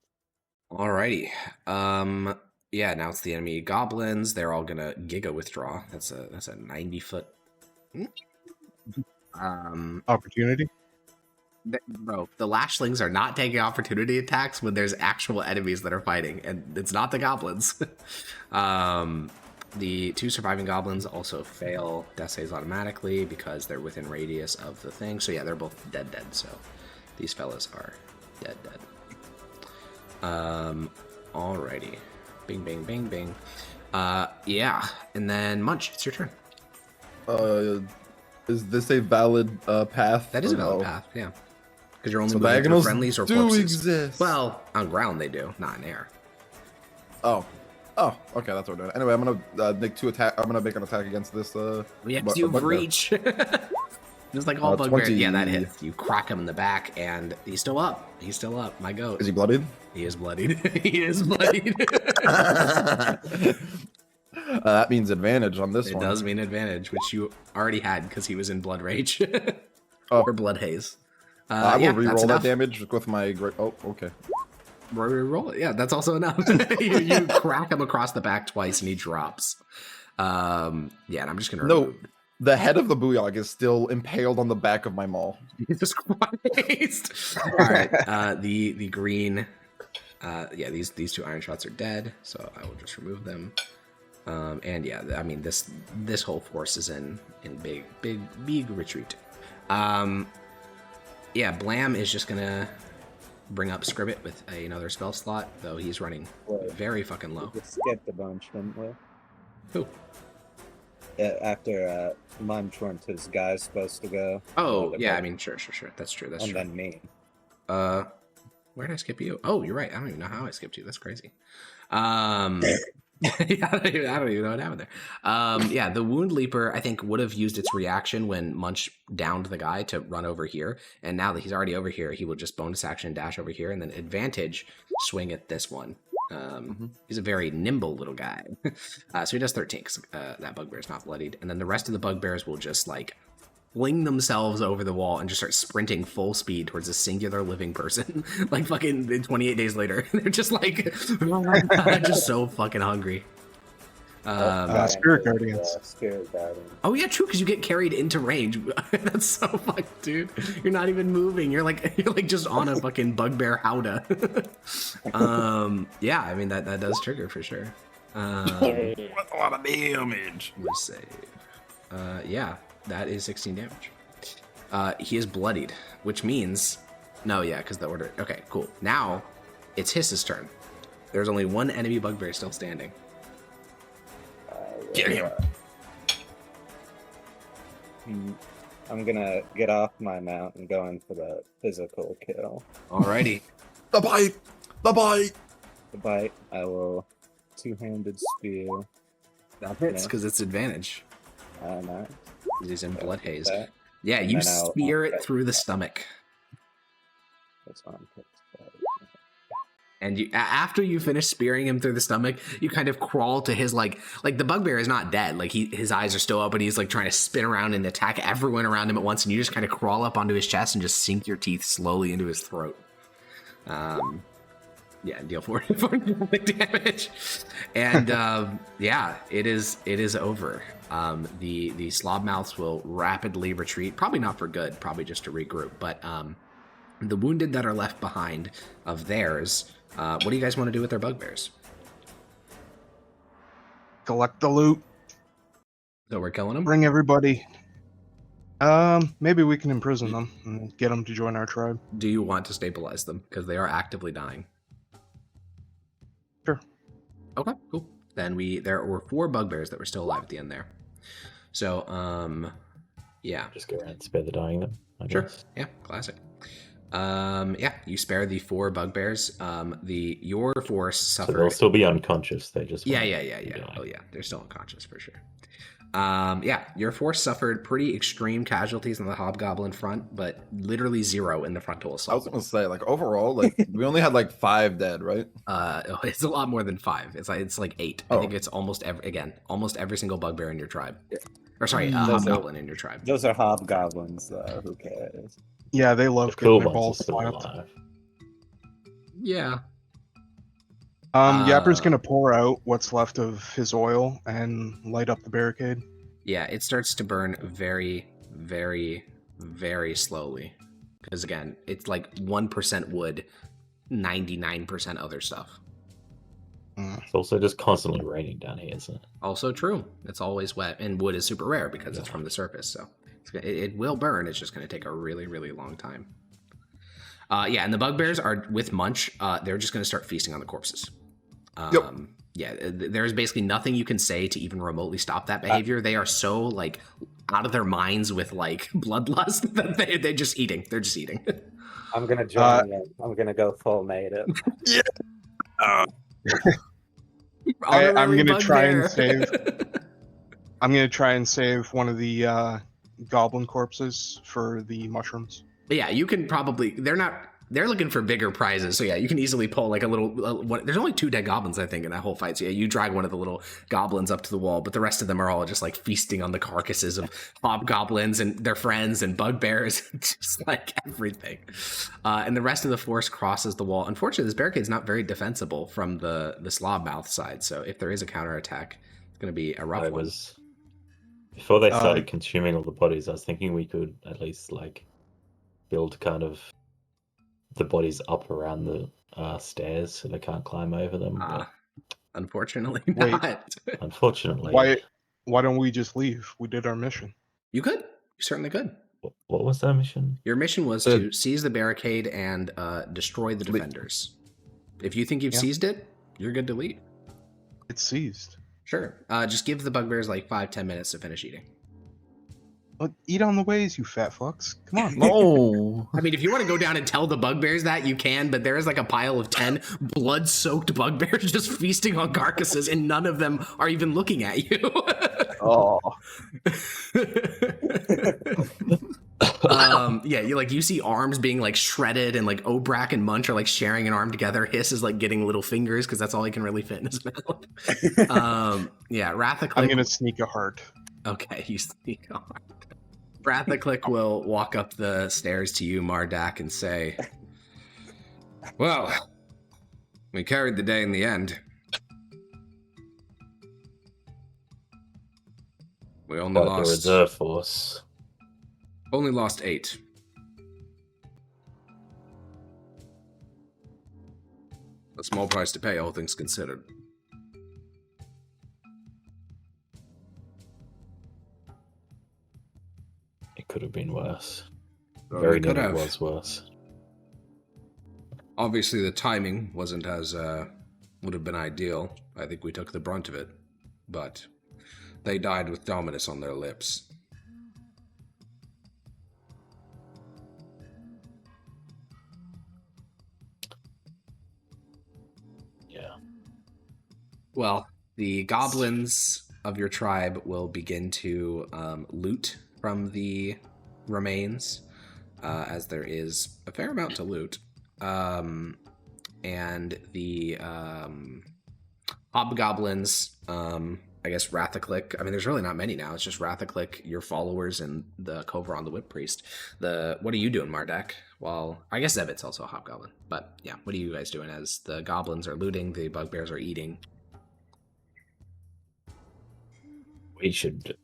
S1: Alrighty. Yeah, now it's the enemy goblins. They're all gonna Giga withdraw. That's a 90-foot.
S2: Opportunity?
S1: Bro, the lashlings are not taking opportunity attacks when there's actual enemies that are fighting, and it's not the goblins. The 2 surviving goblins also fail death saves automatically because they're within radius of the thing. So yeah, they're both dead. So these fellas are dead. Alrighty. Bing, bing, bing, bing. Yeah, and then Munch, it's your turn.
S3: Is this a valid path?
S1: That is a
S3: or
S1: valid
S3: no?
S1: path, yeah. Because you're only
S3: So
S1: moving through
S3: diagonals
S1: friendlies or
S3: do
S1: corpses.
S3: exist.
S1: Well, on ground they do, not in air.
S3: Oh, okay, that's what we're doing. Anyway, I'm gonna make 2 attack. I'm gonna make an attack against this.
S1: Yeah, because you have
S3: bugbear.
S1: reach. Just like all bugbear.
S3: 20.
S1: Yeah, that hits. You crack him in the back, and he's still up. He's still up. My goat.
S3: Is he bloodied?
S1: He is bloodied. He is bloodied.
S3: That means advantage on this
S1: It
S3: one.
S1: does mean advantage, which you already had because he was in blood rage
S3: Oh.
S1: or blood haze.
S3: I will
S1: yeah, that's
S3: reroll that
S1: enough.
S3: damage with my great. Oh, okay.
S1: Roll it. Yeah, that's also enough. you crack him across the back twice, and he drops. Yeah, and I'm just gonna
S3: No,
S1: remove.
S3: the head of the Booyog is still impaled on the back of my maul.
S1: Jesus Christ! All right, the green. Yeah, these 2 iron shots are dead, so I will just remove them. And yeah, I mean this whole force is in big retreat. Yeah, Blam is just gonna bring up Scribbit with another spell slot, though he's running very fucking low.
S5: We skipped a bunch, didn't we?
S1: Who?
S5: Yeah, after Munch went, his guy's supposed to go.
S1: Oh, yeah, I mean, sure. That's true. That's
S5: and
S1: true.
S5: then me.
S1: Where did I skip you? Oh, you're right. I don't even know how I skipped you. That's crazy. Yeah, I don't even know what happened there. Yeah, the Wound Leaper, I think, would have used its reaction when Munch downed the guy to run over here. And now that he's already over here, he will just bonus action dash over here and then advantage swing at this one. He's a very nimble little guy. So he does 13 because that bugbear is not bloodied. And then the rest of the bugbears will just like fling themselves over the wall and just start sprinting full speed towards a singular living person. Like fucking 28 days later. They're just like, just so fucking hungry.
S2: Spirit Guardians.
S5: Spirit Guardians.
S1: Oh yeah, true, because you get carried into range. That's so fucked, dude. You're not even moving. You're like just on a fucking bugbear howdah. Yeah, I mean that does trigger for sure.
S3: With a lot of damage.
S1: Let's save. Yeah, that is 16 damage. He is bloodied, which means no, yeah, because the order. Okay, cool. Now it's Hiss's turn. There's only one enemy bugbear still standing.
S3: Get him.
S5: I'm gonna get off my mount and go in for the physical kill.
S1: Alrighty.
S3: The bite. The bite.
S5: The bite, I will two-handed spear.
S1: That hits because it's advantage.
S5: Nice.
S1: He's in blood haze.
S5: That.
S1: Yeah,
S5: And
S1: you
S5: then I'll-
S1: spear it through the stomach.
S5: That's on pitch.
S1: And you, after you finish spearing him through the stomach, you kind of crawl to his like the bugbear is not dead. Like his eyes are still open. He's like trying to spin around and attack everyone around him at once. And you just kind of crawl up onto his chest and just sink your teeth slowly into his throat. Yeah, deal 40 damage. And yeah, it is over. The slob mouths will rapidly retreat. Probably not for good. Probably just to regroup. But the wounded that are left behind of theirs. What do you guys want to do with their bugbears?
S2: Collect the loot.
S1: So we're killing them?
S2: Bring everybody. Maybe we can imprison them and get them to join our tribe.
S1: Do you want to stabilize them? Because they are actively dying.
S2: Sure.
S1: Okay, cool. Then there were 4 bugbears that were still alive at the end there. So, yeah.
S4: Just go around and spare the dying then. I
S1: Sure.
S4: guess.
S1: Yeah, classic. Yeah, you spare the 4 bugbears. Your force
S4: So
S1: suffered.
S4: they'll still be unconscious. They just
S1: Yeah.
S4: die.
S1: Oh yeah, they're still unconscious for sure. Yeah, your force suffered pretty extreme casualties on the hobgoblin front, but literally 0 in the frontal
S3: I was
S1: assault.
S3: gonna say, like, overall, like, we only had like 5 dead, right?
S1: It's a lot more than 5. It's like 8. I
S3: Oh.
S1: think it's almost every single bugbear in your tribe. Or sorry,
S5: Those are-
S1: hobgoblin in your tribe.
S5: Those are hobgoblins, though. Who cares?
S2: Yeah, they love
S4: The cool
S2: getting their
S4: ones
S2: balls
S4: are still
S2: slapped.
S4: alive.
S1: Yeah.
S2: Yapper's gonna pour out what's left of his oil and light up the barricade.
S1: Yeah, it starts to burn very, very, very slowly. Because again, it's like 1% wood, 99% other stuff.
S4: It's also just constantly raining down here, isn't it?
S1: Also true. It's always wet, and wood is super rare because it's from the surface. So it will burn. It's just going to take a really, really long time. Yeah, and the bugbears are with Munch. They're just going to start feasting on the corpses.
S3: Yep.
S1: Yeah, there's basically nothing you can say to even remotely stop that behavior. They are so like out of their minds with like bloodlust that they're just eating. They're just eating.
S5: I'm gonna join in. I'm gonna go full native.
S2: I'm gonna try and
S1: Bugbear.
S2: I'm gonna try and save one of the goblin corpses for the mushrooms.
S1: But yeah, you can probably. They're looking for bigger prizes. So yeah, you can easily pull like a little. One, there's only 2 dead goblins, I think, in that whole fight. So yeah, you drag one of the little goblins up to the wall, but the rest of them are all just like feasting on the carcasses of hobgoblins and their friends and bugbears, just like everything. And the rest of the force crosses the wall. Unfortunately, this barricade's not very defensible from the slob mouth side. So if there is a counterattack, it's going to be a rough
S4: I
S1: one.
S4: was before they started consuming all the bodies. I was thinking we could at least like build kind of the bodies up around the stairs so they can't climb over them. But
S1: Unfortunately,
S2: Wait.
S1: not.
S4: unfortunately,
S2: Why don't we just leave? We did our mission.
S1: You could. You certainly could.
S4: what was that mission?
S1: Your mission was to seize the barricade and destroy the defenders. If you think you've
S2: Yeah.
S1: seized it, you're good to leave.
S2: It's seized.
S1: Sure. Just give the bugbears like 5-10 minutes to finish eating.
S2: Well, eat on the ways, you fat fucks. Come on.
S3: No.
S1: I mean, if you want to go down and tell the bugbears that, you can, but there is like a pile of 10 blood-soaked bugbears just feasting on carcasses, and none of them are even looking at you.
S3: Oh.
S1: Yeah, you see arms being like shredded, and like Obrak and Munch are like sharing an arm together. Hiss is like getting little fingers because that's all he can really fit in his mouth. Yeah, Rathaclick.
S2: I'm gonna sneak a heart.
S1: Okay, you sneak on. Rathaclick will walk up the stairs to you, Mardak, and say, well, we carried the day in the end. We only
S4: But the reserve force.
S1: lost 8. A small price to pay, all things considered.
S4: It could have been worse.
S1: Well,
S4: Very
S1: it could
S4: nearly
S1: have.
S4: was worse.
S1: Obviously, the timing wasn't as would have been ideal. I think we took the brunt of it, but they died with Dominus on their lips.
S4: Yeah.
S1: Well, the goblins of your tribe will begin to loot from the remains, as there is a fair amount to loot. And the hobgoblins, I guess Rathaclick. I mean, there's really not many now. It's just Rathaclick, your followers, and the Kovron, the Whip Priest. What are you doing, Mardak? Well, I guess Zevit's also a hobgoblin. But yeah, what are you guys doing as the goblins are looting, the bugbears are eating?
S4: We should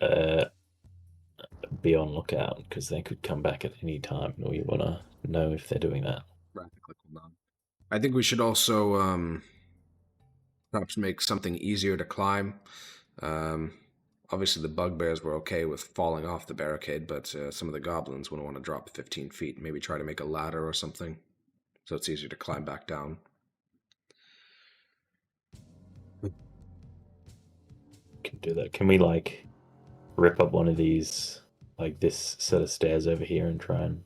S4: be on lookout because they could come back at any time. And we want to know if they're doing that.
S1: Rathaclick will nod. I think we should also perhaps make something easier to climb. Obviously, the bugbears were okay with falling off the barricade, but some of the goblins would want to drop 15 feet. Maybe try to make a ladder or something, so it's easier to climb back down.
S4: Can do that. Can we like rip up one of these, like this set of stairs over here, and try and?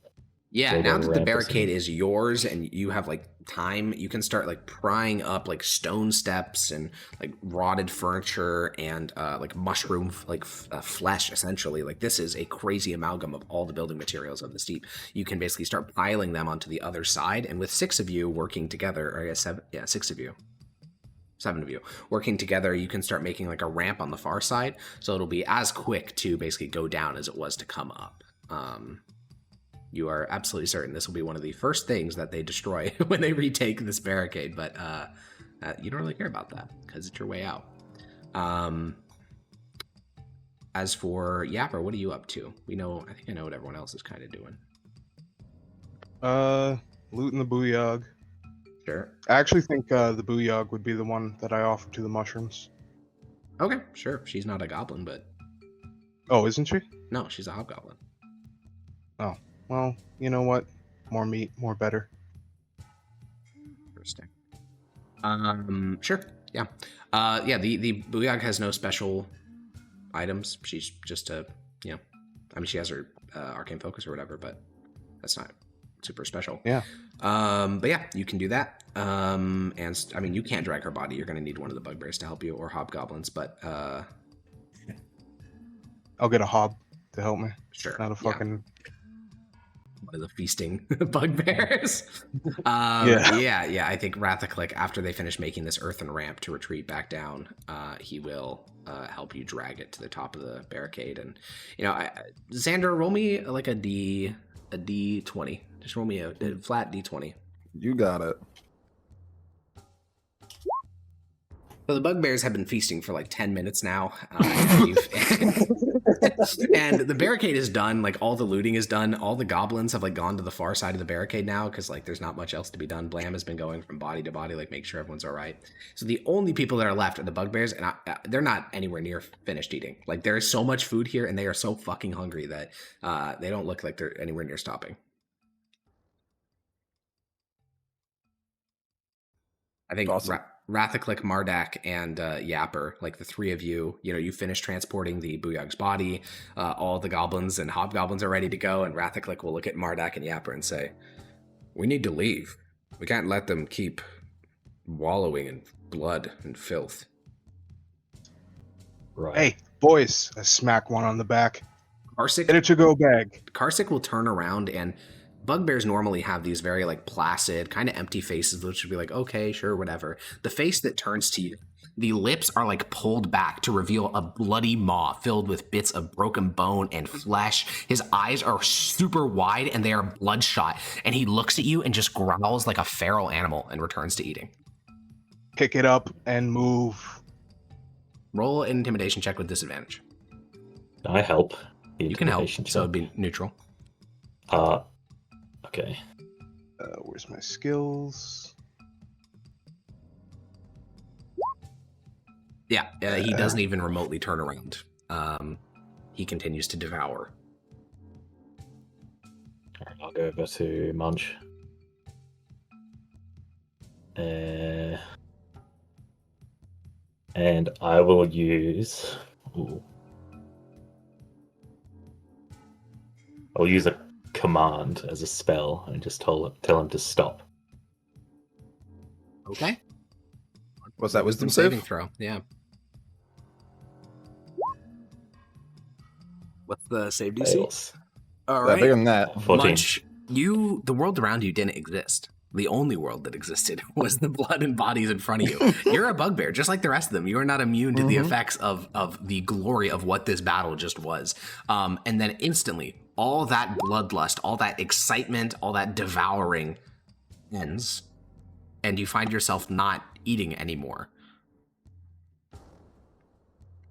S1: Yeah,
S4: build
S1: now
S4: a
S1: that the
S4: ramp or
S1: barricade
S4: something?
S1: is yours and you have like time, you can start like prying up like stone steps and like rotted furniture and like mushroom flesh. Essentially, like this is a crazy amalgam of all the building materials of the steep. You can basically start piling them onto the other side, and with 6 of you working together, or I guess 6 of you. 7 of you working together, you can start making like a ramp on the far side, so it'll be as quick to basically go down as it was to come up. You are absolutely certain this will be one of the first things that they destroy when they retake this barricade, but you don't really care about that because it's your way out. As for Yapper, what are you up to? I think I know what everyone else is kind of doing.
S2: Looting the booyog.
S1: Sure.
S2: I actually think the booyog would be the one that I offer to the mushrooms.
S1: Okay, sure. She's not a goblin, but
S2: Oh, isn't she?
S1: no, she's a hobgoblin.
S2: Oh, well, you know what? More meat, more better.
S1: Interesting. Sure. Yeah. Yeah, the Booyog has no special items. She's just I mean, she has her arcane focus or whatever, but that's not super special.
S2: Yeah.
S1: But yeah, you can do that. And I mean, you can't drag her body. You're going to need one of the bugbears to help you, or hobgoblins, but
S2: I'll get a hob to help me.
S1: sure.
S2: Not a fucking...
S1: One of the feasting bugbears. Yeah. I think Rathaclick, after they finish making this earthen ramp to retreat back down, he will help you drag it to the top of the barricade. And Xander, roll me like a D20. Just roll me a flat D20.
S3: You got it.
S1: So the bugbears have been feasting for like 10 minutes now, and the barricade is done. Like all the looting is done. All the goblins have like gone to the far side of the barricade now because like there's not much else to be done. Blam has been going from body to body, like make sure everyone's all right. So the only people that are left are the bugbears, and they're not anywhere near finished eating. Like there is so much food here, and they are so fucking hungry that they don't look like they're anywhere near stopping. I think
S3: Awesome.
S1: Rathaclick, Mardak, and Yapper, like the 3 of you, you finish transporting the Booyog's body. All the goblins and hobgoblins are ready to go, and Rathaclick will look at Mardak and Yapper and say, "We need to leave. We can't let them keep wallowing in blood and filth."
S4: Right.
S2: Hey, boys! I smack one on the back.
S1: Karsic
S2: Get a to-go bag.
S1: Karsic will turn around and bugbears normally have these very like placid, kind of empty faces, which would be like, okay, sure, whatever. The face that turns to you, the lips are like pulled back to reveal a bloody maw filled with bits of broken bone and flesh. His eyes are super wide and they are bloodshot. And he looks at you and just growls like a feral animal and returns to eating.
S2: Pick it up and move.
S1: Roll an intimidation check with disadvantage.
S4: I help.
S1: You can help,
S4: Intimidation
S1: so it'd
S4: check.
S1: be neutral.
S4: Okay.
S2: Where's my skills?
S1: Yeah, he doesn't even remotely turn around. He continues to devour.
S4: Alright, I'll go over to Munch. And I will use... Ooh. I'll use a command as a spell and just tell him to stop.
S1: Okay.
S3: Was that wisdom
S1: saving
S3: save?
S1: throw? Yeah. What's the save DC?
S4: Fails.
S1: All
S3: Yeah,
S1: right.
S3: bigger than that.
S4: 14.
S1: Munch, the world around you didn't exist. The only world that existed was the blood and bodies in front of you. You're a bugbear, just like the rest of them. You are not immune to the effects of the glory of what this battle just was. And then instantly, all that bloodlust, all that excitement, all that devouring ends, and you find yourself not eating anymore.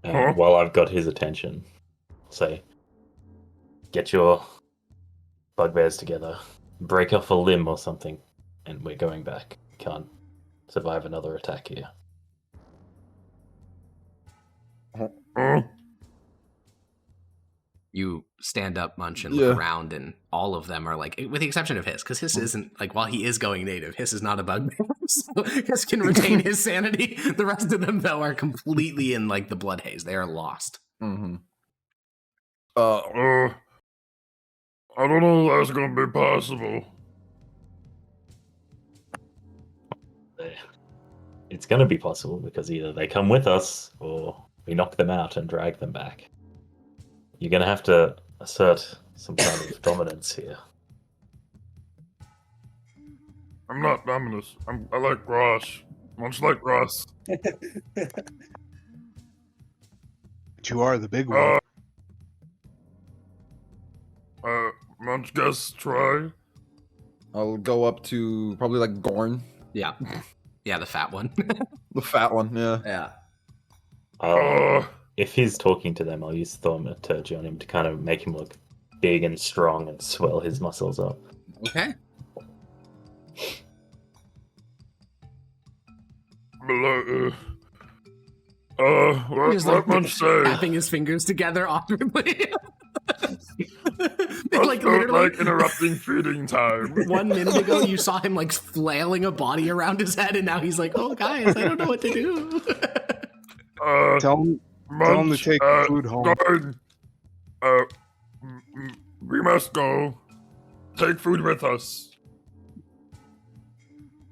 S4: While I've got his attention, say, get your bugbears together, break off a limb or something, and we're going back. Can't survive another attack here.
S1: You stand up, Munch, and look around, and all of them are like, with the exception of Hiss, because Hiss isn't, like, while he is going native, Hiss is not a bugbear, so Hiss can retain his sanity. The rest of them, though, are completely in, like, the blood haze. They are lost.
S3: Mm-hmm.
S6: I don't know if that's gonna be possible.
S4: It's going to be possible because either they come with us or we knock them out and drag them back. You're going to have to assert some kind of dominance here.
S6: I'm not dominus. I like grass. Much like grass.
S2: But you are the big one.
S6: Munch, guess try.
S3: I'll go up to probably like Gorn,
S1: Yeah. Yeah, the fat one.
S3: the fat one. Yeah.
S1: Yeah.
S4: If he's talking to them, I'll use Thaumaturgy on him to kind of make him look big and strong and swell his muscles up.
S1: Okay.
S6: What Munch say?
S1: Tapping his fingers together awkwardly.
S6: Like literally, like interrupting feeding time.
S1: 1 minute ago, you saw him like flailing a body around his head, and now he's like, "Oh, guys, I don't know what to do."
S2: Tell him to take the food home.
S6: Guard, we must go. Take food with us.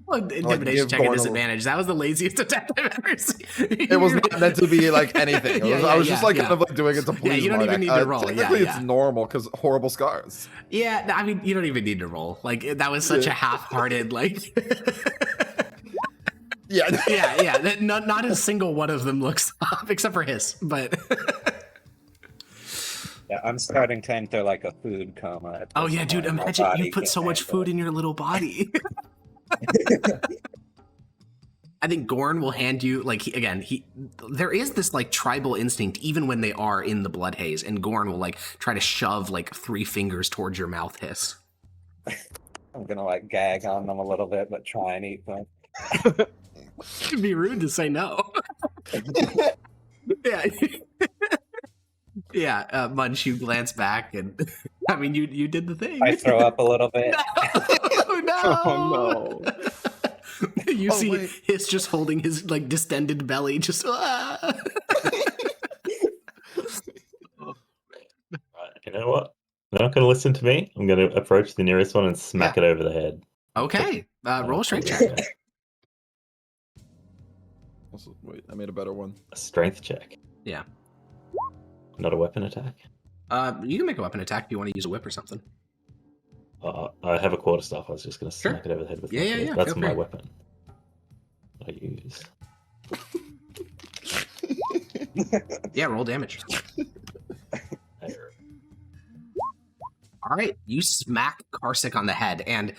S1: Well, intimidation
S3: give
S1: check at
S3: Gorn a-
S1: disadvantage. That was the laziest attempt I've ever seen.
S3: It was not meant to be like anything. I was just like kind of like doing it to please.
S1: you don't even
S3: Marduk.
S1: need to roll.
S3: Technically, it's normal because horrible scars.
S1: Yeah, I mean, you don't even need to roll. Like, that was such a half-hearted, like...
S3: Yeah.
S1: yeah. Not a single one of them looks up, except for his, but...
S5: Yeah, I'm starting to enter like a food coma. At
S1: Oh,
S5: this
S1: yeah, dude,
S5: point. My
S1: imagine
S5: body
S1: you put
S5: can't
S1: so much
S5: handle
S1: food
S5: it.
S1: in your little body. I think Gorn will hand you, like, there is this, like, tribal instinct, even when they are in the blood haze, and Gorn will, like, try to shove, like, 3 fingers towards your mouth, Hiss.
S5: I'm gonna like gag on them a little bit, but try and eat them.
S1: It'd be rude to say no. Yeah. Yeah, Munch, you glance back, and, I mean, you did the thing.
S5: I throw up a little bit.
S1: No!
S2: Oh, no.
S1: You see
S3: wait.
S1: Hiss just holding his like distended belly, just
S4: Right, you know what? They're not going to listen to me. I'm going to approach the nearest one and smack it over the head.
S1: Okay. Roll a strength check.
S3: Wait, I made a better one.
S4: A strength check.
S1: Yeah.
S4: Not a weapon attack.
S1: You can make a weapon attack if you want to use a whip or something.
S4: I have a quarterstaff. I was just going to
S1: Sure.
S4: smack it over the head with
S1: Yeah,
S4: my
S1: yeah,
S4: sword.
S1: yeah,
S4: That's
S1: feel
S4: my
S1: free.
S4: weapon. I use.
S1: Yeah, roll damage. All right, you smack Karsic on the head, and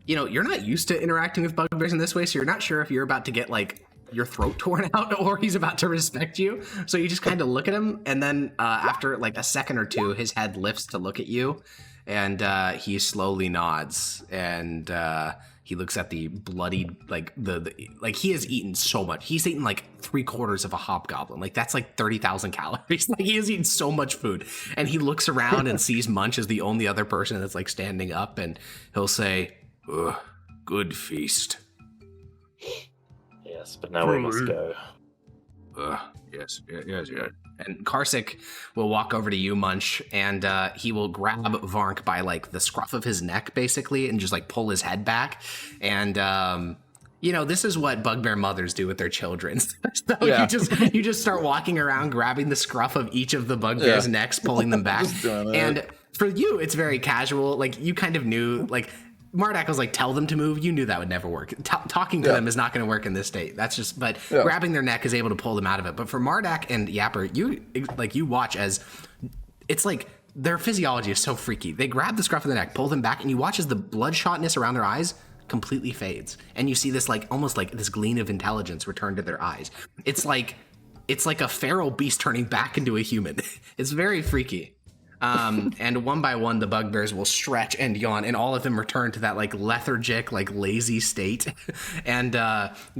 S1: you're not used to interacting with bugbears in this way, so you're not sure if you're about to get like your throat torn out or he's about to respect you. So you just kind of look at him, and then after like a second or two, his head lifts to look at you, and he slowly nods, and he looks at the bloodied, like like he has eaten so much. He's eaten like 3/4 of a hobgoblin. Like that's like 30,000 calories. Like he has eaten so much food, and he looks around and sees Munch as the only other person that's like standing up, and he'll say, "Ugh, good feast."
S4: Yes, but now we must go.
S1: Yes. And Karsic will walk over to you, Munch, and he will grab Varnk by like the scruff of his neck, basically, and just like pull his head back. And this is what bugbear mothers do with their children. So
S3: Yeah.
S1: you just start walking around, grabbing the scruff of each of the bugbears' necks, pulling them back.
S3: Just doing it.
S1: And for you, it's very casual. Like you kind of knew, like. Mardak was like, tell them to move. You knew that would never work. Talking to them is not going to work in this state. That's just, but grabbing their neck is able to pull them out of it. But for Mardak and Yapper, you watch as it's like their physiology is so freaky. They grab the scruff of the neck, pull them back, and you watch as the bloodshotness around their eyes completely fades. And you see this like almost like this gleam of intelligence return to their eyes. It's like a feral beast turning back into a human. It's very freaky. And one by one, the bugbears will stretch and yawn, and all of them return to that like lethargic, like lazy state. And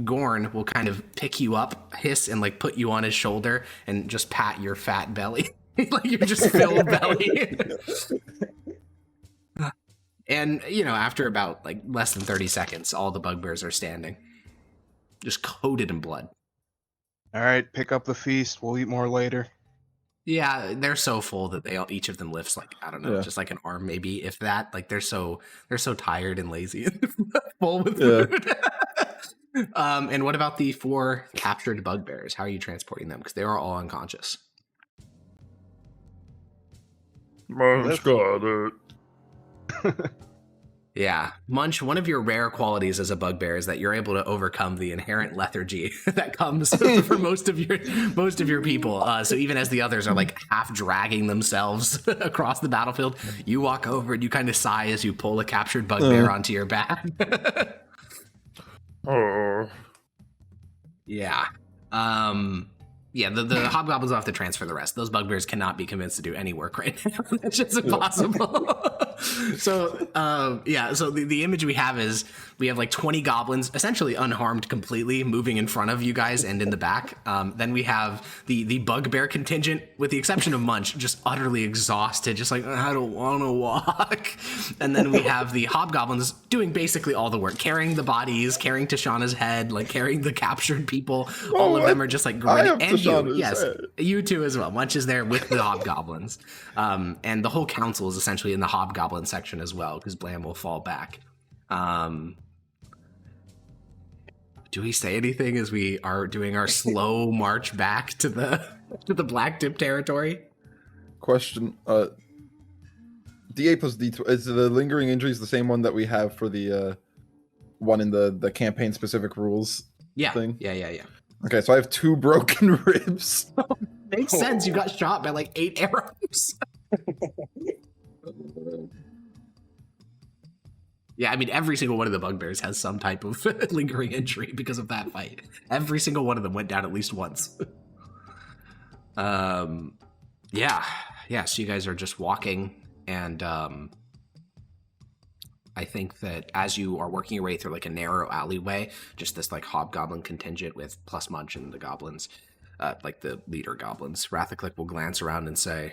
S1: Gorn will kind of pick you up, hiss, and like put you on his shoulder and just pat your fat belly, like you're just filled belly. And after about like less than 30 seconds, all the bugbears are standing, just coated in blood.
S2: All right, pick up the feast. We'll eat more later.
S1: Yeah, they're so full that each of them lifts like, I don't know, just like an arm maybe, if that. Like they're so tired and lazy and full with food. And what about the 4 captured bugbears? How are you transporting them? Because they are all unconscious.
S6: Munch got it.
S1: Yeah, Munch, one of your rare qualities as a bugbear is that you're able to overcome the inherent lethargy that comes for most of your people. So even as the others are like half dragging themselves across the battlefield, you walk over and you kind of sigh as you pull a captured bugbear onto your back.
S6: Oh.
S1: Yeah. The hobgoblins will have to transfer the rest. Those bugbears cannot be convinced to do any work right now. That's just impossible. So the image we have is we have like 20 goblins essentially unharmed completely moving in front of you guys and in the back. Then we have the bugbear contingent, with the exception of Munch, just utterly exhausted, just like, I don't want to walk. And then we have the hobgoblins doing basically all the work, carrying the bodies, carrying Tashana's head, like carrying the captured people. All of them are just like grinning. And you, yes, you too as well. Munch is there with the hobgoblins. And the whole council is essentially in the hobgoblin section as well, because Blam will fall back. Do we say anything as we are doing our slow march back to the Black Tip territory?
S3: Question: D8 plus D12, is the lingering injuries the same one that we have for the one in the campaign specific rules?
S1: Yeah.
S3: Thing?
S1: Yeah.
S3: Okay, so I have 2 broken ribs.
S1: Makes sense. You got shot by like 8 arrows. Yeah, I mean, every single one of the bugbears has some type of lingering injury because of that fight. Every single one of them went down at least once. So you guys are just walking, and I think that as you are working your way through like a narrow alleyway, just this like hobgoblin contingent with plus Munch and the goblins, like the leader goblins, Rathaclick will glance around and say,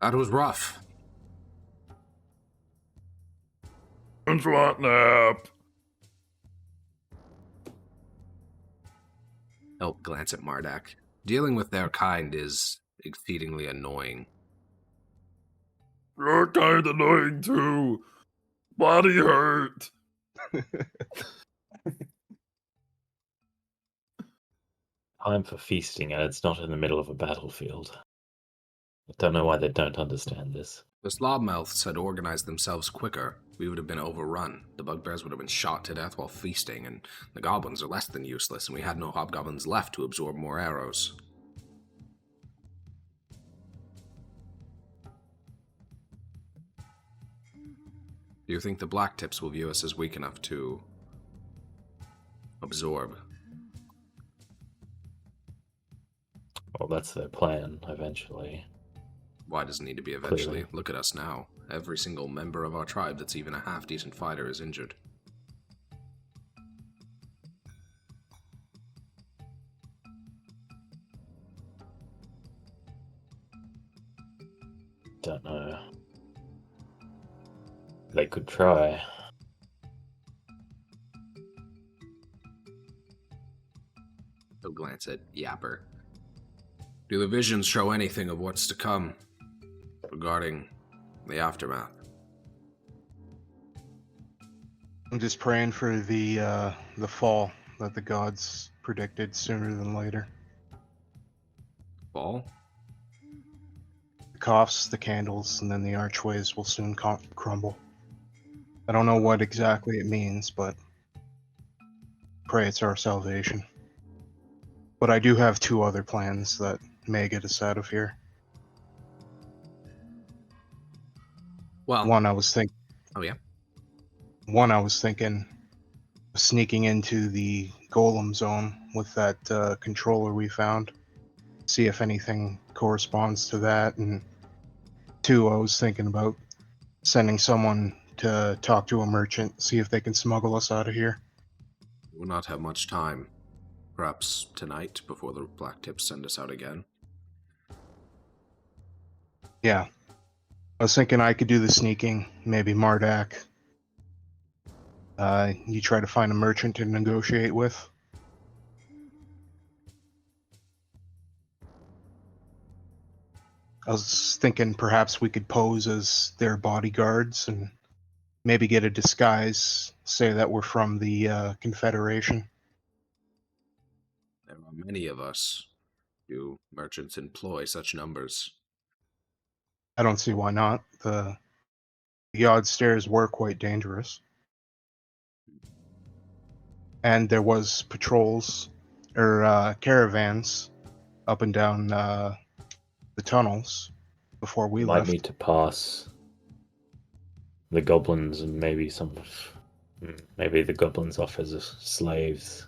S1: "That was rough."
S6: Munch want nap.
S1: He'll glance at Mardak. Dealing with their kind is exceedingly annoying.
S6: You're kind of annoying too. Body hurt.
S4: Time for feasting, and it's not in the middle of a battlefield. I don't know why they don't understand this.
S1: The slobmouths had organized themselves quicker, we would have been overrun. The bugbears would have been shot to death while feasting, and the goblins are less than useless, and we had no hobgoblins left to absorb more arrows. Do you think the black tips will view us as weak enough to absorb?
S4: Well, that's their plan, eventually.
S1: Why does it need to be eventually?
S4: Clearly.
S1: Look at us now. Every single member of our tribe that's even a half-decent fighter is injured.
S4: Don't know. They could try.
S1: He'll glance at Yapper. Do the visions show anything of what's to come regarding the aftermath?
S2: I'm just praying for the fall that the gods predicted sooner than later.
S1: Fall?
S2: The coughs, the candles, and then the archways will soon crumble. I don't know what exactly it means, but pray it's our salvation. But I do have 2 other plans that may get us out of here.
S1: Well,
S2: One I was thinking.
S1: Oh yeah.
S2: One I was thinking of sneaking into the golem zone with that controller we found. See if anything corresponds to that. And 2, I was thinking about sending someone to talk to a merchant, see if they can smuggle us out of here.
S1: We'll not have much time. Perhaps tonight, before the black tips send us out again.
S2: Yeah. I was thinking I could do the sneaking, maybe Mardak. You try to find a merchant to negotiate with. I was thinking perhaps we could pose as their bodyguards and maybe get a disguise, say that we're from the Confederation.
S1: There are many of us. Do merchants employ such numbers?
S2: I don't see why not. The odd stairs were quite dangerous. And there was patrols, or caravans, up and down the tunnels before we
S4: Might
S2: left.
S4: need to pass the goblins and maybe the goblins off as slaves.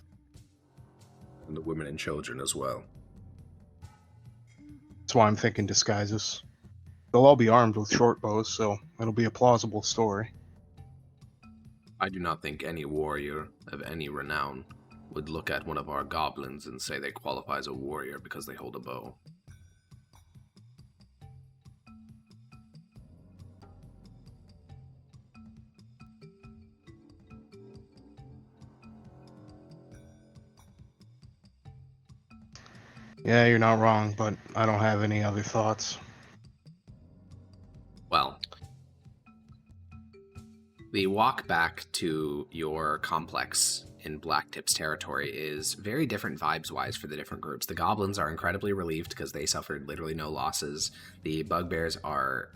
S1: And the women and children as well.
S2: That's why I'm thinking disguises. They'll all be armed with short bows, so it'll be a plausible story.
S1: I do not think any warrior of any renown would look at one of our goblins and say they qualify as a warrior because they hold a bow.
S2: Yeah, you're not wrong, but I don't have any other thoughts.
S1: Well, the walk back to your complex in Blacktip's territory is very different vibes-wise for the different groups. The goblins are incredibly relieved because they suffered literally no losses. The bugbears are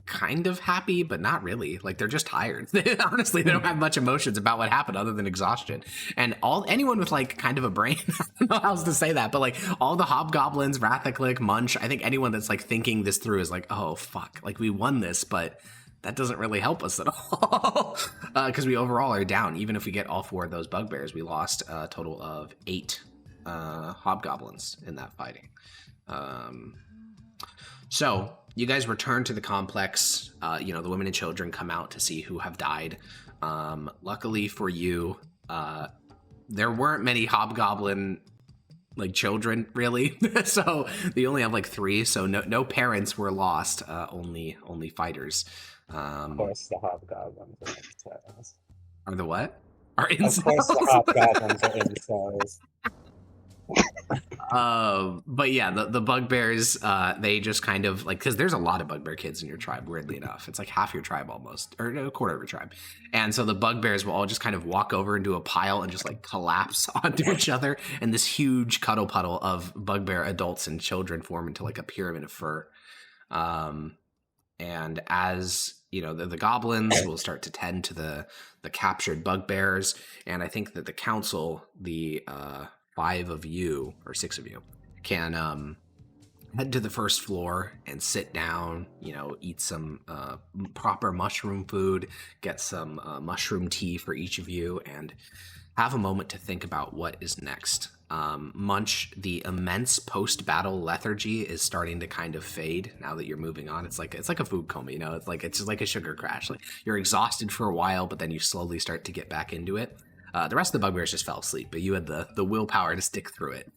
S1: kind of happy, but not really. Like, they're just tired. Honestly, they don't have much emotions about what happened other than exhaustion. And anyone with like kind of a brain, I don't know how else to say that, but like all the hobgoblins, Rathaclick, Munch, I think anyone that's like thinking this through is like, oh fuck, like we won this, but that doesn't really help us at all because we overall are down. Even if we get all 4 of those bugbears, we lost a total of 8 hobgoblins in that fighting. So you guys return to the complex. The women and children come out to see who have died. Luckily for you, there weren't many hobgoblin like children really. So they only have like 3. So no parents were lost. Only fighters.
S5: Of course, the hobgoblins are incels.
S1: Are the what? Are
S5: Of course, the hobgoblins are incels.
S1: But yeah, the bugbears, they just kind of like, because there's a lot of bugbear kids in your tribe, weirdly enough. It's like half your tribe almost, or a quarter of your tribe. And so the bugbears will all just kind of walk over into a pile and just like collapse onto each other, and this huge cuddle puddle of bugbear adults and children form into like a pyramid of fur. And as you know, the goblins will start to tend to the captured bugbears, and I think that the council, the 5 of you or 6 of you, can head to the first floor and sit down. You know, eat some proper mushroom food, get some mushroom tea for each of you, and have a moment to think about what is next. Munch, the immense post-battle lethargy is starting to kind of fade now that you're moving on. It's like a food coma, you know. It's just like a sugar crash. Like you're exhausted for a while, but then you slowly start to get back into it. The rest of the bugbears just fell asleep, but you had the willpower to stick through it.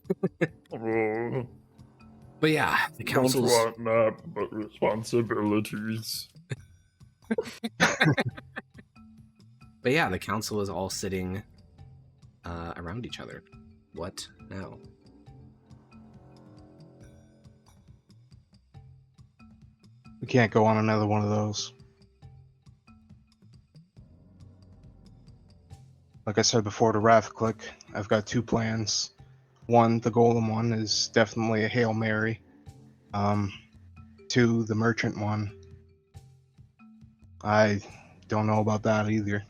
S1: But yeah, the
S6: Don't
S1: council's
S6: want nap, but responsibilities.
S1: But yeah, the council is all sitting around each other. What now?
S2: We can't go on another one of those. Like I said before to Wrath Click, I've got 2 plans. One, the golem one, is definitely a Hail Mary. 2, the merchant one. I don't know about that either.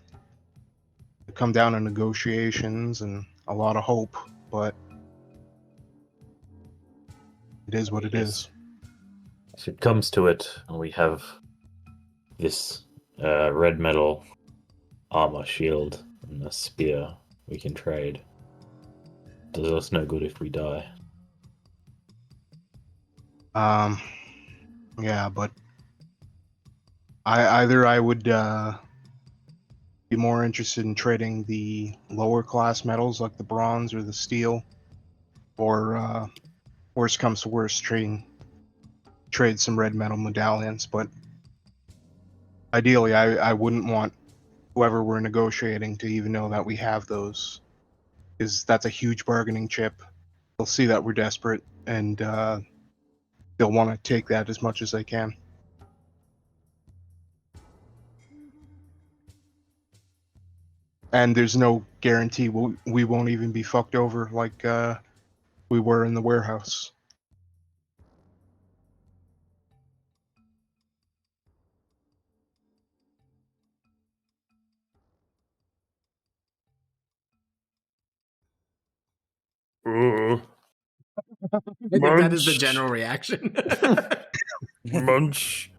S2: It come down to negotiations and a lot of hope, but it is what it is.
S4: If it comes to it, and we have this red metal armor shield and a spear we can trade, does us no good if we die.
S2: Yeah, but I would be more interested in trading the lower class metals like the bronze or the steel, or worst comes to worst, trade some red metal medallions. But ideally, I wouldn't want whoever we're negotiating to even know that we have those, because that's a huge bargaining chip. They'll see that we're desperate, and they'll want to take that as much as they can. And there's no guarantee we won't even be fucked over like we were in the warehouse.
S6: Uh,
S1: I think that is the
S6: Munch.
S1: general reaction.
S6: Munch.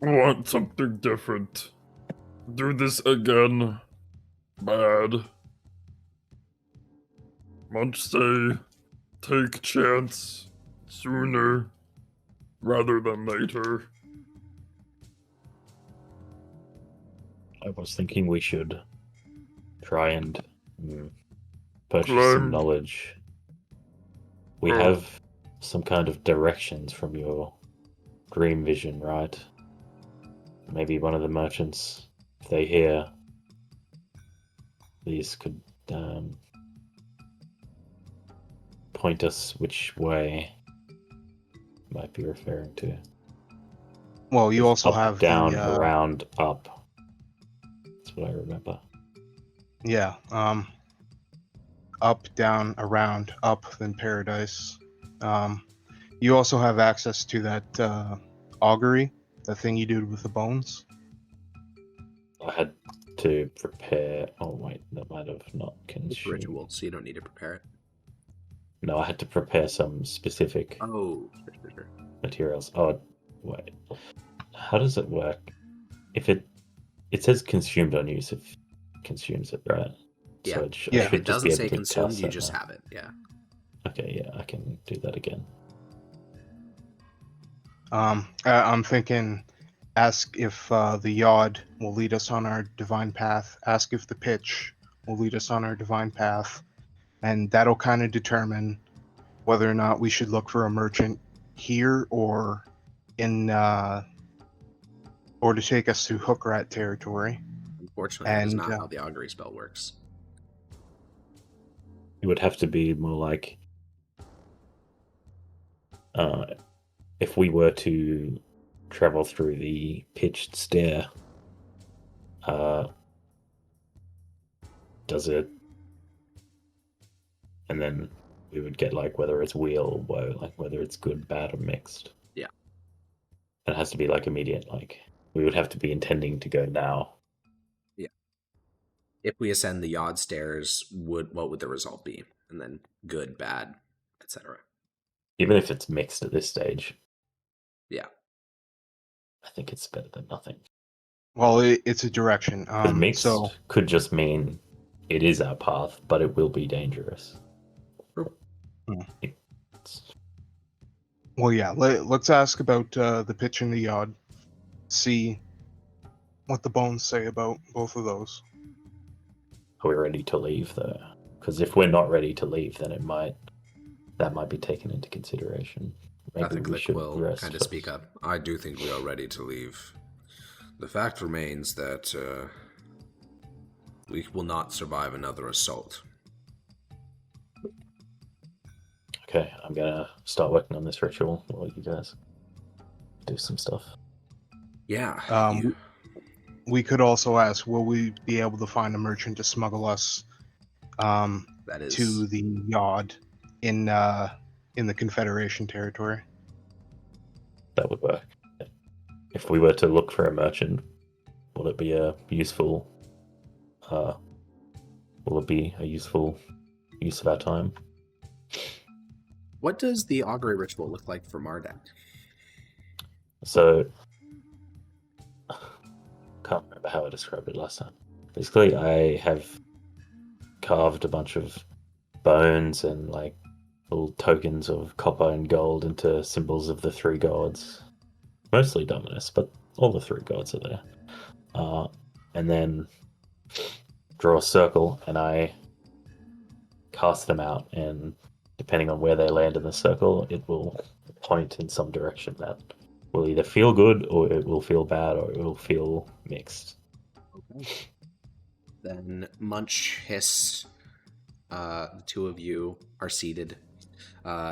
S6: Want something different. Do this again. Bad. Munch say, take chance sooner rather than later.
S4: I was thinking we should try and purchase some
S6: Climb.
S4: knowledge. We
S6: Oh.
S4: have some kind of directions from your dream vision, right? Maybe one of the merchants, if they hear these, could point us which way might be referring to.
S2: Well, you also
S4: Up,
S2: have
S4: down,
S2: the
S4: around, up. That's what I remember.
S2: yeah, up, down, around, up, then paradise. You also have access to that augury, the thing you did with the bones.
S4: I had to prepare. Oh wait, that might have not
S1: It's
S4: consumed.
S1: ritual, so you don't need to prepare it.
S4: No, I had to prepare some specific
S1: Oh, sure.
S4: materials. Oh wait, how does it work? If it says consumed on use, if it consumes it, right?
S1: Yeah.
S4: So
S2: Yeah.
S4: I
S1: If
S4: should
S1: it
S4: just
S1: doesn't
S4: be
S1: say
S4: able to
S1: consumed,
S4: cast
S1: you
S4: that
S1: just
S4: now.
S1: have it. Yeah.
S4: Okay, yeah, I can do that again.
S2: I'm thinking, ask if the yod will lead us on our divine path. Ask if the pitch will lead us on our divine path, and that'll kind of determine whether or not we should look for a merchant here or in or to take us to Hook Rat territory.
S1: Unfortunately, that is
S2: And,
S1: not how the augury spell works.
S4: It would have to be more like if we were to travel through the pitched stair, does it, and then we would get like whether it's wheel or woe, like whether it's good, bad, or mixed.
S1: Yeah.
S4: It has to be like immediate. Like we would have to be intending to go now.
S1: If we ascend the Yod stairs, what would the result be? And then good, bad, etc.
S4: Even if it's mixed at this stage,
S1: Yeah.
S4: I think it's better than nothing.
S2: Well, it's a direction.
S4: Because mixed
S2: So
S4: could just mean it is our path, but it will be dangerous.
S1: True.
S2: well, yeah. Let's ask about the pitch and the yod. See what the bones say about both of those.
S4: Are we ready to leave though? Because if we're not ready to leave, then that might be taken into consideration. Maybe
S1: I think
S4: we
S1: Lick
S4: should
S1: will
S4: rest
S1: kind of
S4: first.
S1: speak up. I do think we are ready to leave. The fact remains that we will not survive another assault.
S4: Okay, I'm gonna start working on this ritual while you guys do some stuff.
S1: Yeah.
S2: We could also ask, will we be able to find a merchant to smuggle us
S1: That is
S2: to the yod in the Confederation territory?
S4: That would work. If we were to look for a merchant, will it be a useful? Will it be a useful use of our time?
S1: What does the augury ritual look like for Mardek?
S4: So, can't remember how I described it last time. Basically, I have carved a bunch of bones and like little tokens of copper and gold into symbols of the three gods. Mostly Dominus, but all the three gods are there. And then draw a circle, and I cast them out, and depending on where they land in the circle, it will point in some direction that will either feel good, or it will feel bad, or it will feel mixed.
S1: Okay. Then Munch, Hiss, the two of you are seated.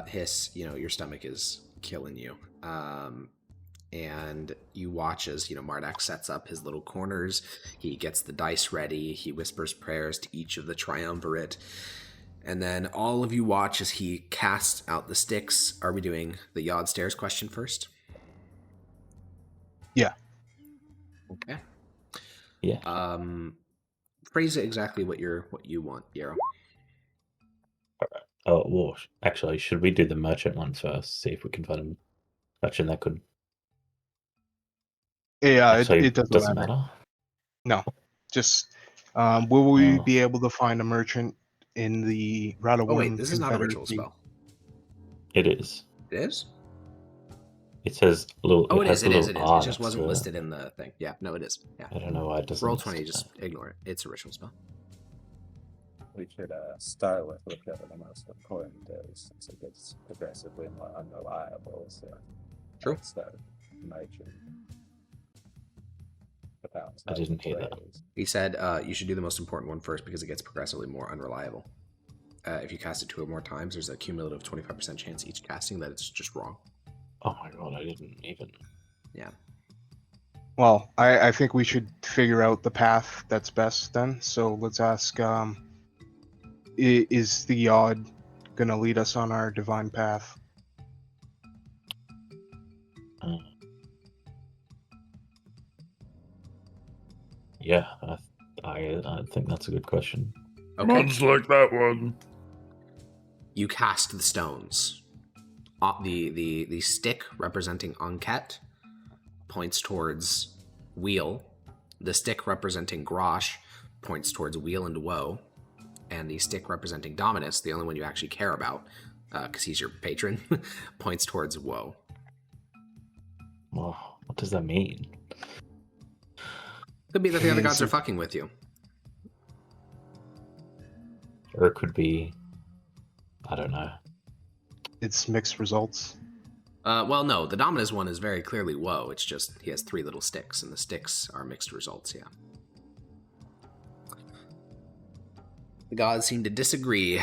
S1: Hiss, your stomach is killing you. And you watch as, Marduk sets up his little corners. He gets the dice ready. He whispers prayers to each of the Triumvirate. And then all of you watch as he casts out the sticks. Are we doing the Yod Stairs question first?
S2: Yeah.
S1: Okay.
S4: Yeah.
S1: Phrase it exactly what you want, Yarrow.
S4: Oh, well, actually, should we do the merchant one first? See if we can find a merchant that could.
S2: Yeah,
S4: Actually,
S2: it doesn't matter.
S4: matter.
S2: No, just will we
S4: Oh.
S2: be able to find a merchant in the Radaworm?
S1: Oh wait, this is not a ritual
S2: Confederacy?
S1: spell.
S4: It is.
S1: It is?
S4: It says little.
S1: Oh, it
S4: has
S1: is. It
S4: a
S1: is.
S4: little
S1: It is. It
S4: art
S1: just
S4: next
S1: wasn't
S4: to it.
S1: listed in the thing. Yeah, no, it is. Yeah.
S4: I don't know why it doesn't.
S1: Roll
S4: list
S1: 20.
S4: it
S1: Just
S4: there.
S1: ignore it. It's a ritual spell.
S5: We should start with whichever the most important is, since it gets progressively more unreliable. So
S1: True.
S5: let's start with merchant.
S4: I didn't hear that.
S1: He said you should do the most important one first because it gets progressively more unreliable. If you cast it 2 or more times, there's a cumulative 25% chance each casting that it's just wrong.
S4: Oh my god, I didn't even.
S1: Yeah.
S2: Well, I think we should figure out the path that's best then. So let's ask, is the Yod going to lead us on our divine path?
S4: Yeah, I think that's a good question.
S1: Okay.
S6: Much like that one.
S1: You cast the stones. The stick representing Anket points towards Wheel. The stick representing Grosh points towards Wheel and Woe. And the stick representing Dominus, the only one you actually care about, because he's your patron, points towards Woe.
S4: Well, what does that mean?
S1: Could be that the other gods are fucking with you.
S4: Or it could be, I don't know.
S2: It's mixed results.
S1: Well, no, the Dominus one is very clearly Woe. It's just he has 3 little sticks, and the sticks are mixed results, yeah. The gods seem to disagree.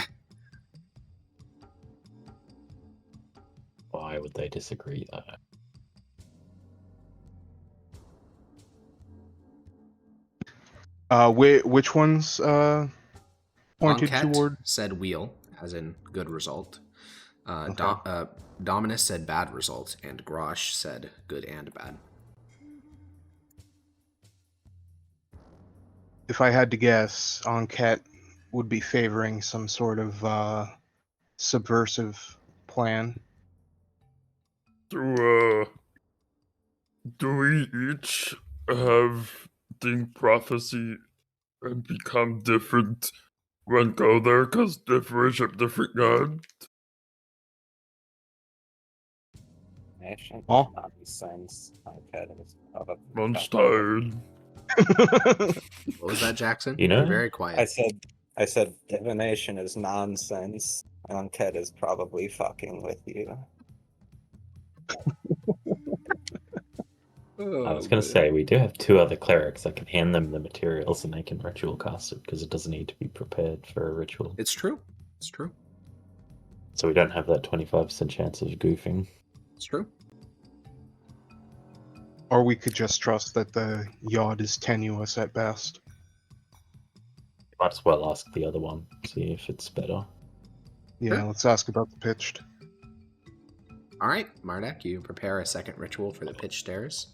S4: Why would they disagree, though?
S2: Which ones pointed
S1: Anket
S2: toward?
S1: said Wheel, as in good result.
S2: Okay.
S1: Dominus said bad result, and Grosh said good and bad.
S2: If I had to guess, Enquete would be favoring some sort of subversive plan.
S6: Do we each have think prophecy and become different when go there? Cause worship different god.
S5: Nation
S2: Oh.
S5: nonsense. Okay,
S6: Munch tired.
S1: What was that, Jackson?
S4: You know?
S1: You're very quiet.
S5: I said divination is nonsense. Ankhet is probably fucking with you.
S4: I was going to say, we do have 2 other clerics. I can hand them the materials and they can ritual cast it because it doesn't need to be prepared for a ritual.
S1: It's true. It's true.
S4: So we don't have that 25% chance of goofing.
S1: It's true.
S2: Or we could just trust that the yod is tenuous at best.
S4: Might as well ask the other one, see if it's better.
S2: Yeah,
S1: Sure.
S2: let's ask about the pitched.
S1: All right, Mardek, you prepare a second ritual for the pitch stairs.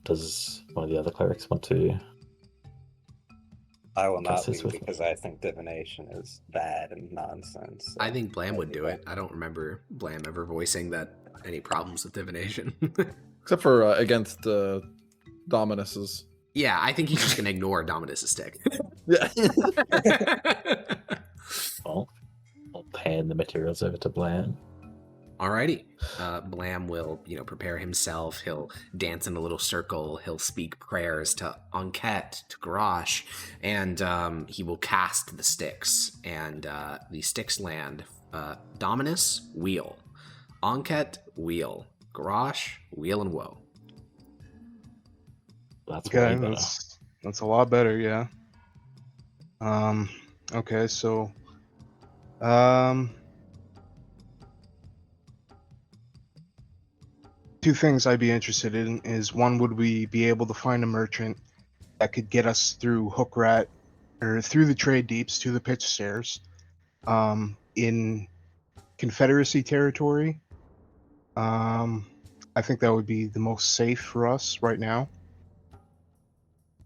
S4: Does one of the other clerics want to?
S5: I will
S4: Guess
S5: not
S4: it's
S5: be
S4: with-
S5: because I think divination is bad and nonsense. So
S1: I think Blam would do it. I don't remember Blam ever voicing that any problems with divination.
S3: Except for against Dominus's.
S1: Yeah, I think he's just gonna ignore Dominus' stick.
S3: Yeah.
S4: Well, I'll hand the materials over to Blam.
S1: Alrighty. Blam will, prepare himself. He'll dance in a little circle. He'll speak prayers to Enquete, to Garrosh, and he will cast the sticks. And the sticks land. Dominus, wheel. Enquete, wheel. Garrosh, wheel and woe.
S4: That's
S2: Okay,
S4: way better.
S2: that's a lot better, yeah. Okay, so two things I'd be interested in is, one, would we be able to find a merchant that could get us through Hookrat or through the trade deeps to the pitch stairs in Confederacy territory? I think that would be the most safe for us right now.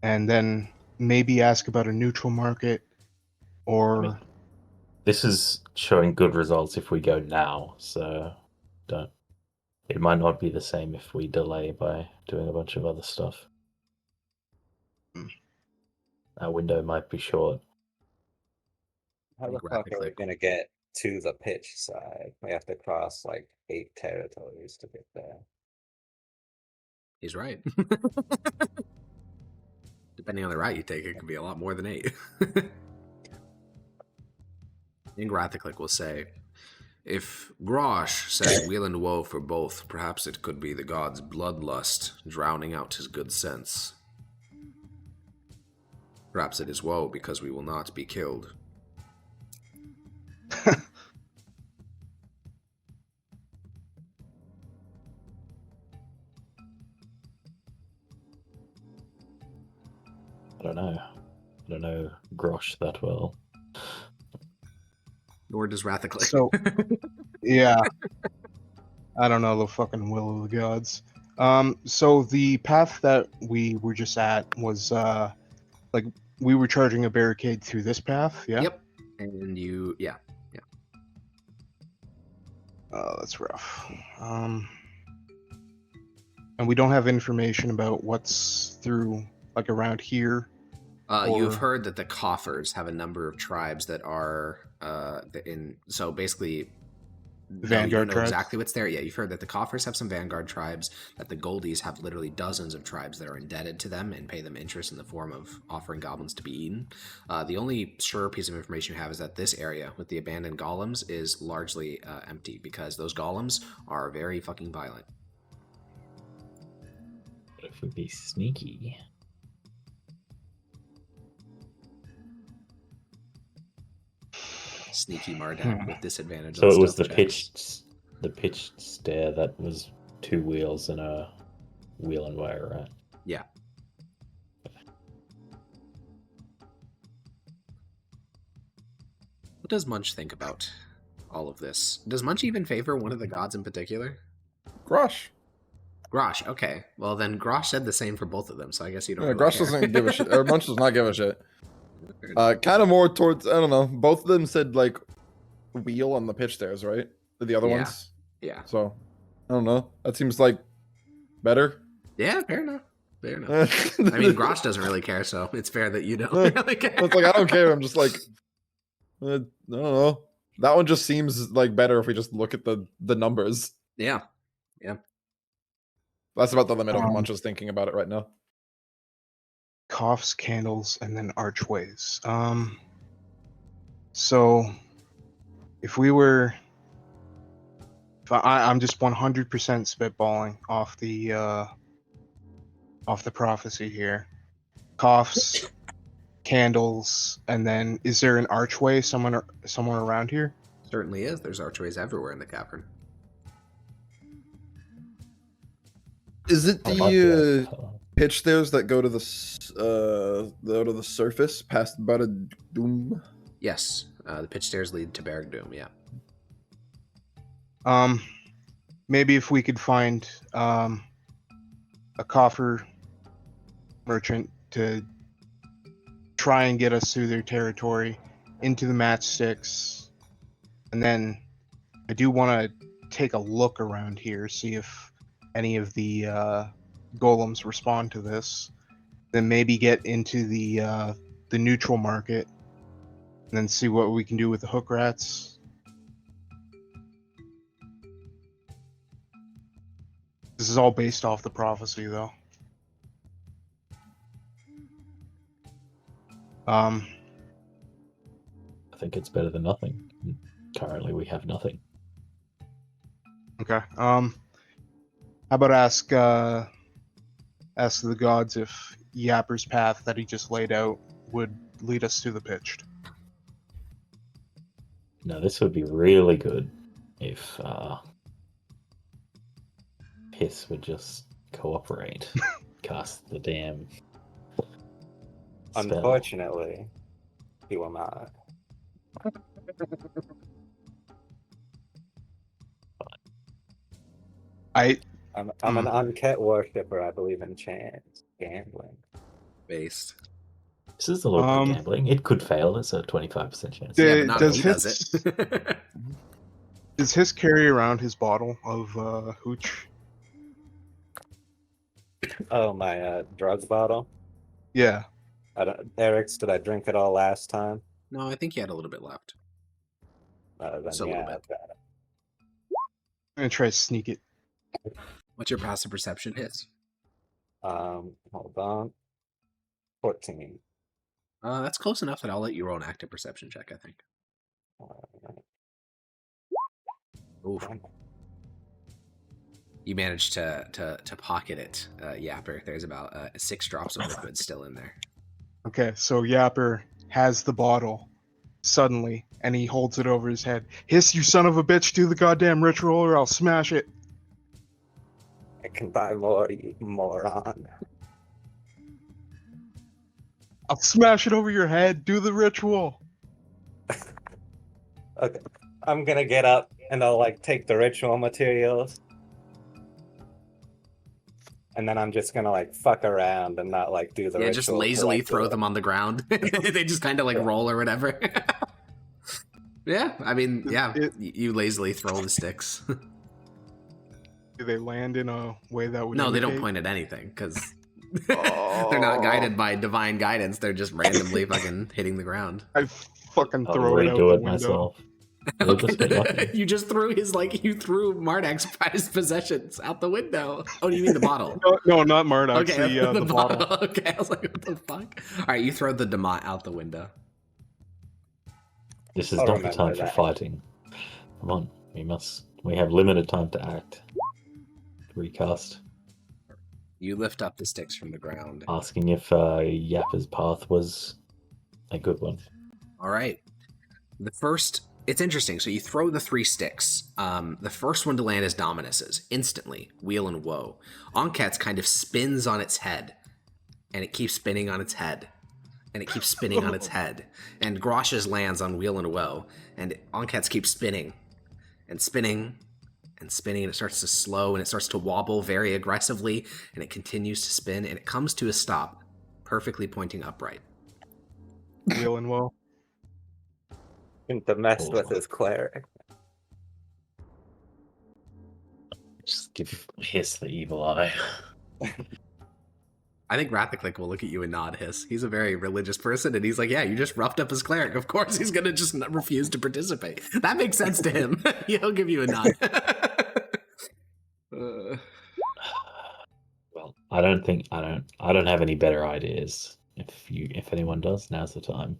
S2: And then maybe ask about a neutral market or
S4: This is showing good results if we go now, so don't. It might not be the same if we delay by doing a bunch of other stuff. Our window might be short.
S5: how the
S1: Think
S5: fuck are we
S1: rapidly.
S5: gonna get to the pitch side? We have to cross like 8 territories to get there.
S1: He's right. Depending on the route you take, it could be a lot more than 8. Ingrathiclick will say, if Grosh says wheel and woe for both, perhaps it could be the god's bloodlust drowning out his good sense. Perhaps it is woe because we will not be killed.
S4: I don't know. I don't know Grosh that well.
S1: Nor does Rathaclick.
S2: so. Yeah, I don't know the fucking will of the gods. So the path that we were just at was like we were charging a barricade through this path. Yeah.
S1: Yep. And yeah.
S2: Oh, that's rough. And we don't have information about what's through, like, around here.
S1: You've
S2: Or-
S1: heard that the coffers have a number of tribes that are so basically no, you
S2: Vanguard
S1: don't know
S2: tribes?
S1: exactly what's there. Yeah, you've heard that the coffers have some Vanguard tribes, that the Goldies have literally dozens of tribes that are indebted to them and pay them interest in the form of offering goblins to be eaten. The only sure piece of information you have is that this area with the abandoned golems is largely empty because those golems are very fucking violent.
S4: But if we be sneaky.
S1: Sneaky Marduk with disadvantage.
S4: So
S1: on
S4: it was the
S1: stealth checks.
S4: pitched stair that was 2 wheels and a wheel and wire, right?
S1: Yeah. What does Munch think about all of this. Does Munch even favor one of the gods in particular?
S3: Grosh.
S1: Grosh, okay. Well, then Grosh said the same for both of them, so I guess you don't
S3: Yeah,
S1: really
S3: Grosh
S1: care.
S3: doesn't give a shit. Or Munch does not give a shit. Kind of more towards, I don't know. Both of them said, like, wheel on the pitch stairs, right? The other
S1: Yeah.
S3: ones.
S1: Yeah.
S3: So, I don't know. That seems like better.
S1: Yeah, fair enough. Fair enough. I mean, Grosh doesn't really care, so it's fair that you don't really care.
S3: It's like, I don't care. I'm just like, I don't know. That one just seems like better if we just look at the numbers.
S1: Yeah.
S3: That's about the limit of Munch is thinking about it right now.
S2: Coughs, candles, and then archways. So if we were, I'm just 100% spitballing off the prophecy here. Coughs, candles, and then is there an archway somewhere around here?
S1: Certainly is. There's archways everywhere in the cavern.
S3: Is it
S4: I might be able
S3: the
S4: to-
S3: pitch stairs that go to the surface past Doom?
S1: Yes. The pitch stairs lead to Barricade, yeah.
S2: Maybe if we could find a coffer merchant to try and get us through their territory into the matchsticks, and then I do want to take a look around here, see if any of the golems respond to this. Then maybe get into the neutral market, and then see what we can do with the hook rats. This is all based off the prophecy, though.
S4: I think it's better than nothing. Currently, we have nothing.
S2: Okay. How about ask the gods if Yapper's path that he just laid out would lead us to the pitched.
S4: Now, this would be really good if Piss would just cooperate, cast the damn spell.
S5: Unfortunately, he will not. I'm an unket worshipper. I believe in chance, gambling.
S1: Based.
S4: This is a little bit gambling. It could fail. There's a 25% chance.
S2: Did-
S1: Yeah, but not
S2: does
S1: if he does it.
S2: Does his carry around his bottle of hooch?
S5: Oh, my drugs bottle.
S2: Yeah.
S5: Eric's, did I drink it all last time?
S1: No, I think he had a little bit left.
S5: Then
S1: Just a little bit.
S5: I've got it.
S2: I'm gonna try to sneak it.
S1: What's your passive perception hits?
S5: Hold on. 14.
S1: That's close enough that I'll let you roll an active perception check, I think. Oof. You managed to pocket it, Yapper. There's about 6 drops of liquid still in there.
S2: Okay, so Yapper has the bottle suddenly, and he holds it over his head. Hiss, you son of a bitch, do the goddamn ritual or I'll smash it.
S5: I can buy more, you moron.
S2: I'll smash it over your head. Do the ritual.
S5: Okay. I'm gonna get up and I'll take the ritual materials. And then I'm just gonna fuck around and not do the ritual.
S1: Yeah, just lazily throw them on the ground. They just kind of roll or whatever. Yeah, I mean, yeah, you lazily throw the sticks.
S2: Do they land in a way that would
S1: No, they don't
S2: indicate?
S1: point at anything because they're not guided by divine guidance. They're just randomly fucking hitting the ground.
S2: I fucking
S4: I'll
S2: throw it out
S4: redo
S2: the
S4: it
S2: window.
S4: myself. You'll just get lucky.
S1: You just threw you threw Mardak's prized possessions out the window. Oh, you mean the bottle?
S2: No, not Murdoch.
S1: Okay,
S2: The bottle.
S1: Okay, I was like, what the fuck? All right, you throw the Damat out the window.
S4: This is
S5: I'll
S4: not the
S5: remember
S4: time for
S5: that.
S4: fighting. Come on, we have limited time to act. Recast.
S1: You lift up the sticks from the ground.
S4: Asking if Yapper's path was a good one.
S1: All right. It's interesting. So you throw the 3 sticks. The first one to land is Dominus's. Instantly. Wheel and woe. Anket's kind of spins on its head. And it keeps spinning on its head. and it keeps spinning on its head. And Grosh's lands on Wheel and Woe, and Anket's keeps spinning and spinning and spinning, and it starts to slow, and it starts to wobble very aggressively, and it continues to spin, and it comes to a stop, perfectly pointing upright.
S2: Wheel and Woe.
S5: To mess with his cleric.
S4: Just give Hiss the evil eye.
S1: I think Rathaclick will look at you and nod. Hiss. He's a very religious person, and he's like, yeah, you just roughed up his cleric. Of course he's going to just refuse to participate. That makes sense to him. He'll give you a nod.
S4: Well, I don't have any better ideas. If anyone does, now's the time.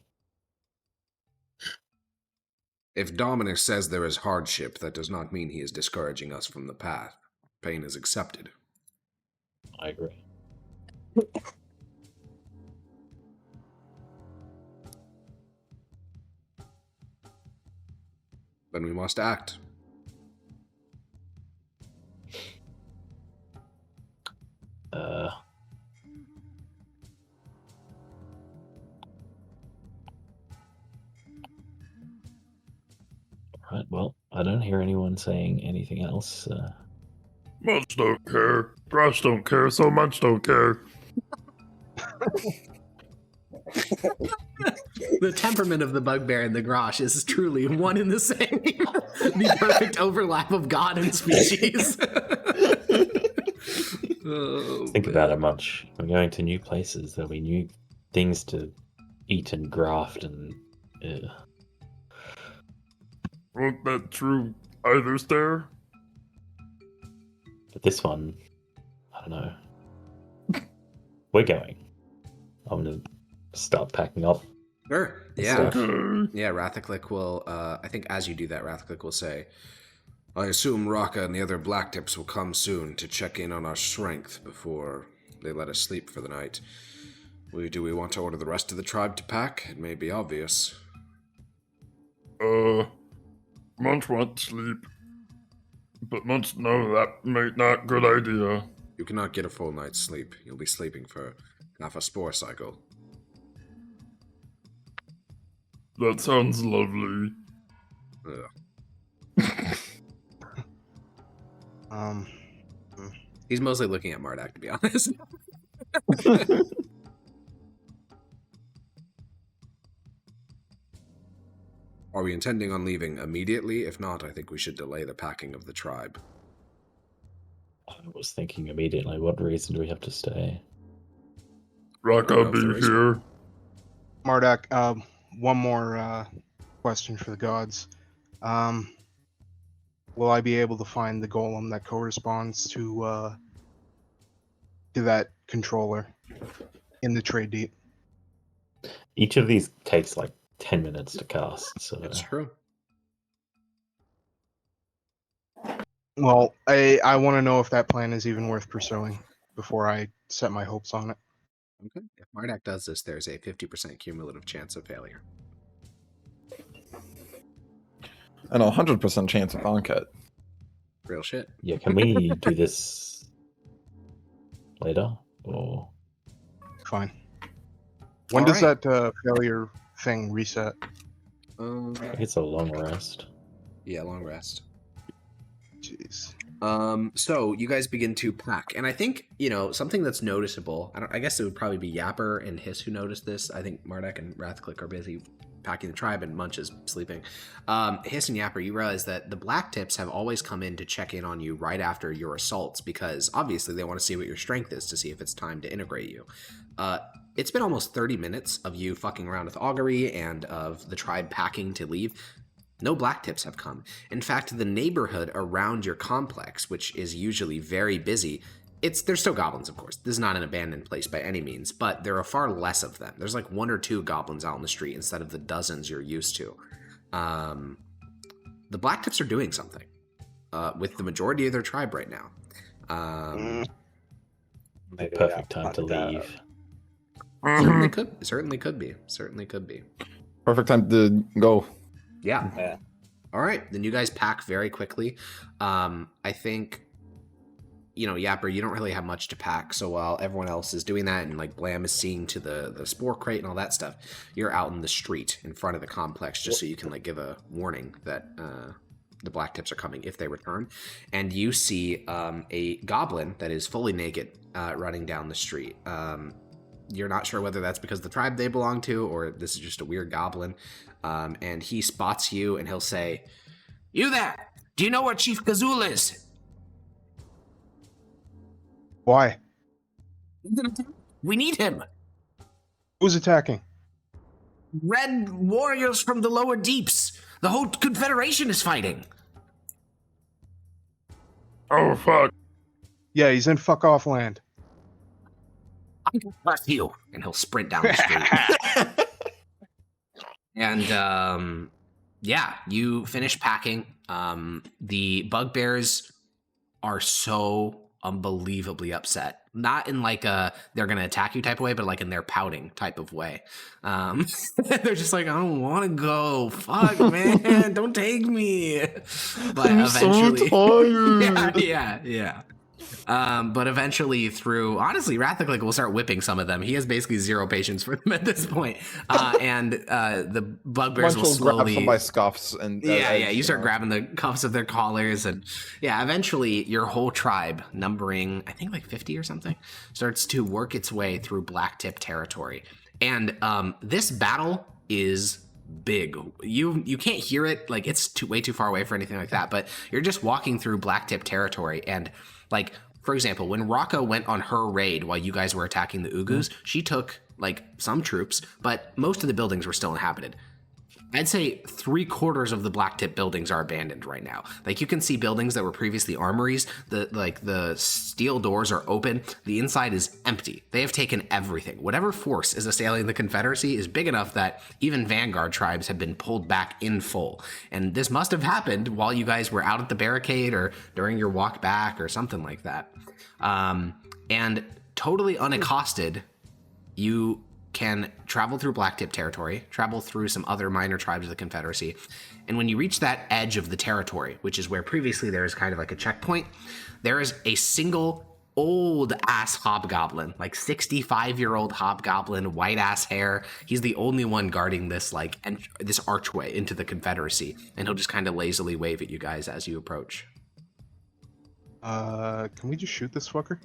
S1: If Dominus says there is hardship, that does not mean he is discouraging us from the path. Pain is accepted.
S4: I agree.
S1: Then we must act.
S4: Right, well, I don't hear anyone saying anything else.
S6: Munch don't care. Grosh don't care, so Munch don't care.
S1: The temperament of the bugbear and the Grosh is truly one and the same. The perfect overlap of god and species.
S4: Think about it much. We're going to new places. There'll be new things to eat and graft and...
S6: Wasn't that true either stair?
S4: But this one, I don't know. We're going. I'm gonna start packing up.
S1: Sure. Yeah.
S6: Okay.
S1: Yeah, Rathaclick will, I think as you do that, Rathaclick will say, I assume Raka and the other Blacktips will come soon to check in on our strength before they let us sleep for the night. Do we want to order the rest of the tribe to pack? It may be obvious.
S6: Munch wants to sleep. But Munch know that may not good idea.
S1: You cannot get a full night's sleep. You'll be sleeping for half a spore cycle.
S6: That sounds lovely.
S1: He's mostly looking at Mardak, to be honest. Are we intending on leaving immediately? If not, I think we should delay the packing of the tribe.
S4: I was thinking immediately, what reason do we have to stay?
S6: Raka
S1: if
S6: be
S1: there is
S6: here.
S2: Mardak, one more question for the gods. Will I be able to find the golem that corresponds to that controller in the trade deep?
S4: Each of these takes like 10 minutes to cast, so...
S1: It's true.
S2: Well, I want to know if that plan is even worth pursuing before I set my hopes on it.
S1: Okay. If Mardak does this, there's a 50% cumulative chance of failure.
S3: And a 100% chance of Anket.
S1: Real shit.
S4: Yeah, can we do this later? Or...
S2: Fine. When does that failure thing reset?
S4: I think it's a long rest.
S1: Yeah, long rest.
S2: Jeez.
S1: So you guys begin to pack, and I think, something that's noticeable, I guess it would probably be Yapper and Hiss who noticed this. I think Mardak and Rathaclick are busy packing the tribe and Munch is sleeping. Hiss and Yapper, you realize that the Blacktips have always come in to check in on you right after your assaults, because obviously they want to see what your strength is to see if it's time to integrate you. It's been almost 30 minutes of you fucking around with augury and of the tribe packing to leave. No Blacktips have come. In fact, the neighborhood around your complex, which is usually very busy, there's still goblins, of course. This is not an abandoned place by any means, but there are far less of them. There's like 1 or 2 goblins out in the street instead of the dozens you're used to. The Blacktips are doing something with the majority of their tribe right now.
S5: Maybe
S4: Perfect time to leave.
S1: Certainly could be.
S3: Perfect time to go.
S1: Yeah. All right, then you guys pack very quickly. I think, Yapper, you don't really have much to pack, so while everyone else is doing that and like Blam is seeing to the spore crate and all that stuff, you're out in the street in front of the complex just so you can like give a warning that the black tips are coming if they return. And you see a goblin that is fully naked running down the street. You're not sure whether that's because the tribe they belong to or this is just a weird goblin. And he spots you and he'll say, "You there! Do you know where Chief Gazul is?"
S2: Why?
S1: We need him.
S2: Who's attacking?
S1: Red warriors from the lower deeps. The whole Confederation is fighting.
S6: Oh, fuck.
S2: Yeah, he's in fuck off land.
S1: I'm gonna bless you. And he'll sprint down the street. And, yeah, you finish packing. The bugbears are so unbelievably upset. Not in like a they're gonna attack you type of way, but like in their pouting type of way. They're just like, I don't want to go. Fuck, man, don't take me. But
S3: I'm
S1: eventually,
S3: so tired.
S1: yeah. But eventually, through honestly, Rathaclick will start whipping some of them. He has basically zero patience for them at this point. And the bugbears will slowly
S3: grab some by scuffs and
S1: you start grabbing the cuffs of their collars, and eventually your whole tribe, numbering I think like 50 or something, starts to work its way through Blacktip territory. And this battle is big. You can't hear it, like it's way too far away for anything like that, but you're just walking through Blacktip territory. And like, for example, when Raka went on her raid while you guys were attacking the Ugus, she took like some troops, but most of the buildings were still inhabited. I'd say 3/4 of the Blacktip buildings are abandoned right now. Like you can see buildings that were previously armories. The steel doors are open. The inside is empty. They have taken everything. Whatever force is assailing the Confederacy is big enough that even Vanguard tribes have been pulled back in full. And this must have happened while you guys were out at the barricade or during your walk back or something like that. And totally unaccosted, you can travel through Blacktip territory, travel through some other minor tribes of the Confederacy, and when you reach that edge of the territory, which is where previously there is kind of like a checkpoint, there is a single old-ass hobgoblin, like 65-year-old hobgoblin, white-ass hair. He's the only one guarding this this archway into the Confederacy, and he'll just kind of lazily wave at you guys as you approach.
S2: Can we just shoot this fucker?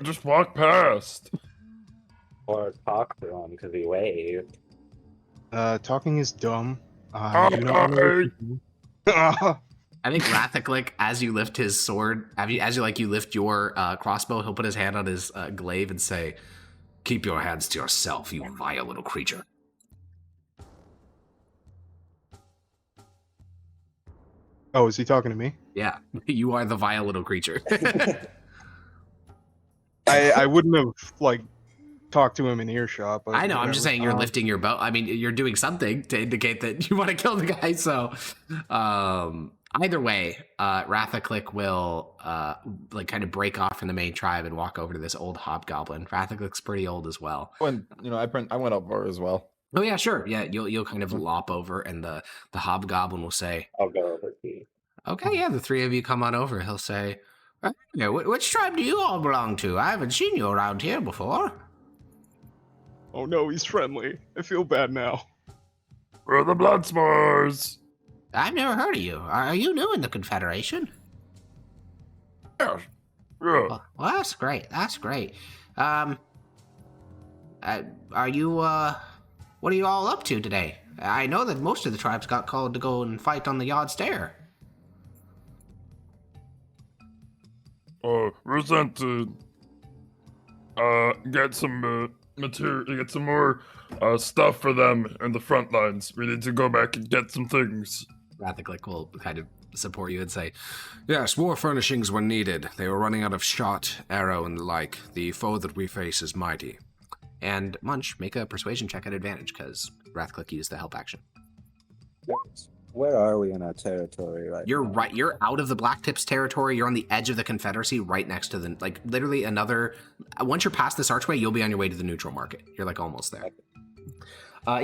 S6: Just walk past.
S5: Or talk to him because he waved.
S2: Talking is dumb.
S6: Hi.
S2: You know
S1: I think Rathaclick, as you lift his sword, as you lift your crossbow, he'll put his hand on his glaive and say, "Keep your hands to yourself, you vile little creature."
S2: Oh, is he talking to me?
S1: Yeah, you are the vile little creature.
S2: I wouldn't have talked to him in earshot. But
S1: I know. I'm just
S2: whatever.
S1: saying you're lifting your bow. I mean, you're doing something to indicate that you want to kill the guy. So, either way, Rathaclick will kind of break off from the main tribe and walk over to this old hobgoblin. Rathaclick's pretty old as well.
S3: I went over as well.
S1: Oh yeah, sure. Yeah, you'll kind of lop over, and the hobgoblin will say,
S5: I'll go over to you.
S1: "Okay, yeah." The three of you come on over. He'll say, "Which tribe do you all belong to? I haven't seen you around here before."
S2: Oh no, he's friendly. I feel bad now.
S6: We're the Bloodspores.
S1: I've never heard of you. Are you new in the Confederation?
S6: Yeah.
S1: Well, that's great. That's great. Are you, what are you all up to today? I know that most of the tribes got called to go and fight on the Yard Stair.
S6: We're sent to, get some, material, get some more, stuff for them in the front lines. We need to go back and get some things.
S1: Rathaclick will kind of support you and say, "Yes, more furnishings were needed. They were running out of shot, arrow, and the like. The foe that we face is mighty." And Munch, make a persuasion check at advantage, because Rathaclick used the help action.
S5: Where are we in our territory right
S1: You're
S5: now?
S1: right. You're out of the Blacktips territory. You're on the edge of the Confederacy, right next to the, literally another. Once you're past this archway, you'll be on your way to the neutral market. You're almost there.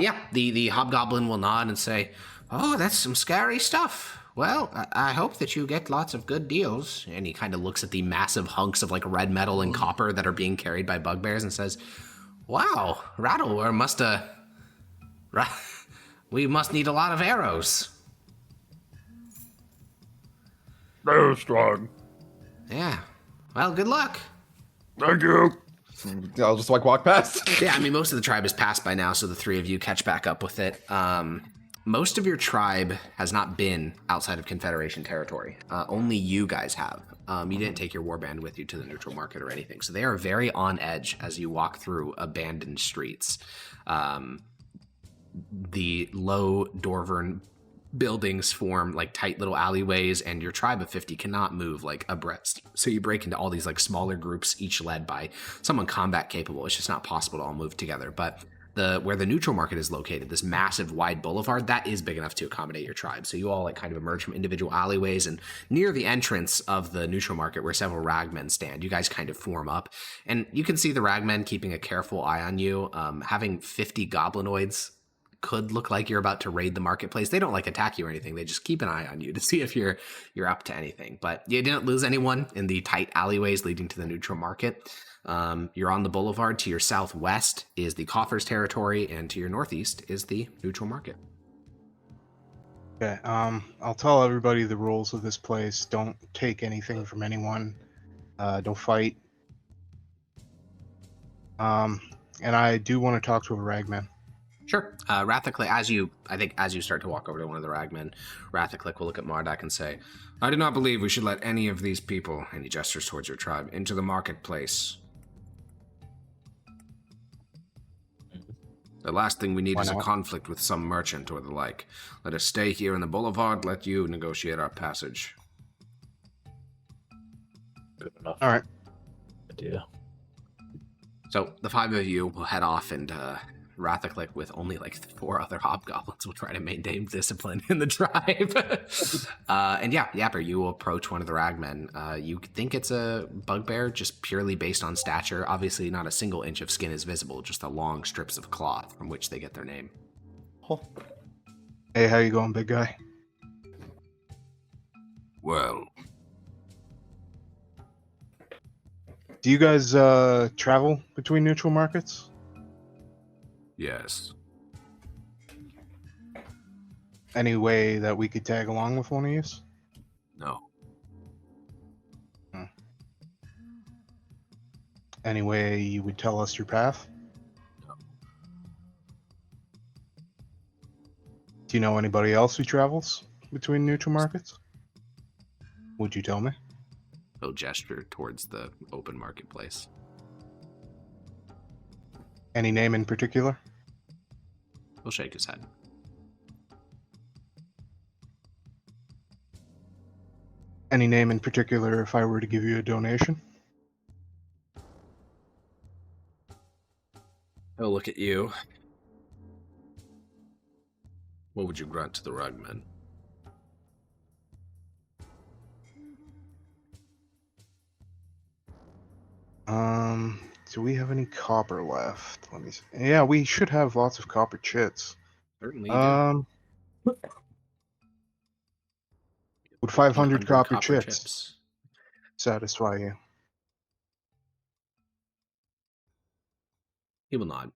S1: Yeah, the hobgoblin will nod and say, "Oh, that's some scary stuff. Well, I hope that you get lots of good deals. And he kind of looks at the massive hunks of like red metal and copper that are being carried by bugbears and says, "Wow, Rattleware must we must need a lot of arrows."
S6: They're strong.
S1: Yeah. Well, good luck.
S6: Thank you.
S3: I'll just like walk past.
S1: Yeah, I mean, most of the tribe is passed by now, so the three of you catch back up with it. Most of your tribe has not been outside of Confederation territory. Only you guys have. You didn't take your warband with you to the neutral market or anything, so they are very on edge as you walk through abandoned streets. The low Dorvern buildings form like tight little alleyways, and your tribe of 50 cannot move like abreast. So you break into all these like smaller groups, each led by someone combat capable. It's just not possible to all move together. But where the neutral market is located, this massive wide boulevard, that is big enough to accommodate your tribe. So you all like kind of emerge from individual alleyways, and near the entrance of the neutral market where several ragmen stand, you guys kind of form up, and you can see the ragmen keeping a careful eye on you. Having 50 goblinoids could look like you're about to raid the marketplace. They don't like attack you or anything. They just keep an eye on you to see if you're up to anything. But you didn't lose anyone in the tight alleyways leading to the neutral market. You're on the boulevard. To your southwest is the Coffers territory, and to your northeast is the neutral market.
S2: Okay, I'll tell everybody the rules of this place. Don't take anything from anyone. Don't fight. And I do want to talk to a ragman.
S1: Sure. Rathaclick, as you start to walk over to one of the ragmen, Rathaclick will look at Marduk and say, "I do not believe we should let any of these people," and he gestures towards your tribe, "into the marketplace. The last thing we need is a conflict with some merchant or the like. Let us stay here in the boulevard, let you negotiate our passage."
S4: Good enough.
S2: All right.
S4: Idea.
S1: So the five of you will head off, and Rathaclick, with only like 4 other hobgoblins, will try to maintain discipline in the tribe. And yeah, Yapper, you will approach one of the ragmen. You think it's a bugbear just purely based on stature. Obviously not a single inch of skin is visible, just the long strips of cloth from which they get their name.
S2: Hey, how you going, big guy?
S1: Well,
S2: Do you guys travel between neutral markets?
S1: yes.
S2: Any way that we could tag along with one of you?
S1: No.
S2: Any way you would tell us your path?
S1: No.
S2: Do you know anybody else who travels between neutral markets? Would you tell me?
S1: He'll gesture towards the open marketplace.
S2: Any name in particular?
S1: He'll shake his head.
S2: Any name in particular if I were to give you a donation?
S1: He'll look at you. What would you grunt to the rugman?
S2: Do we have any copper left? Let me see. Yeah, we should have lots of copper chits.
S1: Certainly you do.
S2: Would 500 copper
S1: chips
S2: chits satisfy you?
S1: He will nod.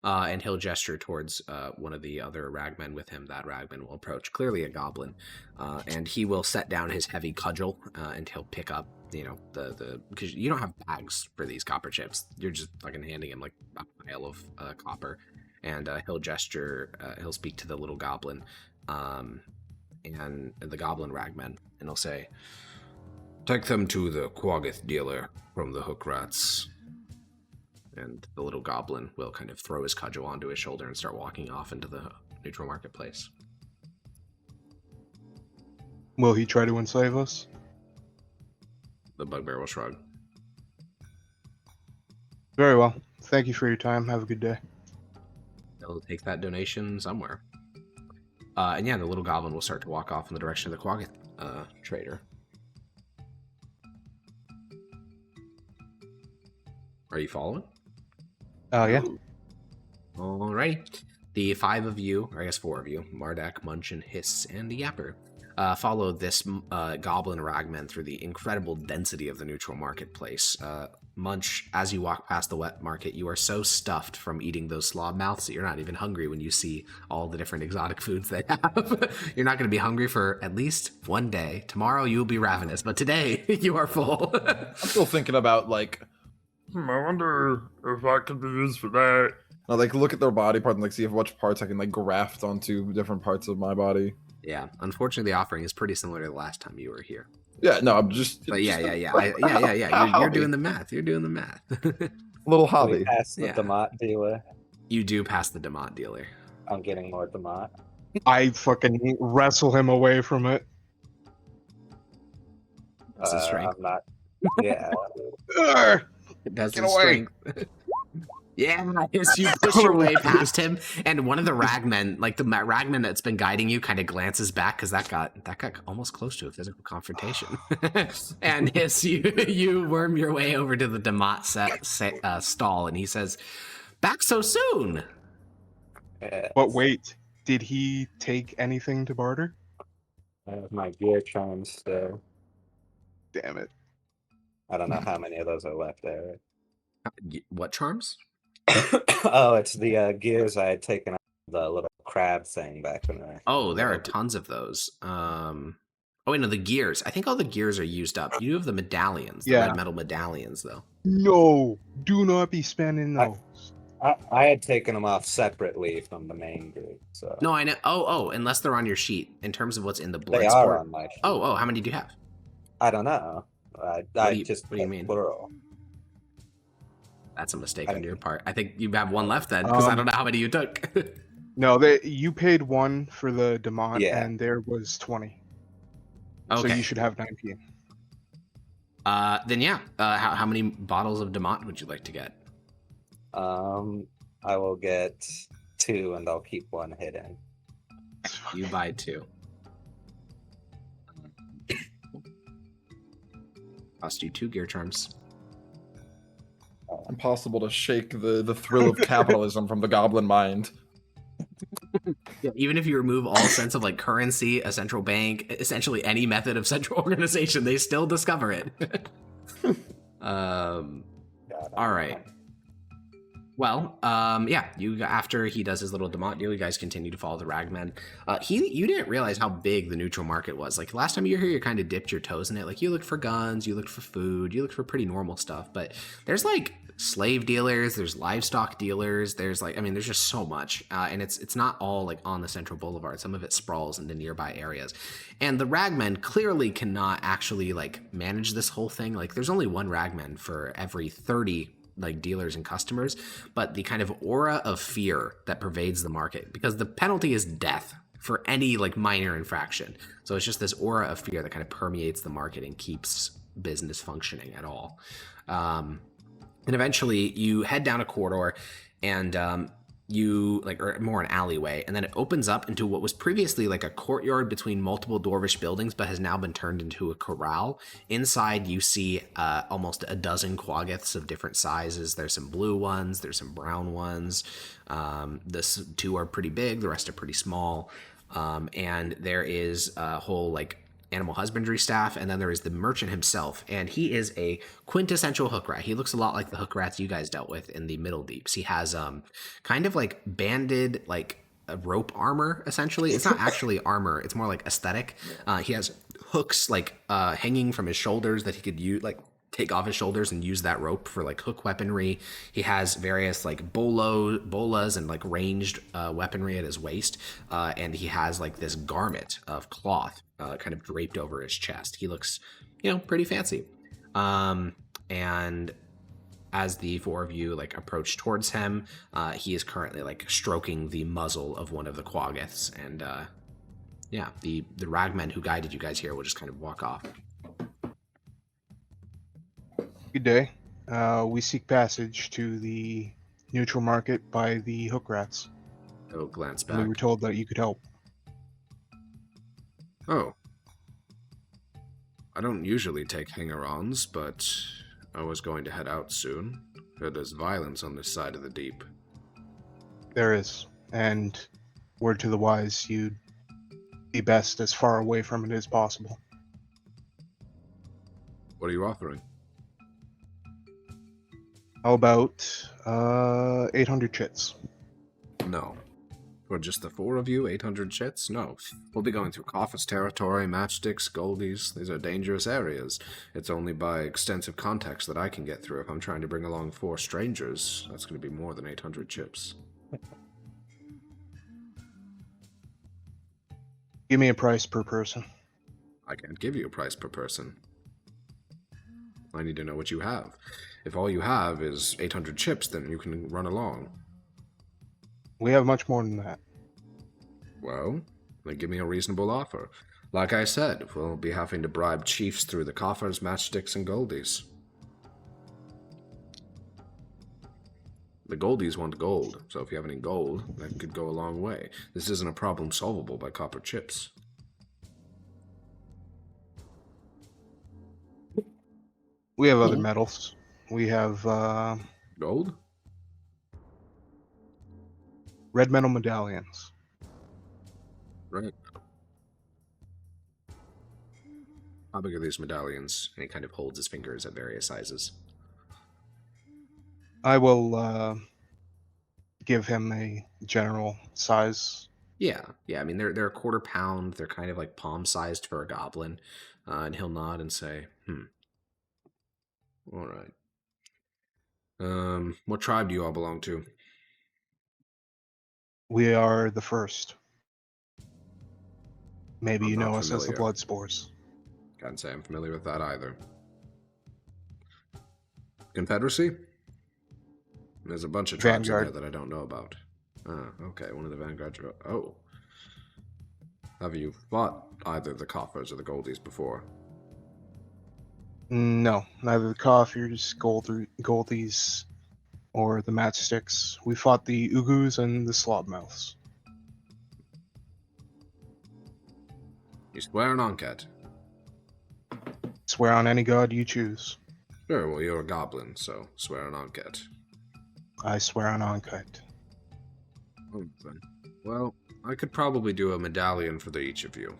S1: And he'll gesture towards one of the other ragmen with him. That ragman will approach, clearly a goblin. And he will set down his heavy cudgel, and he'll pick up, because you don't have bags for these copper chips. You're just fucking handing him like a pile of copper. And he'll gesture, he'll speak to the little goblin, and the goblin ragman, and he'll say, "Take them to the Quaggoth dealer from the Hook Rats." And the little goblin will kind of throw his cudgel onto his shoulder and start walking off into the neutral marketplace.
S2: Will he try to enslave us?
S1: The bugbear will shrug.
S2: Very well. Thank you for your time. Have a good day.
S1: They'll take that donation somewhere. And yeah, the little goblin will start to walk off in the direction of the Quaggoth trader. Are you following?
S2: Oh, yeah.
S1: Alright. The 5 of you, or I guess 4 of you, Marduk, Munchin, Hiss, and the Yapper, follow this goblin ragman through the incredible density of the neutral marketplace. Munch, as you walk past the wet market, you are so stuffed from eating those slob mouths that you're not even hungry when you see all the different exotic foods they have. You're not going to be hungry for at least one day. Tomorrow you'll be ravenous, but today you are full.
S3: I'm still thinking about like,
S6: I wonder if I could be used for that.
S3: like look at their body part and like see if which parts I can like graft onto different parts of my body.
S1: Yeah, unfortunately, the offering is pretty similar to the last time you were here.
S3: Yeah, no, I'm just.
S1: But yeah.
S3: Hobby.
S1: You're doing the math. You're doing the math.
S3: Little
S5: We
S3: hobby.
S5: pass the
S1: Yeah.
S5: Damat dealer.
S1: You do pass the Demont dealer.
S5: I'm getting more Damat.
S2: I fucking wrestle him away from it.
S1: That's his strength.
S5: I'm not. Yeah.
S2: Urgh!
S1: That's
S2: Get
S1: his
S2: away.
S1: strength. Yeah, as you push your way past him, and one of the ragmen, like the ragman that's been guiding you, kind of glances back because that got almost close to a physical confrontation. And as you worm your way over to the Demont stall, and he says, "Back so soon."
S5: Yeah.
S2: But wait, did he take anything to barter?
S5: I have my gear charms still.
S2: Damn it.
S5: I don't know how many of those are left there.
S1: What charms?
S5: Oh, it's the gears I had taken out of the little crab thing back when I.
S1: Oh, there are tons of those. Oh wait, no, the gears. I think all the gears are used up. You have the medallions, the
S2: Yeah.
S1: red metal medallions, though.
S2: No, do not be spending those.
S5: I had taken them off separately from the main group, so
S1: No, I know. Oh, unless they're on your sheet in terms of what's in the blood
S5: they
S1: sport.
S5: are on my sheet.
S1: Oh, how many do you have?
S5: I don't know.
S1: do
S5: I
S1: you-
S5: just
S1: what do you
S5: put
S1: mean?
S5: plural.
S1: That's a mistake
S5: I
S1: on
S5: don't-
S1: your part. I think you have one left then, because I don't know how many you took.
S2: No, you paid 1 for the Demont,
S5: Yeah.
S2: and there was 20. So
S1: Okay.
S2: you should have 19.
S1: Then yeah. How many bottles of Demont would you like to get?
S5: I will get 2, and I'll keep 1 hidden.
S1: You buy 2. Cost you 2 gear charms.
S3: Impossible to shake the thrill of capitalism from the goblin mind.
S1: Yeah, even if you remove all sense of like currency, a central bank, essentially any method of central organization, they still discover it.
S5: God,
S1: All right. Well, yeah. You after he does his little Demont deal, you guys continue to follow the ragman. You didn't realize how big the neutral market was. Like last time you were here, you kind of dipped your toes in it. Like you looked for guns, you looked for food, you looked for pretty normal stuff. But there's like slave dealers, there's livestock dealers, there's like there's just so much, and it's not all like on the central boulevard. Some of it sprawls into nearby areas, and the ragman clearly cannot actually like manage this whole thing. Like there's only one ragman for every 30 like dealers and customers, but the kind of aura of fear that pervades the market, because the penalty is death for any like minor infraction. So it's just this aura of fear that kind of permeates the market and keeps business functioning at all. And eventually you head down a corridor and you like, or more an alleyway, and then it opens up into what was previously like a courtyard between multiple dwarvish buildings, but has now been turned into a corral. Inside you see almost a dozen quaggoths of different sizes. There's some blue ones, there's some brown ones. This 2 are pretty big, the rest are pretty small. And there is a whole like animal husbandry staff, and then there is the merchant himself, and he is a quintessential hook rat. He looks a lot like the hook rats you guys dealt with in the Middle Deeps. He has kind of like banded like a rope armor, essentially. It's not actually armor, it's more like aesthetic. He has hooks like hanging from his shoulders that he could use, like take off his shoulders and use that rope for like hook weaponry. He has various like bolas and like ranged weaponry at his waist, and he has like this garment of cloth kind of draped over his chest. He looks, pretty fancy. And as the 4 of you like approach towards him, he is currently like stroking the muzzle of one of the quaggoths, and the ragmen who guided you guys here will just kind of walk off.
S2: Good day. We seek passage to the neutral market by the hook rats.
S1: Oh, glance
S2: We
S1: back.
S2: were told that you could help.
S1: Oh. I don't usually take hanger-ons, but I was going to head out soon. Heard there's violence on this side of the deep.
S2: There is. And word to the wise, you'd be best as far away from it as possible.
S1: What are you offering?
S2: How about 800 chits?
S1: No. For just the 4 of you, 800 chits? No. We'll be going through Coffin's territory, Matchsticks, Goldies. These are dangerous areas. It's only by extensive context that I can get through. If I'm trying to bring along 4 strangers, that's going to be more than 800 chips.
S2: Give me a price per person.
S1: I can't give you a price per person. I need to know what you have. If all you have is 800 chips, then you can run along.
S2: We have much more than that.
S1: Well, then give me a reasonable offer. Like I said, we'll be having to bribe chiefs through the coffers, matchsticks, and goldies. The goldies want gold, so if you have any gold, that could go a long way. This isn't a problem solvable by copper chips.
S2: We have other metals. We have
S1: Gold?
S2: red metal medallions.
S1: Right. How big are these medallions? And he kind of holds his fingers at various sizes.
S2: I will give him a general size.
S1: Yeah. I mean, they're a quarter pound. They're kind of like palm-sized for a goblin. And he'll nod and say, all right. What tribe do you all belong to?
S2: We are the first. Maybe
S1: I'm
S2: you
S1: not
S2: know us as the
S1: familiar.
S2: Bloodspores.
S1: Can't say I'm familiar with that either. Confederacy? There's a bunch of tribes in
S2: Vanguard.
S1: there that I don't know about. Ah, okay, one of the Vanguard. Oh. Have you fought either the Coffers or the Goldies before?
S2: No, neither the Coffers, Goldies, or the Matchsticks. We fought the Ugus and the Slobmouths.
S1: You swear an Onket?
S2: Swear on any god you choose.
S1: Sure, well, you're a goblin, so swear an Onket.
S2: I swear on Onkite.
S1: Oh, then. Well, I could probably do a medallion for each of you.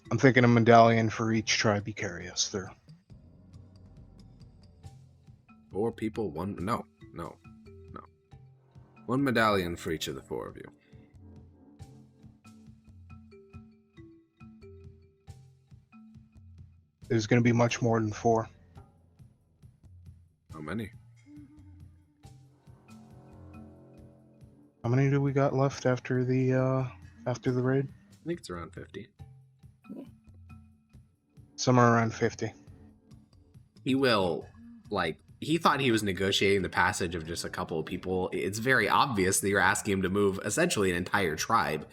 S2: I'm thinking a medallion for each tribe you carry us through.
S1: 4 people, one... No. 1 medallion for each of the 4 of you.
S2: There's going to be much more than 4.
S1: How many?
S2: How many do we got left after the raid?
S1: I think it's around 50.
S2: Somewhere around 50.
S1: He will, he thought he was negotiating the passage of just a couple of people. It's very obvious that you're asking him to move essentially an entire tribe,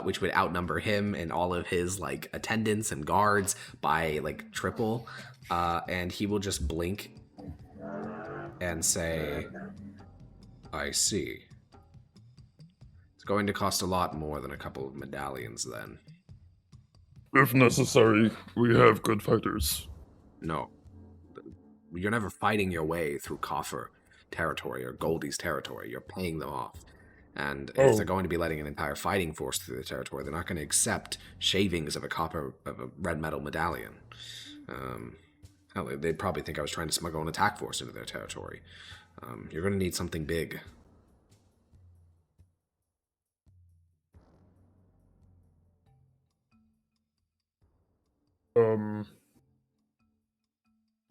S1: which would outnumber him and all of his, attendants and guards by, triple. And he will just blink and say, I see. It's going to cost a lot more than a couple of medallions, then.
S6: If necessary, we have good fighters.
S1: No. You're never fighting your way through Coffer territory or Goldie's territory. You're paying them off. And if they're going to be letting an entire fighting force through the territory, they're not going to accept shavings of a red metal medallion. Hell, they'd probably think I was trying to smuggle an attack force into their territory. You're going to need something big.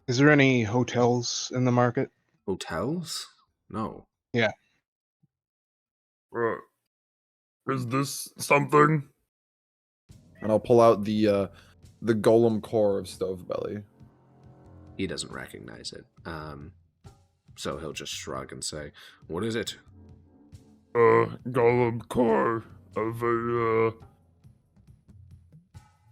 S2: Is there any hotels in the market?
S1: Hotels? No.
S2: Yeah.
S6: Is this something?
S3: And I'll pull out the golem core of Stovebelly.
S1: He doesn't recognize it. So he'll just shrug and say, what is it?
S6: Golem core of a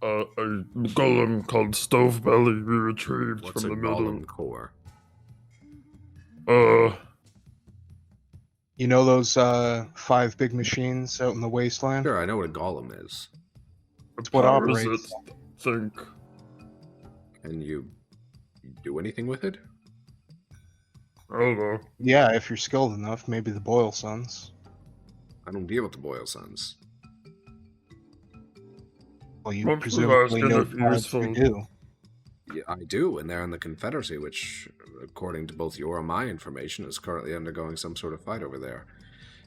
S6: golem called Stovebelly we retrieved
S1: What's
S6: from
S1: a
S6: the middle.
S1: golem core?
S2: You know those 5 big machines out in the wasteland?
S1: Sure, I know what a golem is.
S2: It's what
S6: powers
S2: operates.
S6: it, think.
S1: Can you do anything with it?
S6: I don't know.
S2: Yeah, if you're skilled enough, maybe the Boyle Sons.
S1: I don't deal with the Boyle sons.
S2: Well, you
S6: Most of
S2: presumably
S6: us
S2: know
S6: can
S2: tribes who
S6: useful.
S2: do.
S1: Yeah, I do, and they're in the Confederacy, which, according to both your and my information, is currently undergoing some sort of fight over there.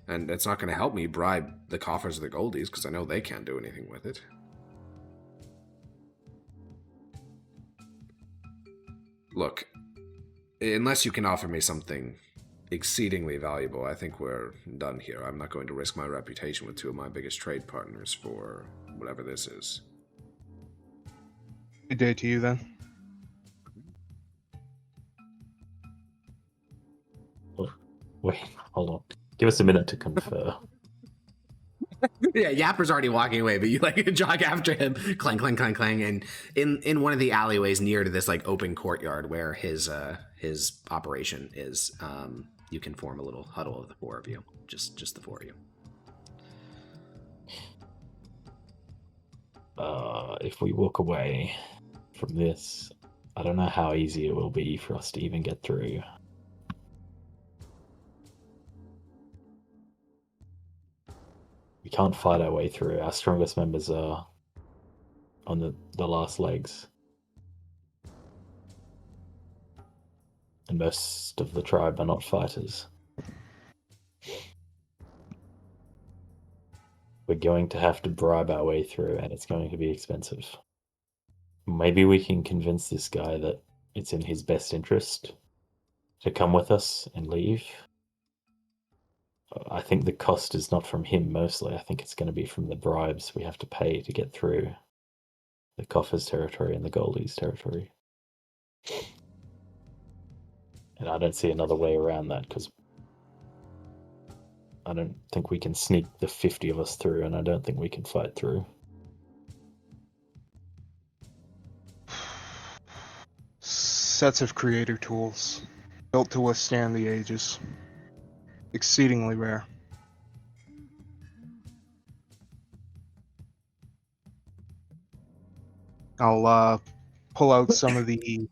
S1: And it's not going to help me bribe the coffers of the Goldies, because I know they can't do anything with it. Look, unless you can offer me something exceedingly valuable, I think we're done here. I'm not going to risk my reputation with two of my biggest trade partners for whatever this is.
S2: Good day to you, then.
S4: Wait, hold on. Give us a minute to confer.
S1: Yeah, Yapper's already walking away, but you jog after him, clang, clang, clang, clang, and in one of the alleyways near to this open courtyard where his operation is, you can form a little huddle of the four of you, just the four of you.
S4: If we walk away from this, I don't know how easy it will be for us to even get through. We can't fight our way through. Our strongest members are on the last legs. And most of the tribe are not fighters. We're going to have to bribe our way through, and it's going to be expensive. Maybe we can convince this guy that it's in his best interest to come with us and leave. I think the cost is not from him mostly. I think it's going to be from the bribes we have to pay to get through the Coffers territory and the Goldies territory. And I don't see another way around that, because I don't think we can sneak the 50 of us through, and I don't think we can fight through.
S2: Sets of creator tools, built to withstand the ages. Exceedingly rare. I'll pull out some of the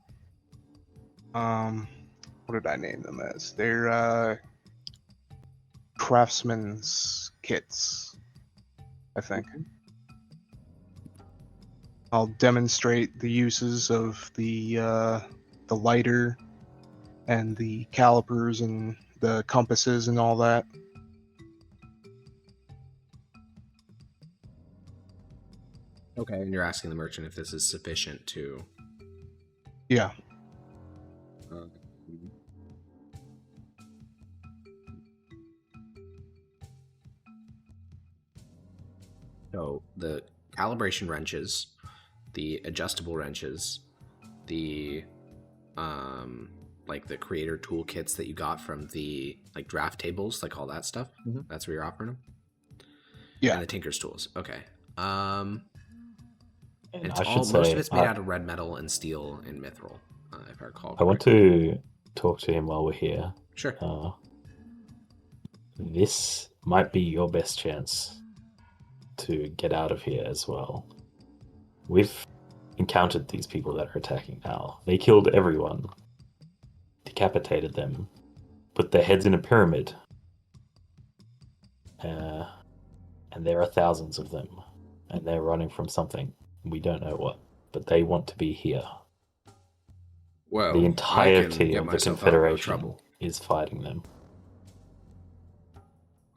S2: what did I name them as? They're craftsman's kits, I think. I'll demonstrate the uses of the lighter and the calipers and the compasses and all that.
S1: Okay, and you're asking the merchant if this is sufficient to...
S2: Yeah.
S1: So the calibration wrenches, the adjustable wrenches, the the creator toolkits that you got from the draft tables, all that stuff.
S3: Mhm.
S1: That's where you're offering them.
S2: Yeah.
S1: And the tinker's tools. Okay.
S4: And
S1: It's
S4: I should
S1: most
S4: say,
S1: of it's made out of red metal and steel and mithril, if I recall.
S4: I want to talk to him while we're here.
S1: Sure.
S4: This might be your best chance to get out of here as well. We've encountered these people that are attacking now. They killed everyone, decapitated them, put their heads in a pyramid, and there are thousands of them, and they're running from something. We don't know what, but they want to be here.
S1: Well,
S4: The
S1: I
S4: entirety
S1: can get
S4: of the
S1: myself out of no
S4: Confederation
S1: trouble.
S4: is fighting them.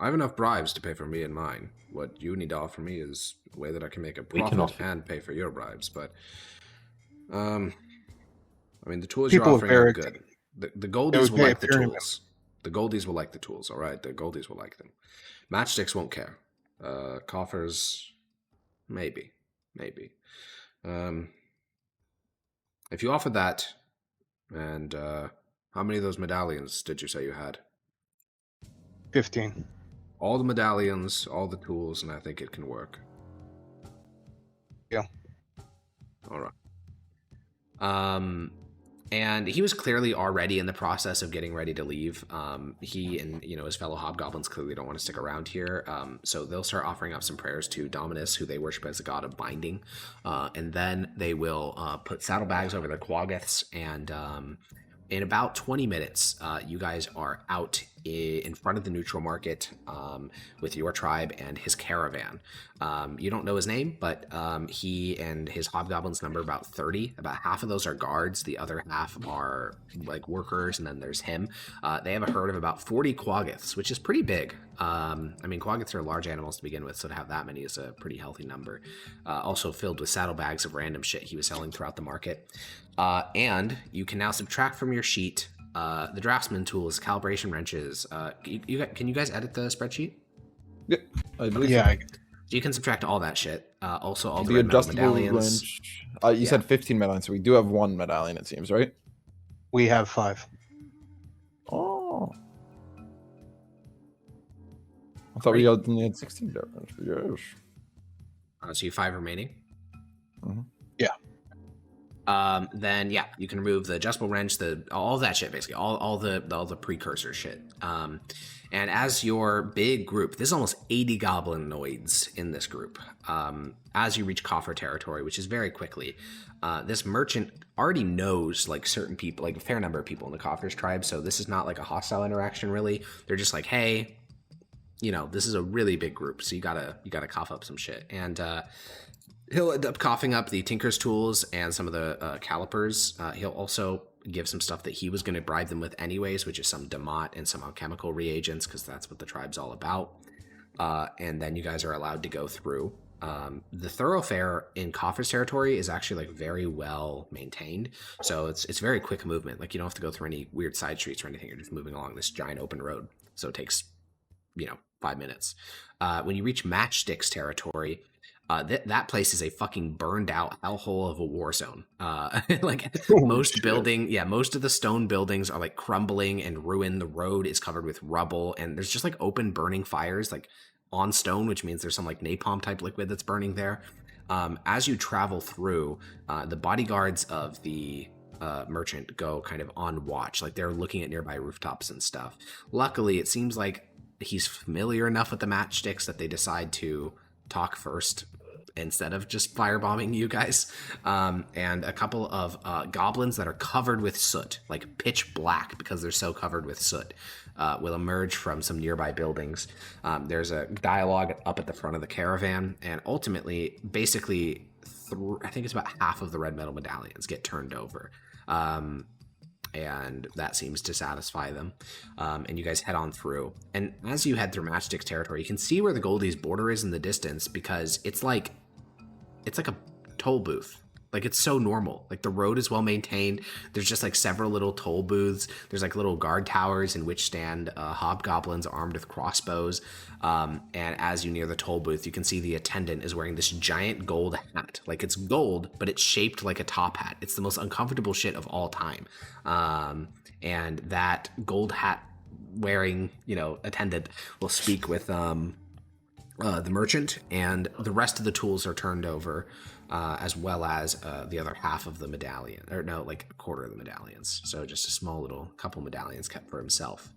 S1: I have enough bribes to pay for me and mine. What you need to offer me is a way that I can make a
S4: We can
S1: profit
S4: offer-
S1: and pay for your bribes. But, the tools
S2: People
S1: you're
S2: of
S1: offering are
S2: Barricade.
S1: good. The
S2: They
S1: Goldies
S2: would
S1: will
S2: pay a
S1: like the
S2: pyramid.
S1: tools. The Goldies will like the tools, all right? The Goldies will like them. Matchsticks won't care. Coffers, maybe. If you offer that, and how many of those medallions did you say you had?
S2: 15.
S1: All the medallions, all the tools, and I think it can work.
S2: Yeah.
S1: All right. And he was clearly already in the process of getting ready to leave. He and his fellow hobgoblins clearly don't want to stick around here. So they'll start offering up some prayers to Dominus, who they worship as a god of binding, and then they will put saddlebags over their quaggoths and in about 20 minutes, you guys are out in front of the neutral market with your tribe and his caravan. You don't know his name, but he and his hobgoblins number about 30. About half of those are guards. The other half are like workers, and then there's him. They have a herd of about 40 quaggoths, which is pretty big. I mean, quaggoths are large animals to begin with, so to have that many is a pretty healthy number. Also filled with saddlebags of random shit he was selling throughout the market. And you can now subtract from your sheet the draftsman tools, calibration wrenches. Can you guys edit the spreadsheet?
S3: Yeah, I believe
S2: Yeah,
S3: so.
S1: So you can subtract all that shit. Also, all the
S3: The
S1: red metal
S3: adjustable
S1: medallions.
S3: wrench. You said 15 medallions, so we do have one medallion, it seems, right?
S2: we have 5.
S3: Oh. I thought we only had 16 damage. Yes.
S1: So you have 5 remaining.
S3: Mhm.
S1: Then yeah, you can remove the adjustable wrench, all that shit, basically, all the precursor shit. And as your big group, there's almost 80 goblinoids in this group. As you reach coffer territory, which is very quickly, this merchant already knows like certain people, like a fair number of people in the coffers tribe. So this is not like a hostile interaction, really. They're just like, hey, you know, this is a really big group, so you gotta cough up some shit. And he'll end up coughing up the tinker's tools and some of the calipers. He'll also give some stuff that he was going to bribe them with anyways, which is some Demot and some alchemical reagents, because that's what the tribe's all about. And then you guys are allowed to go through. The thoroughfare in Coffer's territory is actually like very well maintained, so it's very quick movement. Like you don't have to go through any weird side streets or anything. You're just moving along this giant open road, so it takes 5 minutes. When you reach Matchstick's territory, that place is a fucking burned out hellhole of a war zone. Like most of the stone buildings are like crumbling and ruined. The road is covered with rubble, and there's just like open burning fires like on stone, which means there's some like napalm type liquid that's burning there. As you travel through, the bodyguards of the merchant go kind of on watch, like they're looking at nearby rooftops and stuff. Luckily, it seems like he's familiar enough with the matchsticks that they decide to talk first instead of just firebombing you guys. And a couple of goblins that are covered with soot, like pitch black because they're so covered with soot, will emerge from some nearby buildings. There's a dialogue up at the front of the caravan, and ultimately, basically, I think it's about half of the red metal medallions get turned over. And that seems to satisfy them. And you guys head on through. And as you head through Matchstick's territory, you can see where the Goldie's border is in the distance, because it's like a toll booth. Like, it's so normal. Like, the road is well maintained. There's just like several little toll booths. There's like little guard towers in which stand hobgoblins armed with crossbows. And as you near the toll booth, you can see the attendant is wearing this giant gold hat. Like, it's gold, but it's shaped like a top hat. It's the most uncomfortable shit of all time. And that gold hat wearing, attendant will speak with the merchant, and the rest of the tools are turned over, as well as the other half of the medallion, or no, like a quarter of the medallions. So just a small little couple medallions kept for himself.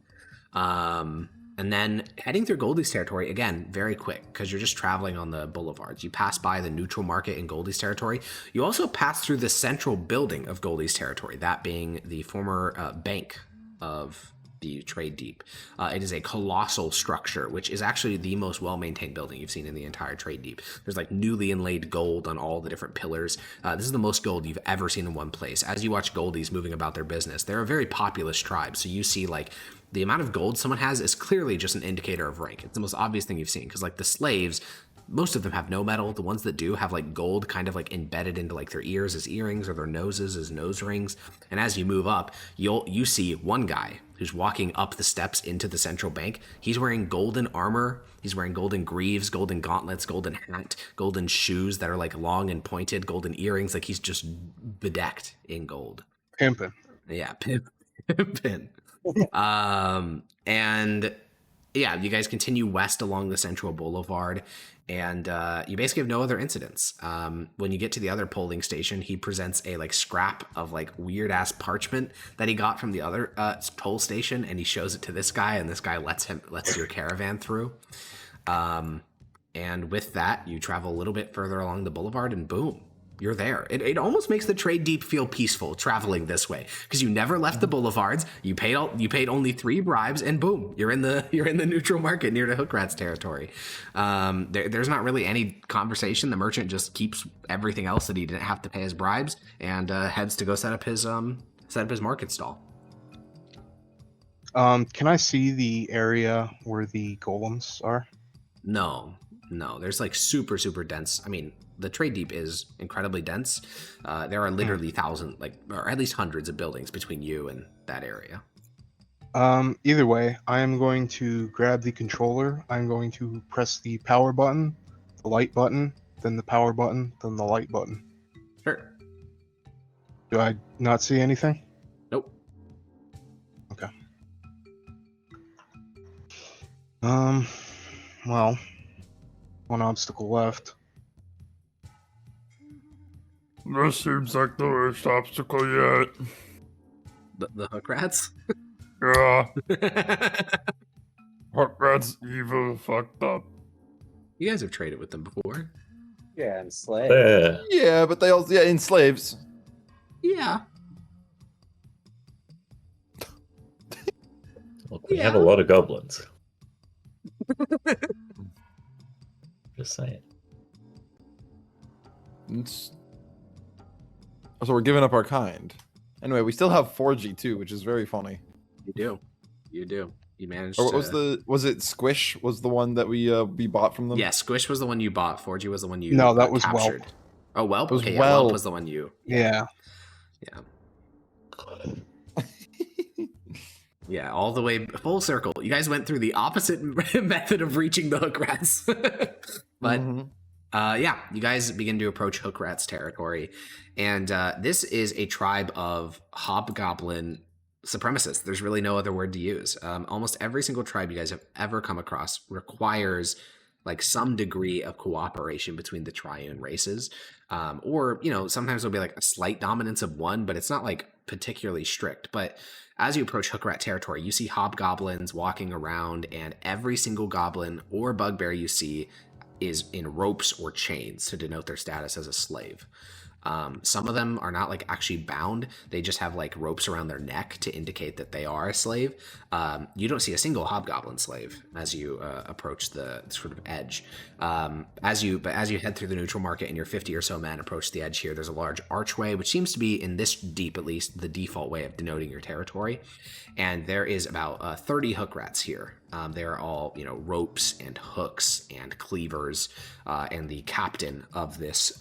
S1: And then heading through Goldie's territory, again, very quick, because you're just traveling on the boulevards. You pass by the neutral market in Goldie's territory. You also pass through the central building of Goldie's territory, that being the former bank of the Trade Deep. It is a colossal structure, which is actually the most well-maintained building you've seen in the entire Trade Deep. There's like newly inlaid gold on all the different pillars. This is the most gold you've ever seen in one place. As you watch Goldies moving about their business, they're a very populous tribe, so you see like the amount of gold someone has is clearly just an indicator of rank. It's the most obvious thing you've seen, because like the slaves, most of them have no metal. The ones that do have like gold kind of like embedded into like their ears as earrings, or their noses as nose rings. And as you move up, you see one guy who's walking up the steps into the central bank. He's wearing golden armor. He's wearing golden greaves, golden gauntlets, golden hat, golden shoes that are like long and pointed, golden earrings. Like he's just bedecked in gold.
S2: Pimpin'.
S1: Yeah, pimpin'. And yeah, you guys continue west along the central boulevard, and you basically have no other incidents. When you get to the other polling station, he presents a like scrap of like weird ass parchment that he got from the other toll station, and he shows it to this guy, and this guy lets your caravan through. And with that, you travel a little bit further along the boulevard, and boom, You're there. It almost makes the trade deep feel peaceful traveling this way because you never left the boulevards. You paid only 3 bribes, and boom, you're in the neutral market near to Hookrat's territory. There's not really any conversation. The merchant just keeps everything else that he didn't have to pay his bribes and heads to go set up his market stall.
S2: Can I see the area where the golems are?
S1: No. There's like super dense. I mean, the trade deep is incredibly dense. There are literally thousands, or at least hundreds of buildings between you and that area.
S2: Either way, I am going to grab the controller. I'm going to press the power button, the light button, then the power button, then the light button.
S1: Sure.
S2: Do I not see anything?
S1: Nope.
S2: Okay. Well, one obstacle left.
S6: This seems like the worst obstacle yet.
S1: The hook rats?
S6: Yeah. Hookrat's evil, fucked up.
S1: You guys have traded with them before.
S5: Yeah, and slay.
S4: Yeah.
S3: Yeah, but they also enslaves.
S1: Yeah.
S4: Look, we have a lot of goblins. Just saying.
S3: So we're giving up our kind. Anyway, we still have 4G too, which is very funny.
S1: You do. You managed
S3: Or what
S1: to...
S3: was it Squish was the one that we bought from them?
S1: Yeah, Squish was the one you bought. 4G was the one you
S2: No, that was
S1: captured.
S2: Whelp.
S1: Oh, Whelp?
S3: It was
S1: Okay, yeah,
S3: Whelp.
S1: Whelp was the one you...
S2: Yeah.
S1: Yeah, all the way full circle. You guys went through the opposite method of reaching the hook rats. But yeah, you guys begin to approach hook rats territory. And this is a tribe of hobgoblin supremacists. There's really no other word to use. Almost every single tribe you guys have ever come across requires like some degree of cooperation between the triune races. Or, sometimes there'll be like a slight dominance of one, but it's not like particularly strict. But as you approach hook rat territory, you see hobgoblins walking around, and every single goblin or bugbear you see is in ropes or chains to denote their status as a slave. Some of them are not like actually bound. They just have like ropes around their neck to indicate that they are a slave. You don't see a single hobgoblin slave as you approach the sort of edge. As you head through the neutral market and your 50 or so men approach the edge here, there's a large archway, which seems to be in this deep, at least the default way of denoting your territory. And there is about 30 hook rats here. They're all, ropes and hooks and cleavers. And the captain of this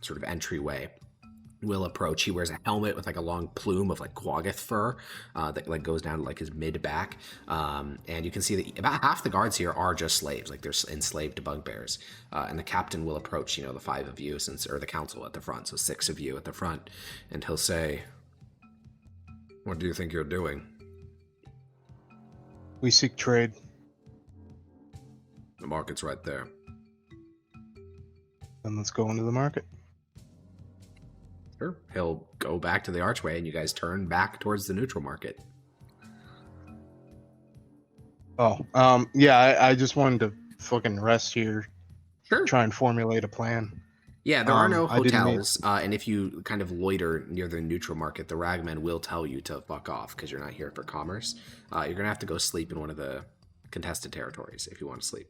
S1: sort of entryway will approach. He wears a helmet with like a long plume of like quaggoth fur that like goes down to like his mid back, and you can see that about half the guards here are just slaves, like they're enslaved bugbears. And the captain will approach, the 5 of you, or the council at the front, so 6 of you at the front, and he'll say, "What do you think you're doing?"
S2: We seek trade.
S1: The market's right there.
S2: Then let's go into the market.
S1: Sure. He'll go back to the archway, and you guys turn back towards the neutral market.
S2: Oh, yeah, I just wanted to fucking rest here.
S1: Sure.
S2: Try and formulate a plan.
S1: Yeah, there are no
S2: I didn't mean-
S1: hotels, and if you kind of loiter near the neutral market, the ragmen will tell you to fuck off because you're not here for commerce. You're going to have to go sleep in one of the contested territories if you want to sleep.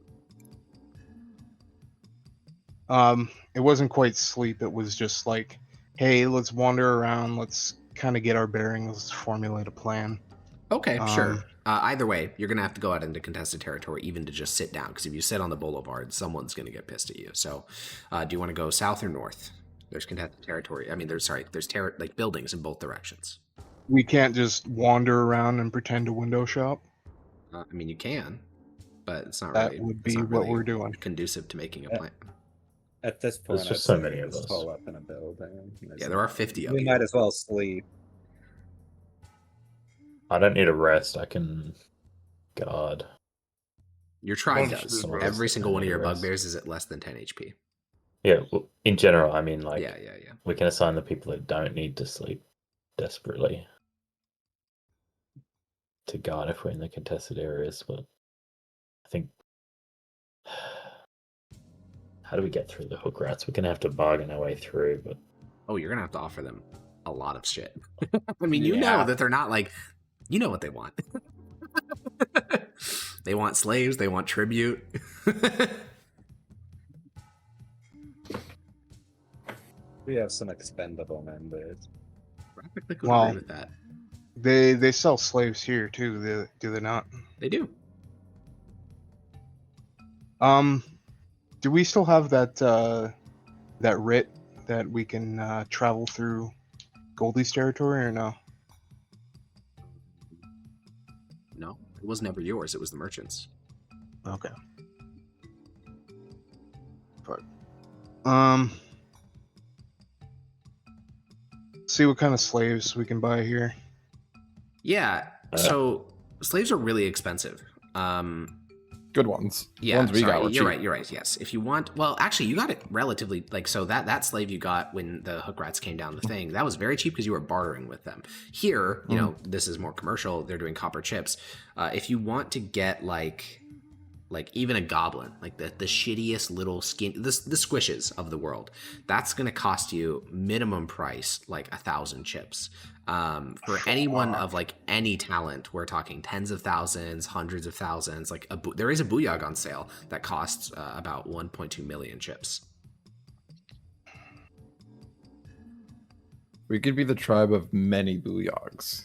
S2: It wasn't quite sleep. It was just like, hey, let's wander around. Let's kind of get our bearings. Let's formulate a plan.
S1: Okay, sure. Either way, you're going to have to go out into contested territory even to just sit down, because if you sit on the boulevard, someone's going to get pissed at you. So do you want to go south or north? There's contested territory. I mean, there's like buildings in both directions.
S2: We can't just wander around and pretend to window shop.
S1: I mean, you can, but it's not
S2: That
S1: really...
S2: would
S1: it's
S2: be
S1: not
S2: what
S1: really
S2: we're doing.
S1: conducive to making a plan.
S5: At this point,
S4: There's just
S5: I'd
S4: so
S5: say
S4: many
S5: we
S4: of
S5: just
S4: us.
S5: hole up in a building.
S1: Yeah, there are 50 of
S5: We
S1: you.
S5: might as well sleep.
S4: I don't need a rest. I can guard.
S1: Your tribe
S6: Bunch
S1: does.
S6: of
S1: Every
S4: rest.
S1: single one of your
S4: Rest.
S1: bugbears is at less than 10 HP.
S4: Yeah, well, in general, I mean, like,
S1: Yeah.
S4: we can assign the people that don't need to sleep desperately to guard if we're in the contested areas, but I think How do we get through the hook rats? We're gonna have to bargain our way through, but
S1: Oh, you're gonna have to offer them a lot of shit. I mean, you
S5: Yeah.
S1: know that they're not like, you know what they want. They want slaves. They want tribute.
S5: We have some expendable members.
S1: Practically could
S2: Well,
S1: agree with that.
S2: They sell slaves here too. Do they not?
S1: They do.
S2: Do we still have that writ that we can travel through Goldie's territory or no?
S1: No, it was never yours. It was the merchants.
S2: Okay. But see what kind of slaves we can buy here.
S1: Yeah. So slaves are really expensive.
S3: Good ones.
S1: Yeah,
S3: Ones we got were
S1: you're
S3: cheap.
S1: right. You're right. Yes, if you want, well, actually, you got it relatively like so that slave you got when the hook rats came down the thing that was very cheap because you were bartering with them. Here, you know, this is more commercial. They're doing copper chips. If you want to get like even a goblin, like the shittiest little skin, the squishes of the world, that's gonna cost you minimum price like 1,000 chips. For anyone of like any talent, we're talking tens of thousands, hundreds of thousands. Like there is a booyog on sale that costs about 1.2 million chips.
S3: We could be the tribe of many booyogs.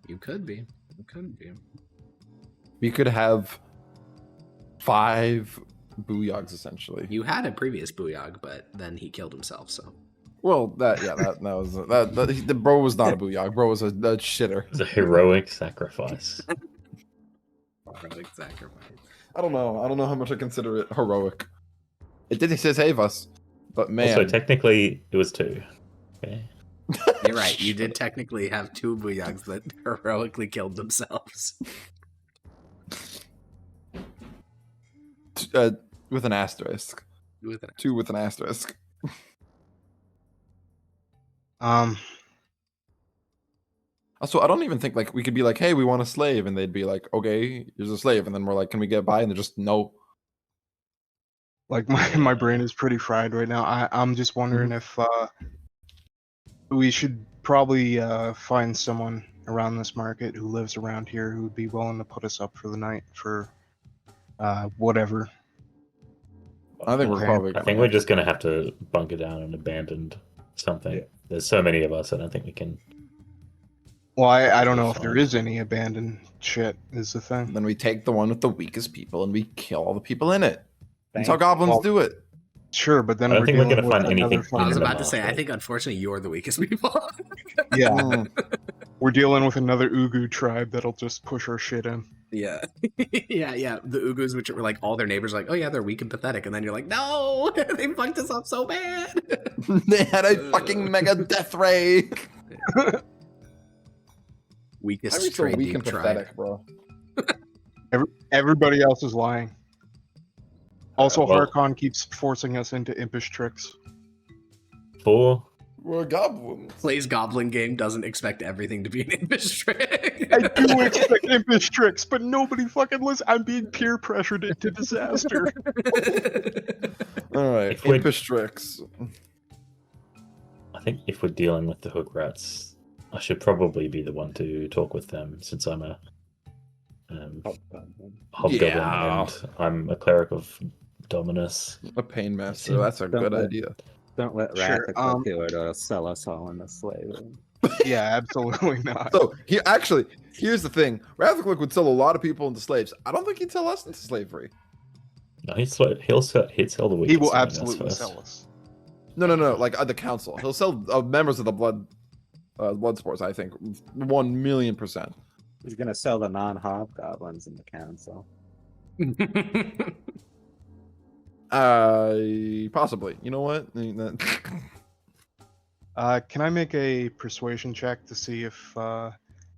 S1: You could be. You could be.
S3: We could have 5 booyogs essentially.
S1: You had a previous booyog, but then he killed himself. So.
S3: Well, that was the bro was not a booyog. Bro was a shitter.
S4: it's a heroic sacrifice.
S1: Heroic sacrifice.
S3: I don't know how much I consider it heroic. It did save us, but man.
S4: Also, technically, it was 2. Okay.
S1: You're right. You did technically have 2 booyogs that heroically killed themselves.
S3: With an asterisk.
S1: With an
S3: 2 with an asterisk. Also, I don't even think like we could be like, hey, we want a slave, and they'd be like, okay, here's a slave, and then we're like, can we get by? And they're just no.
S2: Like my brain is pretty fried right now. I'm just wondering if we should probably find someone around this market who lives around here who would be willing to put us up for the night for whatever.
S3: I think we're
S2: Okay.
S3: probably.
S4: I think we're just gonna have to bunker down an abandoned something.
S5: Yeah.
S4: There's so many of us, I don't think we can.
S2: Well, I don't know if
S4: Fine.
S2: there is any abandoned shit. Is the thing.
S3: Then we take the one with the weakest people and we kill all the people in it. That's how
S5: Thank-
S3: goblins
S2: well,
S3: do it.
S2: Sure, but then
S4: I don't
S2: we're
S4: think we're
S2: dealing
S4: gonna
S2: with
S4: find anything
S2: another
S1: I was
S4: in
S2: fucking-
S1: about to say, I
S4: market.
S1: think unfortunately you're the weakest people.
S2: Yeah,
S3: Mm.
S2: we're dealing with another Ugu tribe that'll just push our shit in.
S1: Yeah. yeah. The Ugus, which were like all their neighbors, are like, oh yeah, they're weak and pathetic. And then you're like, no, they fucked us up so bad.
S3: They had a fucking mega death ray.
S1: Weakest
S3: How are you so
S1: trade
S3: weak
S1: deep
S3: and
S1: tribe.
S3: pathetic, bro?
S2: Everybody else is lying. Also,
S4: well-
S2: Harkon keeps forcing us into impish tricks.
S4: 4.
S3: We're goblins.
S1: Plays Goblin game, doesn't expect everything to be an impish trick.
S2: I do expect impish tricks, but nobody fucking listens. I'm being peer pressured into disaster.
S3: All right,
S4: If we're-
S3: impish tricks.
S4: I think if we're dealing with the hook rats, I should probably be the one to talk with them since I'm a hobgoblin
S3: Yeah.
S4: and I'm a cleric of Dominus.
S3: A pain master. That's a good idea.
S5: Don't let
S2: Sure,
S5: Rathica do it or sell us all into slavery.
S2: Yeah, absolutely not.
S3: So here's the thing. Rathaclick would sell a lot of people into slaves. I don't think he'd sell us into slavery.
S4: No, he'd sell the weakest.
S2: He will
S4: among us
S2: absolutely
S4: first.
S2: sell us.
S3: No. Like the council. He'll sell members of the blood sports. I think 1,000,000%.
S5: He's gonna sell the non-hobgoblins in the council.
S3: Possibly. You know what?
S2: Can I make a persuasion check to see if I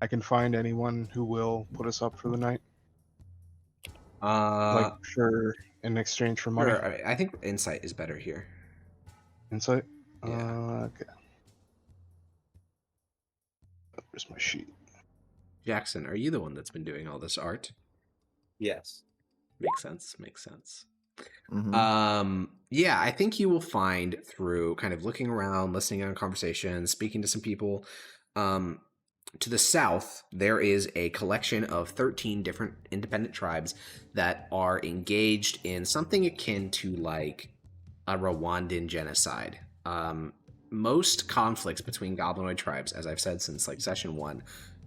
S2: can find anyone who will put us up for the night? Like in exchange for money.
S1: Sure, I think insight is better here.
S2: Insight?
S1: Yeah.
S2: Okay. Where's my sheet?
S1: Jackson, are you the one that's been doing all this art?
S5: Yes.
S1: Makes sense. Makes sense. Yeah, I think you will find through kind of looking around, listening on conversations, speaking to some people. To the south, there is a collection of 13 different independent tribes that are engaged in something akin to like a Rwandan genocide. Most conflicts between goblinoid tribes, as I've said since like session 1,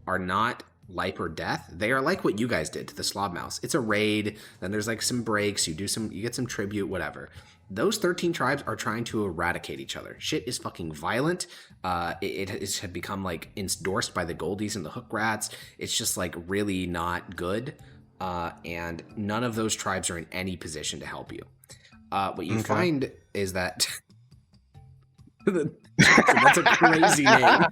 S1: are not life or death. They are like what you guys did to the Slob Mouse. It's a raid, then there's like some breaks, you get some tribute, whatever. Those 13 tribes are trying to eradicate each other. Shit is fucking violent. It has become like endorsed by the Goldies and the Hook Rats. It's just like really not good. And none of those tribes are in any position to help you. What you find is that that's a crazy name.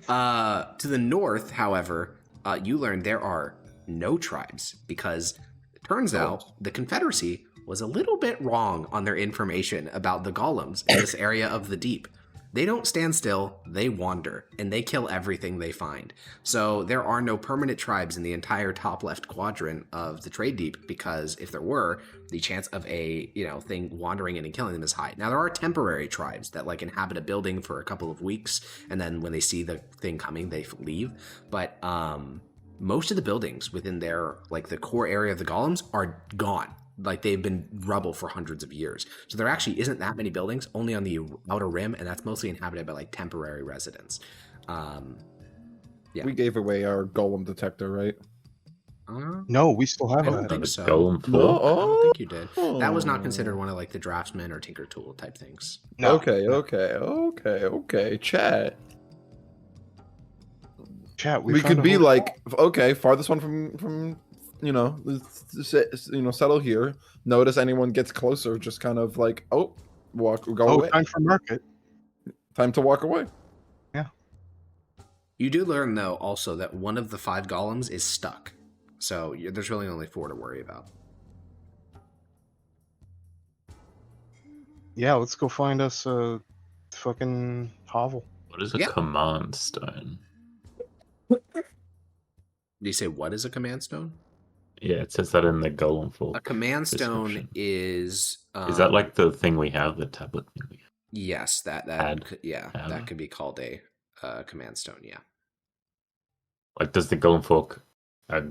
S1: To the north, however, you learn there are no tribes because it turns out the Confederacy was a little bit wrong on their information about the golems in this area of the deep. They don't stand still, they wander, and they kill everything they find. So there are no permanent tribes in the entire top left quadrant of the Trade Deep, because if there were, the chance of a thing wandering in and killing them is high. Now there are temporary tribes that like inhabit a building for a couple of weeks, and then when they see the thing coming, they leave. But most of the buildings within their like the core area of the golems are gone. Like they've been rubble for hundreds of years. So there actually isn't that many buildings, only on the outer rim, and that's mostly inhabited by like temporary residents. Yeah.
S3: We gave away our golem detector, right?
S2: No, we still have
S1: I don't
S2: that.
S1: think so.
S4: Golem
S3: No,
S4: fork.
S1: I don't think you did. That was not considered one of like the draftsman or tinker tool type things.
S2: No.
S3: Okay. Chat.
S2: Chat.
S3: We could be like, okay, farthest one from settle here. Notice anyone gets closer, just kind of like, go away.
S2: Time for market.
S3: Time to walk away.
S2: Yeah.
S1: You do learn though also that one of the 5 golems is stuck. So there's really only 4 to worry about.
S2: Yeah, let's go find us a fucking hovel.
S4: What is a command stone?
S1: Do you say what is a command stone?
S4: Yeah, it says that in the golem fork.
S1: A command stone
S4: description.
S1: is
S4: that like the thing we have, the tablet thing we have?
S1: Yes, that could be called a command stone. Yeah.
S4: Like, does the golem fork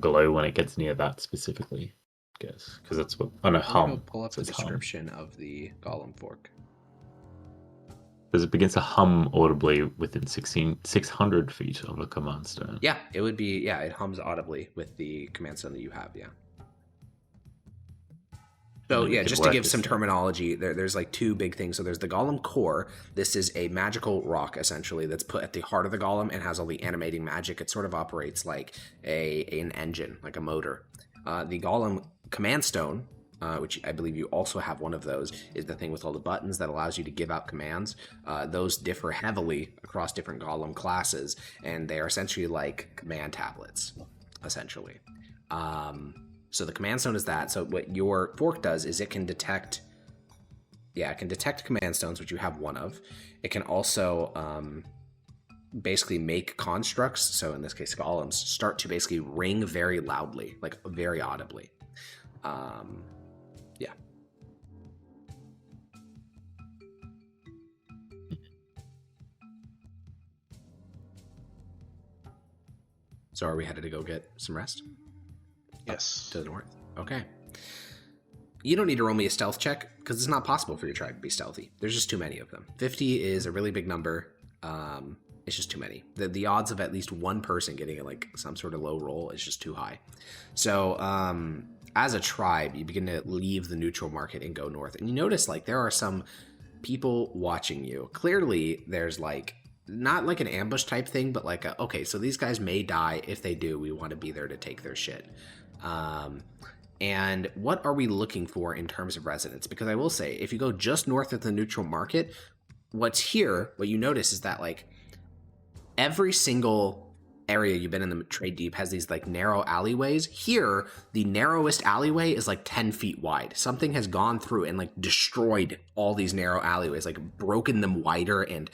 S4: glow when it gets near that specifically? I guess because that's what on a hum.
S1: Pull up the description of the golem fork.
S4: Because it begins to hum audibly within 600 feet of a command stone.
S1: Yeah, it would be. Yeah, it hums audibly with the command stone that you have. Yeah. So yeah, just to give some terminology, there's like 2 big things. So there's the golem core. This is a magical rock essentially that's put at the heart of the golem and has all the animating magic. It sort of operates like an engine, like a motor. The golem command stone, which I believe you also have one of those, is the thing with all the buttons that allows you to give out commands. Those differ heavily across different golem classes, and they are essentially like command tablets, essentially. So the command stone is that. So what your fork does is it can detect command stones, which you have one of. It can also basically make constructs, so in this case golems, start to basically ring very loudly, like very audibly. Yeah. So are we headed to go get some rest?
S2: Yes.
S1: To the north. Okay. You don't need to roll me a stealth check, because it's not possible for your tribe to be stealthy. There's just too many of them. 50 is a really big number. It's just too many. The odds of at least one person getting like some sort of low roll is just too high. So as a tribe, you begin to leave the neutral market and go north. And you notice like there are some people watching you. Clearly there's like not like an ambush type thing, but like okay, so these guys may die. If they do, we want to be there to take their shit. And what are we looking for in terms of residents? Because I will say, if you go just north of the neutral market, what you notice is that like every single area you've been in the Trade Deep has these like narrow alleyways. Here, the narrowest alleyway is like 10 feet wide. Something has gone through and like destroyed all these narrow alleyways, like broken them wider, and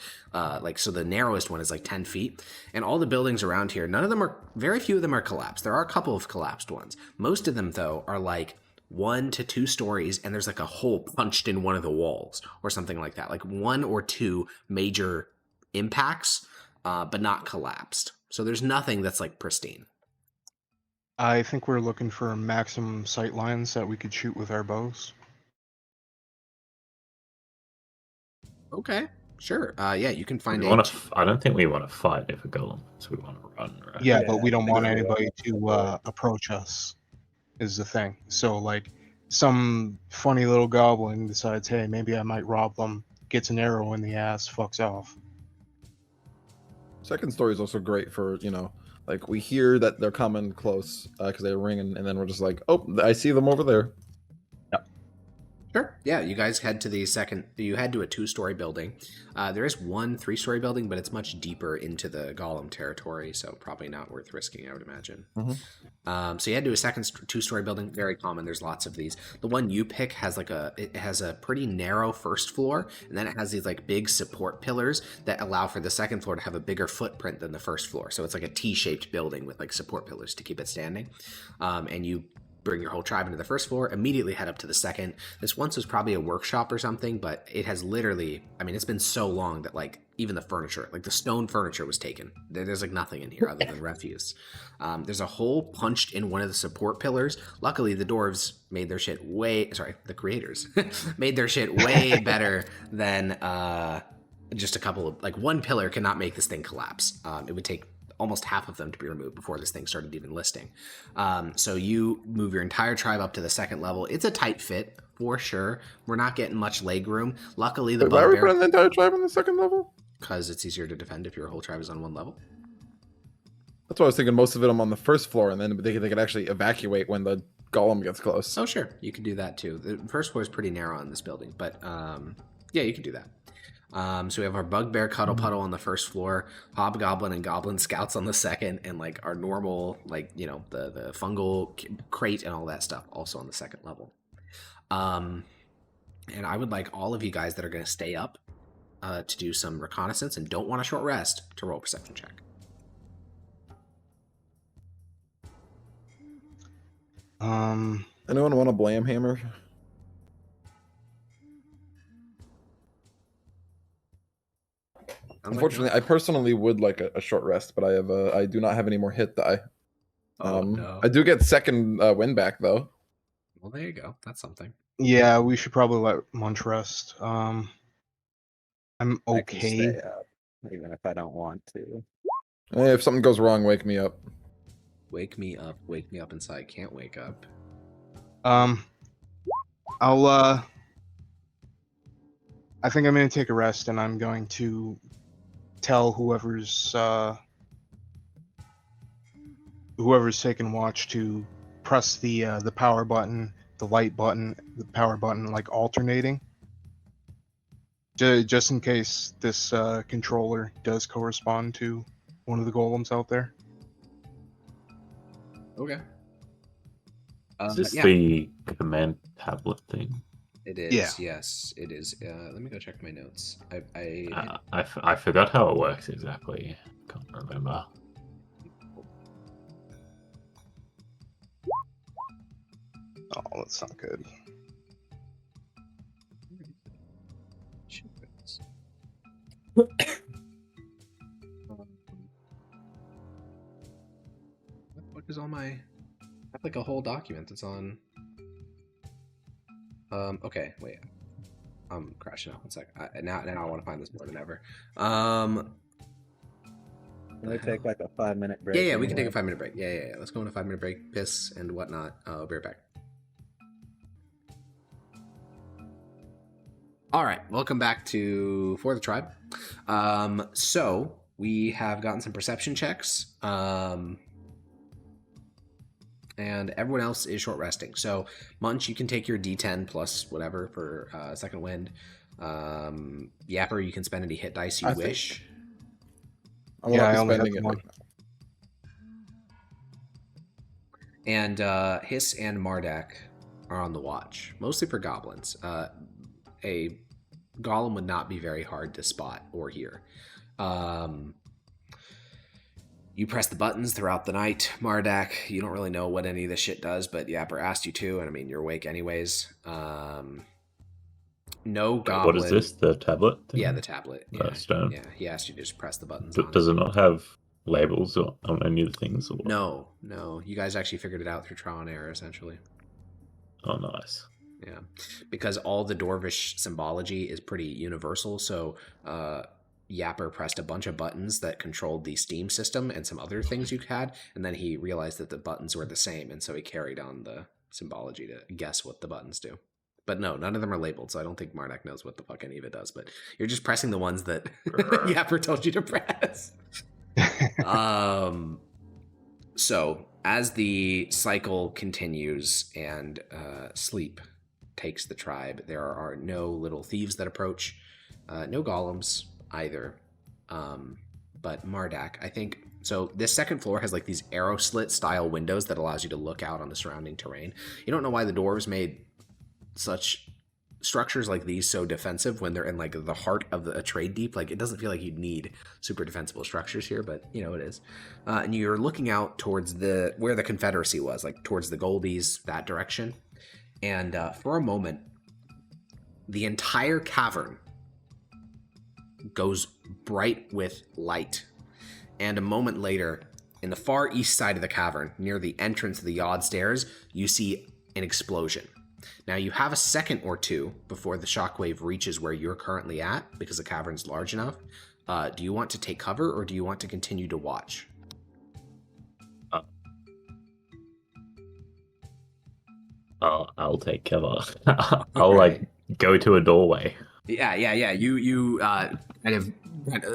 S1: so the narrowest one is like 10 feet. And all the buildings around here, very few of them are collapsed. There are a couple of collapsed ones. Most of them though are like 1 to 2 stories, and there's like a hole punched in one of the walls or something like that. Like 1 or 2 major impacts, but not collapsed. So there's nothing that's like pristine.
S2: I think we're looking for maximum sight lines that we could shoot with our bows.
S1: Okay, sure. Yeah, you can find
S4: I don't think we want to fight if a golem, so we want to run, right?
S2: Yeah, but we don't want
S5: exactly.
S2: anybody to approach us, is the thing. So, like, some funny little goblin decides, hey, maybe I might rob them, gets an arrow in the ass, fucks off.
S3: Second story is also great for, you know, like we hear that they're coming close because they ring, and then we're just like, oh, I see them over there.
S1: Sure. Yeah, you guys head to the second. You head to a 2-story building. There is one 3-story building, but it's much deeper into the golem territory, so probably not worth risking, I would imagine. So you head to a second 2-story building. Very common. There's lots of these. The one you pick has it has a pretty narrow first floor, and then it has these like big support pillars that allow for the second floor to have a bigger footprint than the first floor. So it's like a T-shaped building with like support pillars to keep it standing. And you bring your whole tribe into the first floor, immediately head up to the second. This once was probably a workshop or something, but it has literally, I mean, it's been so long that like even the furniture, like the stone furniture was taken. There's like nothing in here other than refuse. There's a hole punched in one of the support pillars. Luckily, the dwarves made their shit the creators made their shit way better than just a couple of, like one pillar cannot make this thing collapse. It would take almost half of them to be removed before this thing started even listing. So you move your entire tribe up to the second level. It's a tight fit for sure. We're not getting much leg room. Luckily, the
S3: Why are we
S1: bugbear,
S3: putting the entire tribe on the second level?
S1: because it's easier to defend if your whole tribe is on one level.
S3: That's what I was thinking. Most of them on the first floor, and then they could actually evacuate when the golem gets close.
S1: Oh, sure. You can do that too. The first floor is pretty narrow in this building, but yeah, you can do that. So we have our bugbear cuddle puddle on the first floor, hobgoblin and goblin scouts on the second, and like our normal, like, you know, the fungal crate and all that stuff also on the second level. And I would like all of you guys that are going to stay up to do some reconnaissance and don't want a short rest to roll a perception check.
S3: Anyone want a blame hammer? Unfortunately, I personally would like a short rest, but I do not have any more hit die.
S1: No.
S3: I do get second win back though.
S1: Well, there you go. That's something.
S2: Yeah, we should probably let Munch rest. I'm
S5: I can
S2: okay.
S5: stay up, even if I don't want to.
S3: Hey, if something goes wrong, wake me up.
S1: Wake me up inside. Can't wake up.
S2: I'll I think I'm gonna take a rest, and I'm going to tell whoever's taking watch to press the power button, the light button, the power button, like alternating, just in case this controller does correspond to one of the golems out there.
S1: Okay.
S4: Is this
S1: yeah,
S4: the command tablet thing?
S1: it is.
S2: Yeah.
S1: Yes, it is. Let me go check my notes.
S4: I forgot how it works exactly. Can't remember.
S2: Oh, that's not good.
S1: What is all my? I have like a whole document that's on. Okay, wait. I'm crashing out. One sec. Now I want to find this more than ever.
S5: Can we take like a 5-minute break?
S1: Yeah, we can take a
S5: anyway?
S1: 5-minute break. Yeah. Let's go on a 5-minute break, piss and whatnot. I'll be right back. All right, welcome back to For the Tribe. So we have gotten some perception checks, and everyone else is short resting. So Munch, you can take your D10 plus whatever for second wind. Yapper, you can spend any hit dice you wish.
S3: I will
S2: Yeah, I
S3: not be
S2: only have
S3: spending it.
S2: one.
S3: right now.
S1: And Hiss and Mardak are on the watch, mostly for goblins. A golem would not be very hard to spot or hear. You press the buttons throughout the night, Mardak. You don't really know what any of this shit does, but Yapper asked you to, and I mean, you're awake anyways. No goblin.
S4: What is this? The tablet? Thing?
S1: Yeah, the tablet. Yeah,
S4: stone.
S1: Yeah, he asked you to just press the buttons on
S4: Does
S1: it.
S4: it not have labels or on any of the things? Or what?
S1: No. You guys actually figured it out through trial and error, essentially.
S4: Oh, nice.
S1: Yeah, because all the Dwarvish symbology is pretty universal, so Yapper pressed a bunch of buttons that controlled the Steam system and some other things you had, and then he realized that the buttons were the same, and so he carried on the symbology to guess what the buttons do. But no, none of them are labeled, so I don't think Mardak knows what the fuck any of it does, but you're just pressing the ones that Yapper told you to press. So, as the cycle continues and sleep takes the tribe, there are no little thieves that approach, no golems either. But Mardak, I think, so this second floor has like these arrow slit style windows that allows you to look out on the surrounding terrain. You don't know why the dwarves made such structures like these so defensive when they're in like the heart of a trade deep. Like, it doesn't feel like you'd need super defensible structures here, but you know it is. And you're looking out towards where the Confederacy was, like towards the Goldies, that direction. And for a moment, the entire cavern goes bright with light. And a moment later, in the far east side of the cavern, near the entrance of the yard stairs, you see an explosion. Now, you have a second or two before the shockwave reaches where you're currently at, because the cavern's large enough. Do you want to take cover, or do you want to continue to watch?
S4: I'll take cover. I'll like go to a doorway.
S1: Yeah. You kind of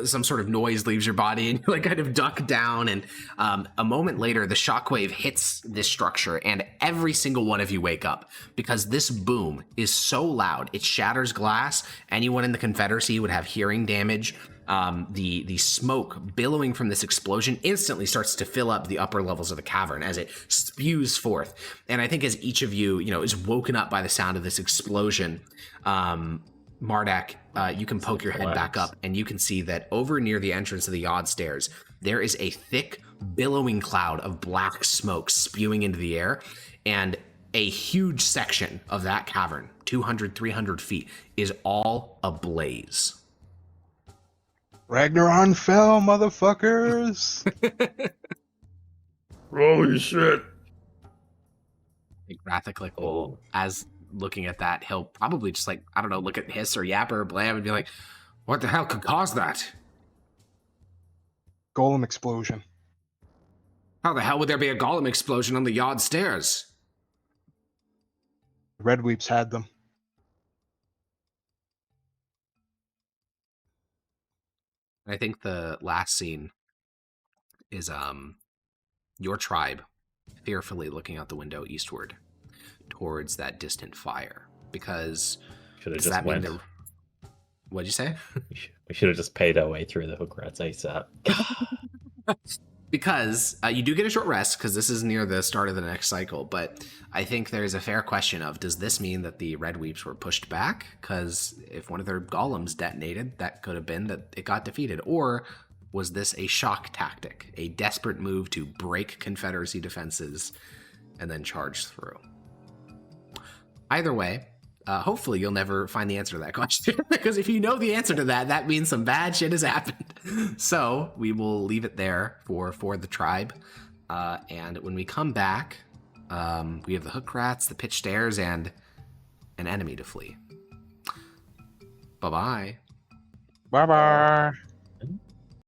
S1: some sort of noise leaves your body, and you like kind of duck down. And a moment later, the shockwave hits this structure, and every single one of you wake up because this boom is so loud it shatters glass. Anyone in the Confederacy would have hearing damage. The smoke billowing from this explosion instantly starts to fill up the upper levels of the cavern as it spews forth. And I think as each of you, is woken up by the sound of this explosion, Mardak, you can poke your head back up, and you can see that over near the entrance of the yard stairs, there is a thick, billowing cloud of black smoke spewing into the air, and a huge section of that cavern, 200, 300 feet, is all ablaze.
S2: Ragnaron fell, motherfuckers!
S6: Holy shit.
S1: Graphic, as looking at that, he'll probably just like, I don't know, look at Hiss or Yapper or Blam and be like, what the hell could cause that?
S2: Golem explosion.
S1: How the hell would there be a golem explosion on the yard stairs?
S2: Red Weeps had them.
S1: I think the last scene is your tribe fearfully looking out the window eastward towards that distant fire, because
S4: Should have
S1: does
S4: just
S1: that mean
S4: went.
S1: what'd you say?
S4: We should have just paid our way through the hook rats ASAP.
S1: Because you do get a short rest, because this is near the start of the next cycle, but I think there's a fair question of, does this mean that the Red Weeps were pushed back? Because if one of their golems detonated, that could have been that it got defeated. Or was this a shock tactic, a desperate move to break Confederacy defenses and then charge through? Either way, hopefully you'll never find the answer to that question, because if you know the answer to that, that means some bad shit has happened. So we will leave it there for the tribe. And when we come back, we have the hook rats, the pitch stairs, and an enemy to flee. Bye-bye.
S2: Bye-bye.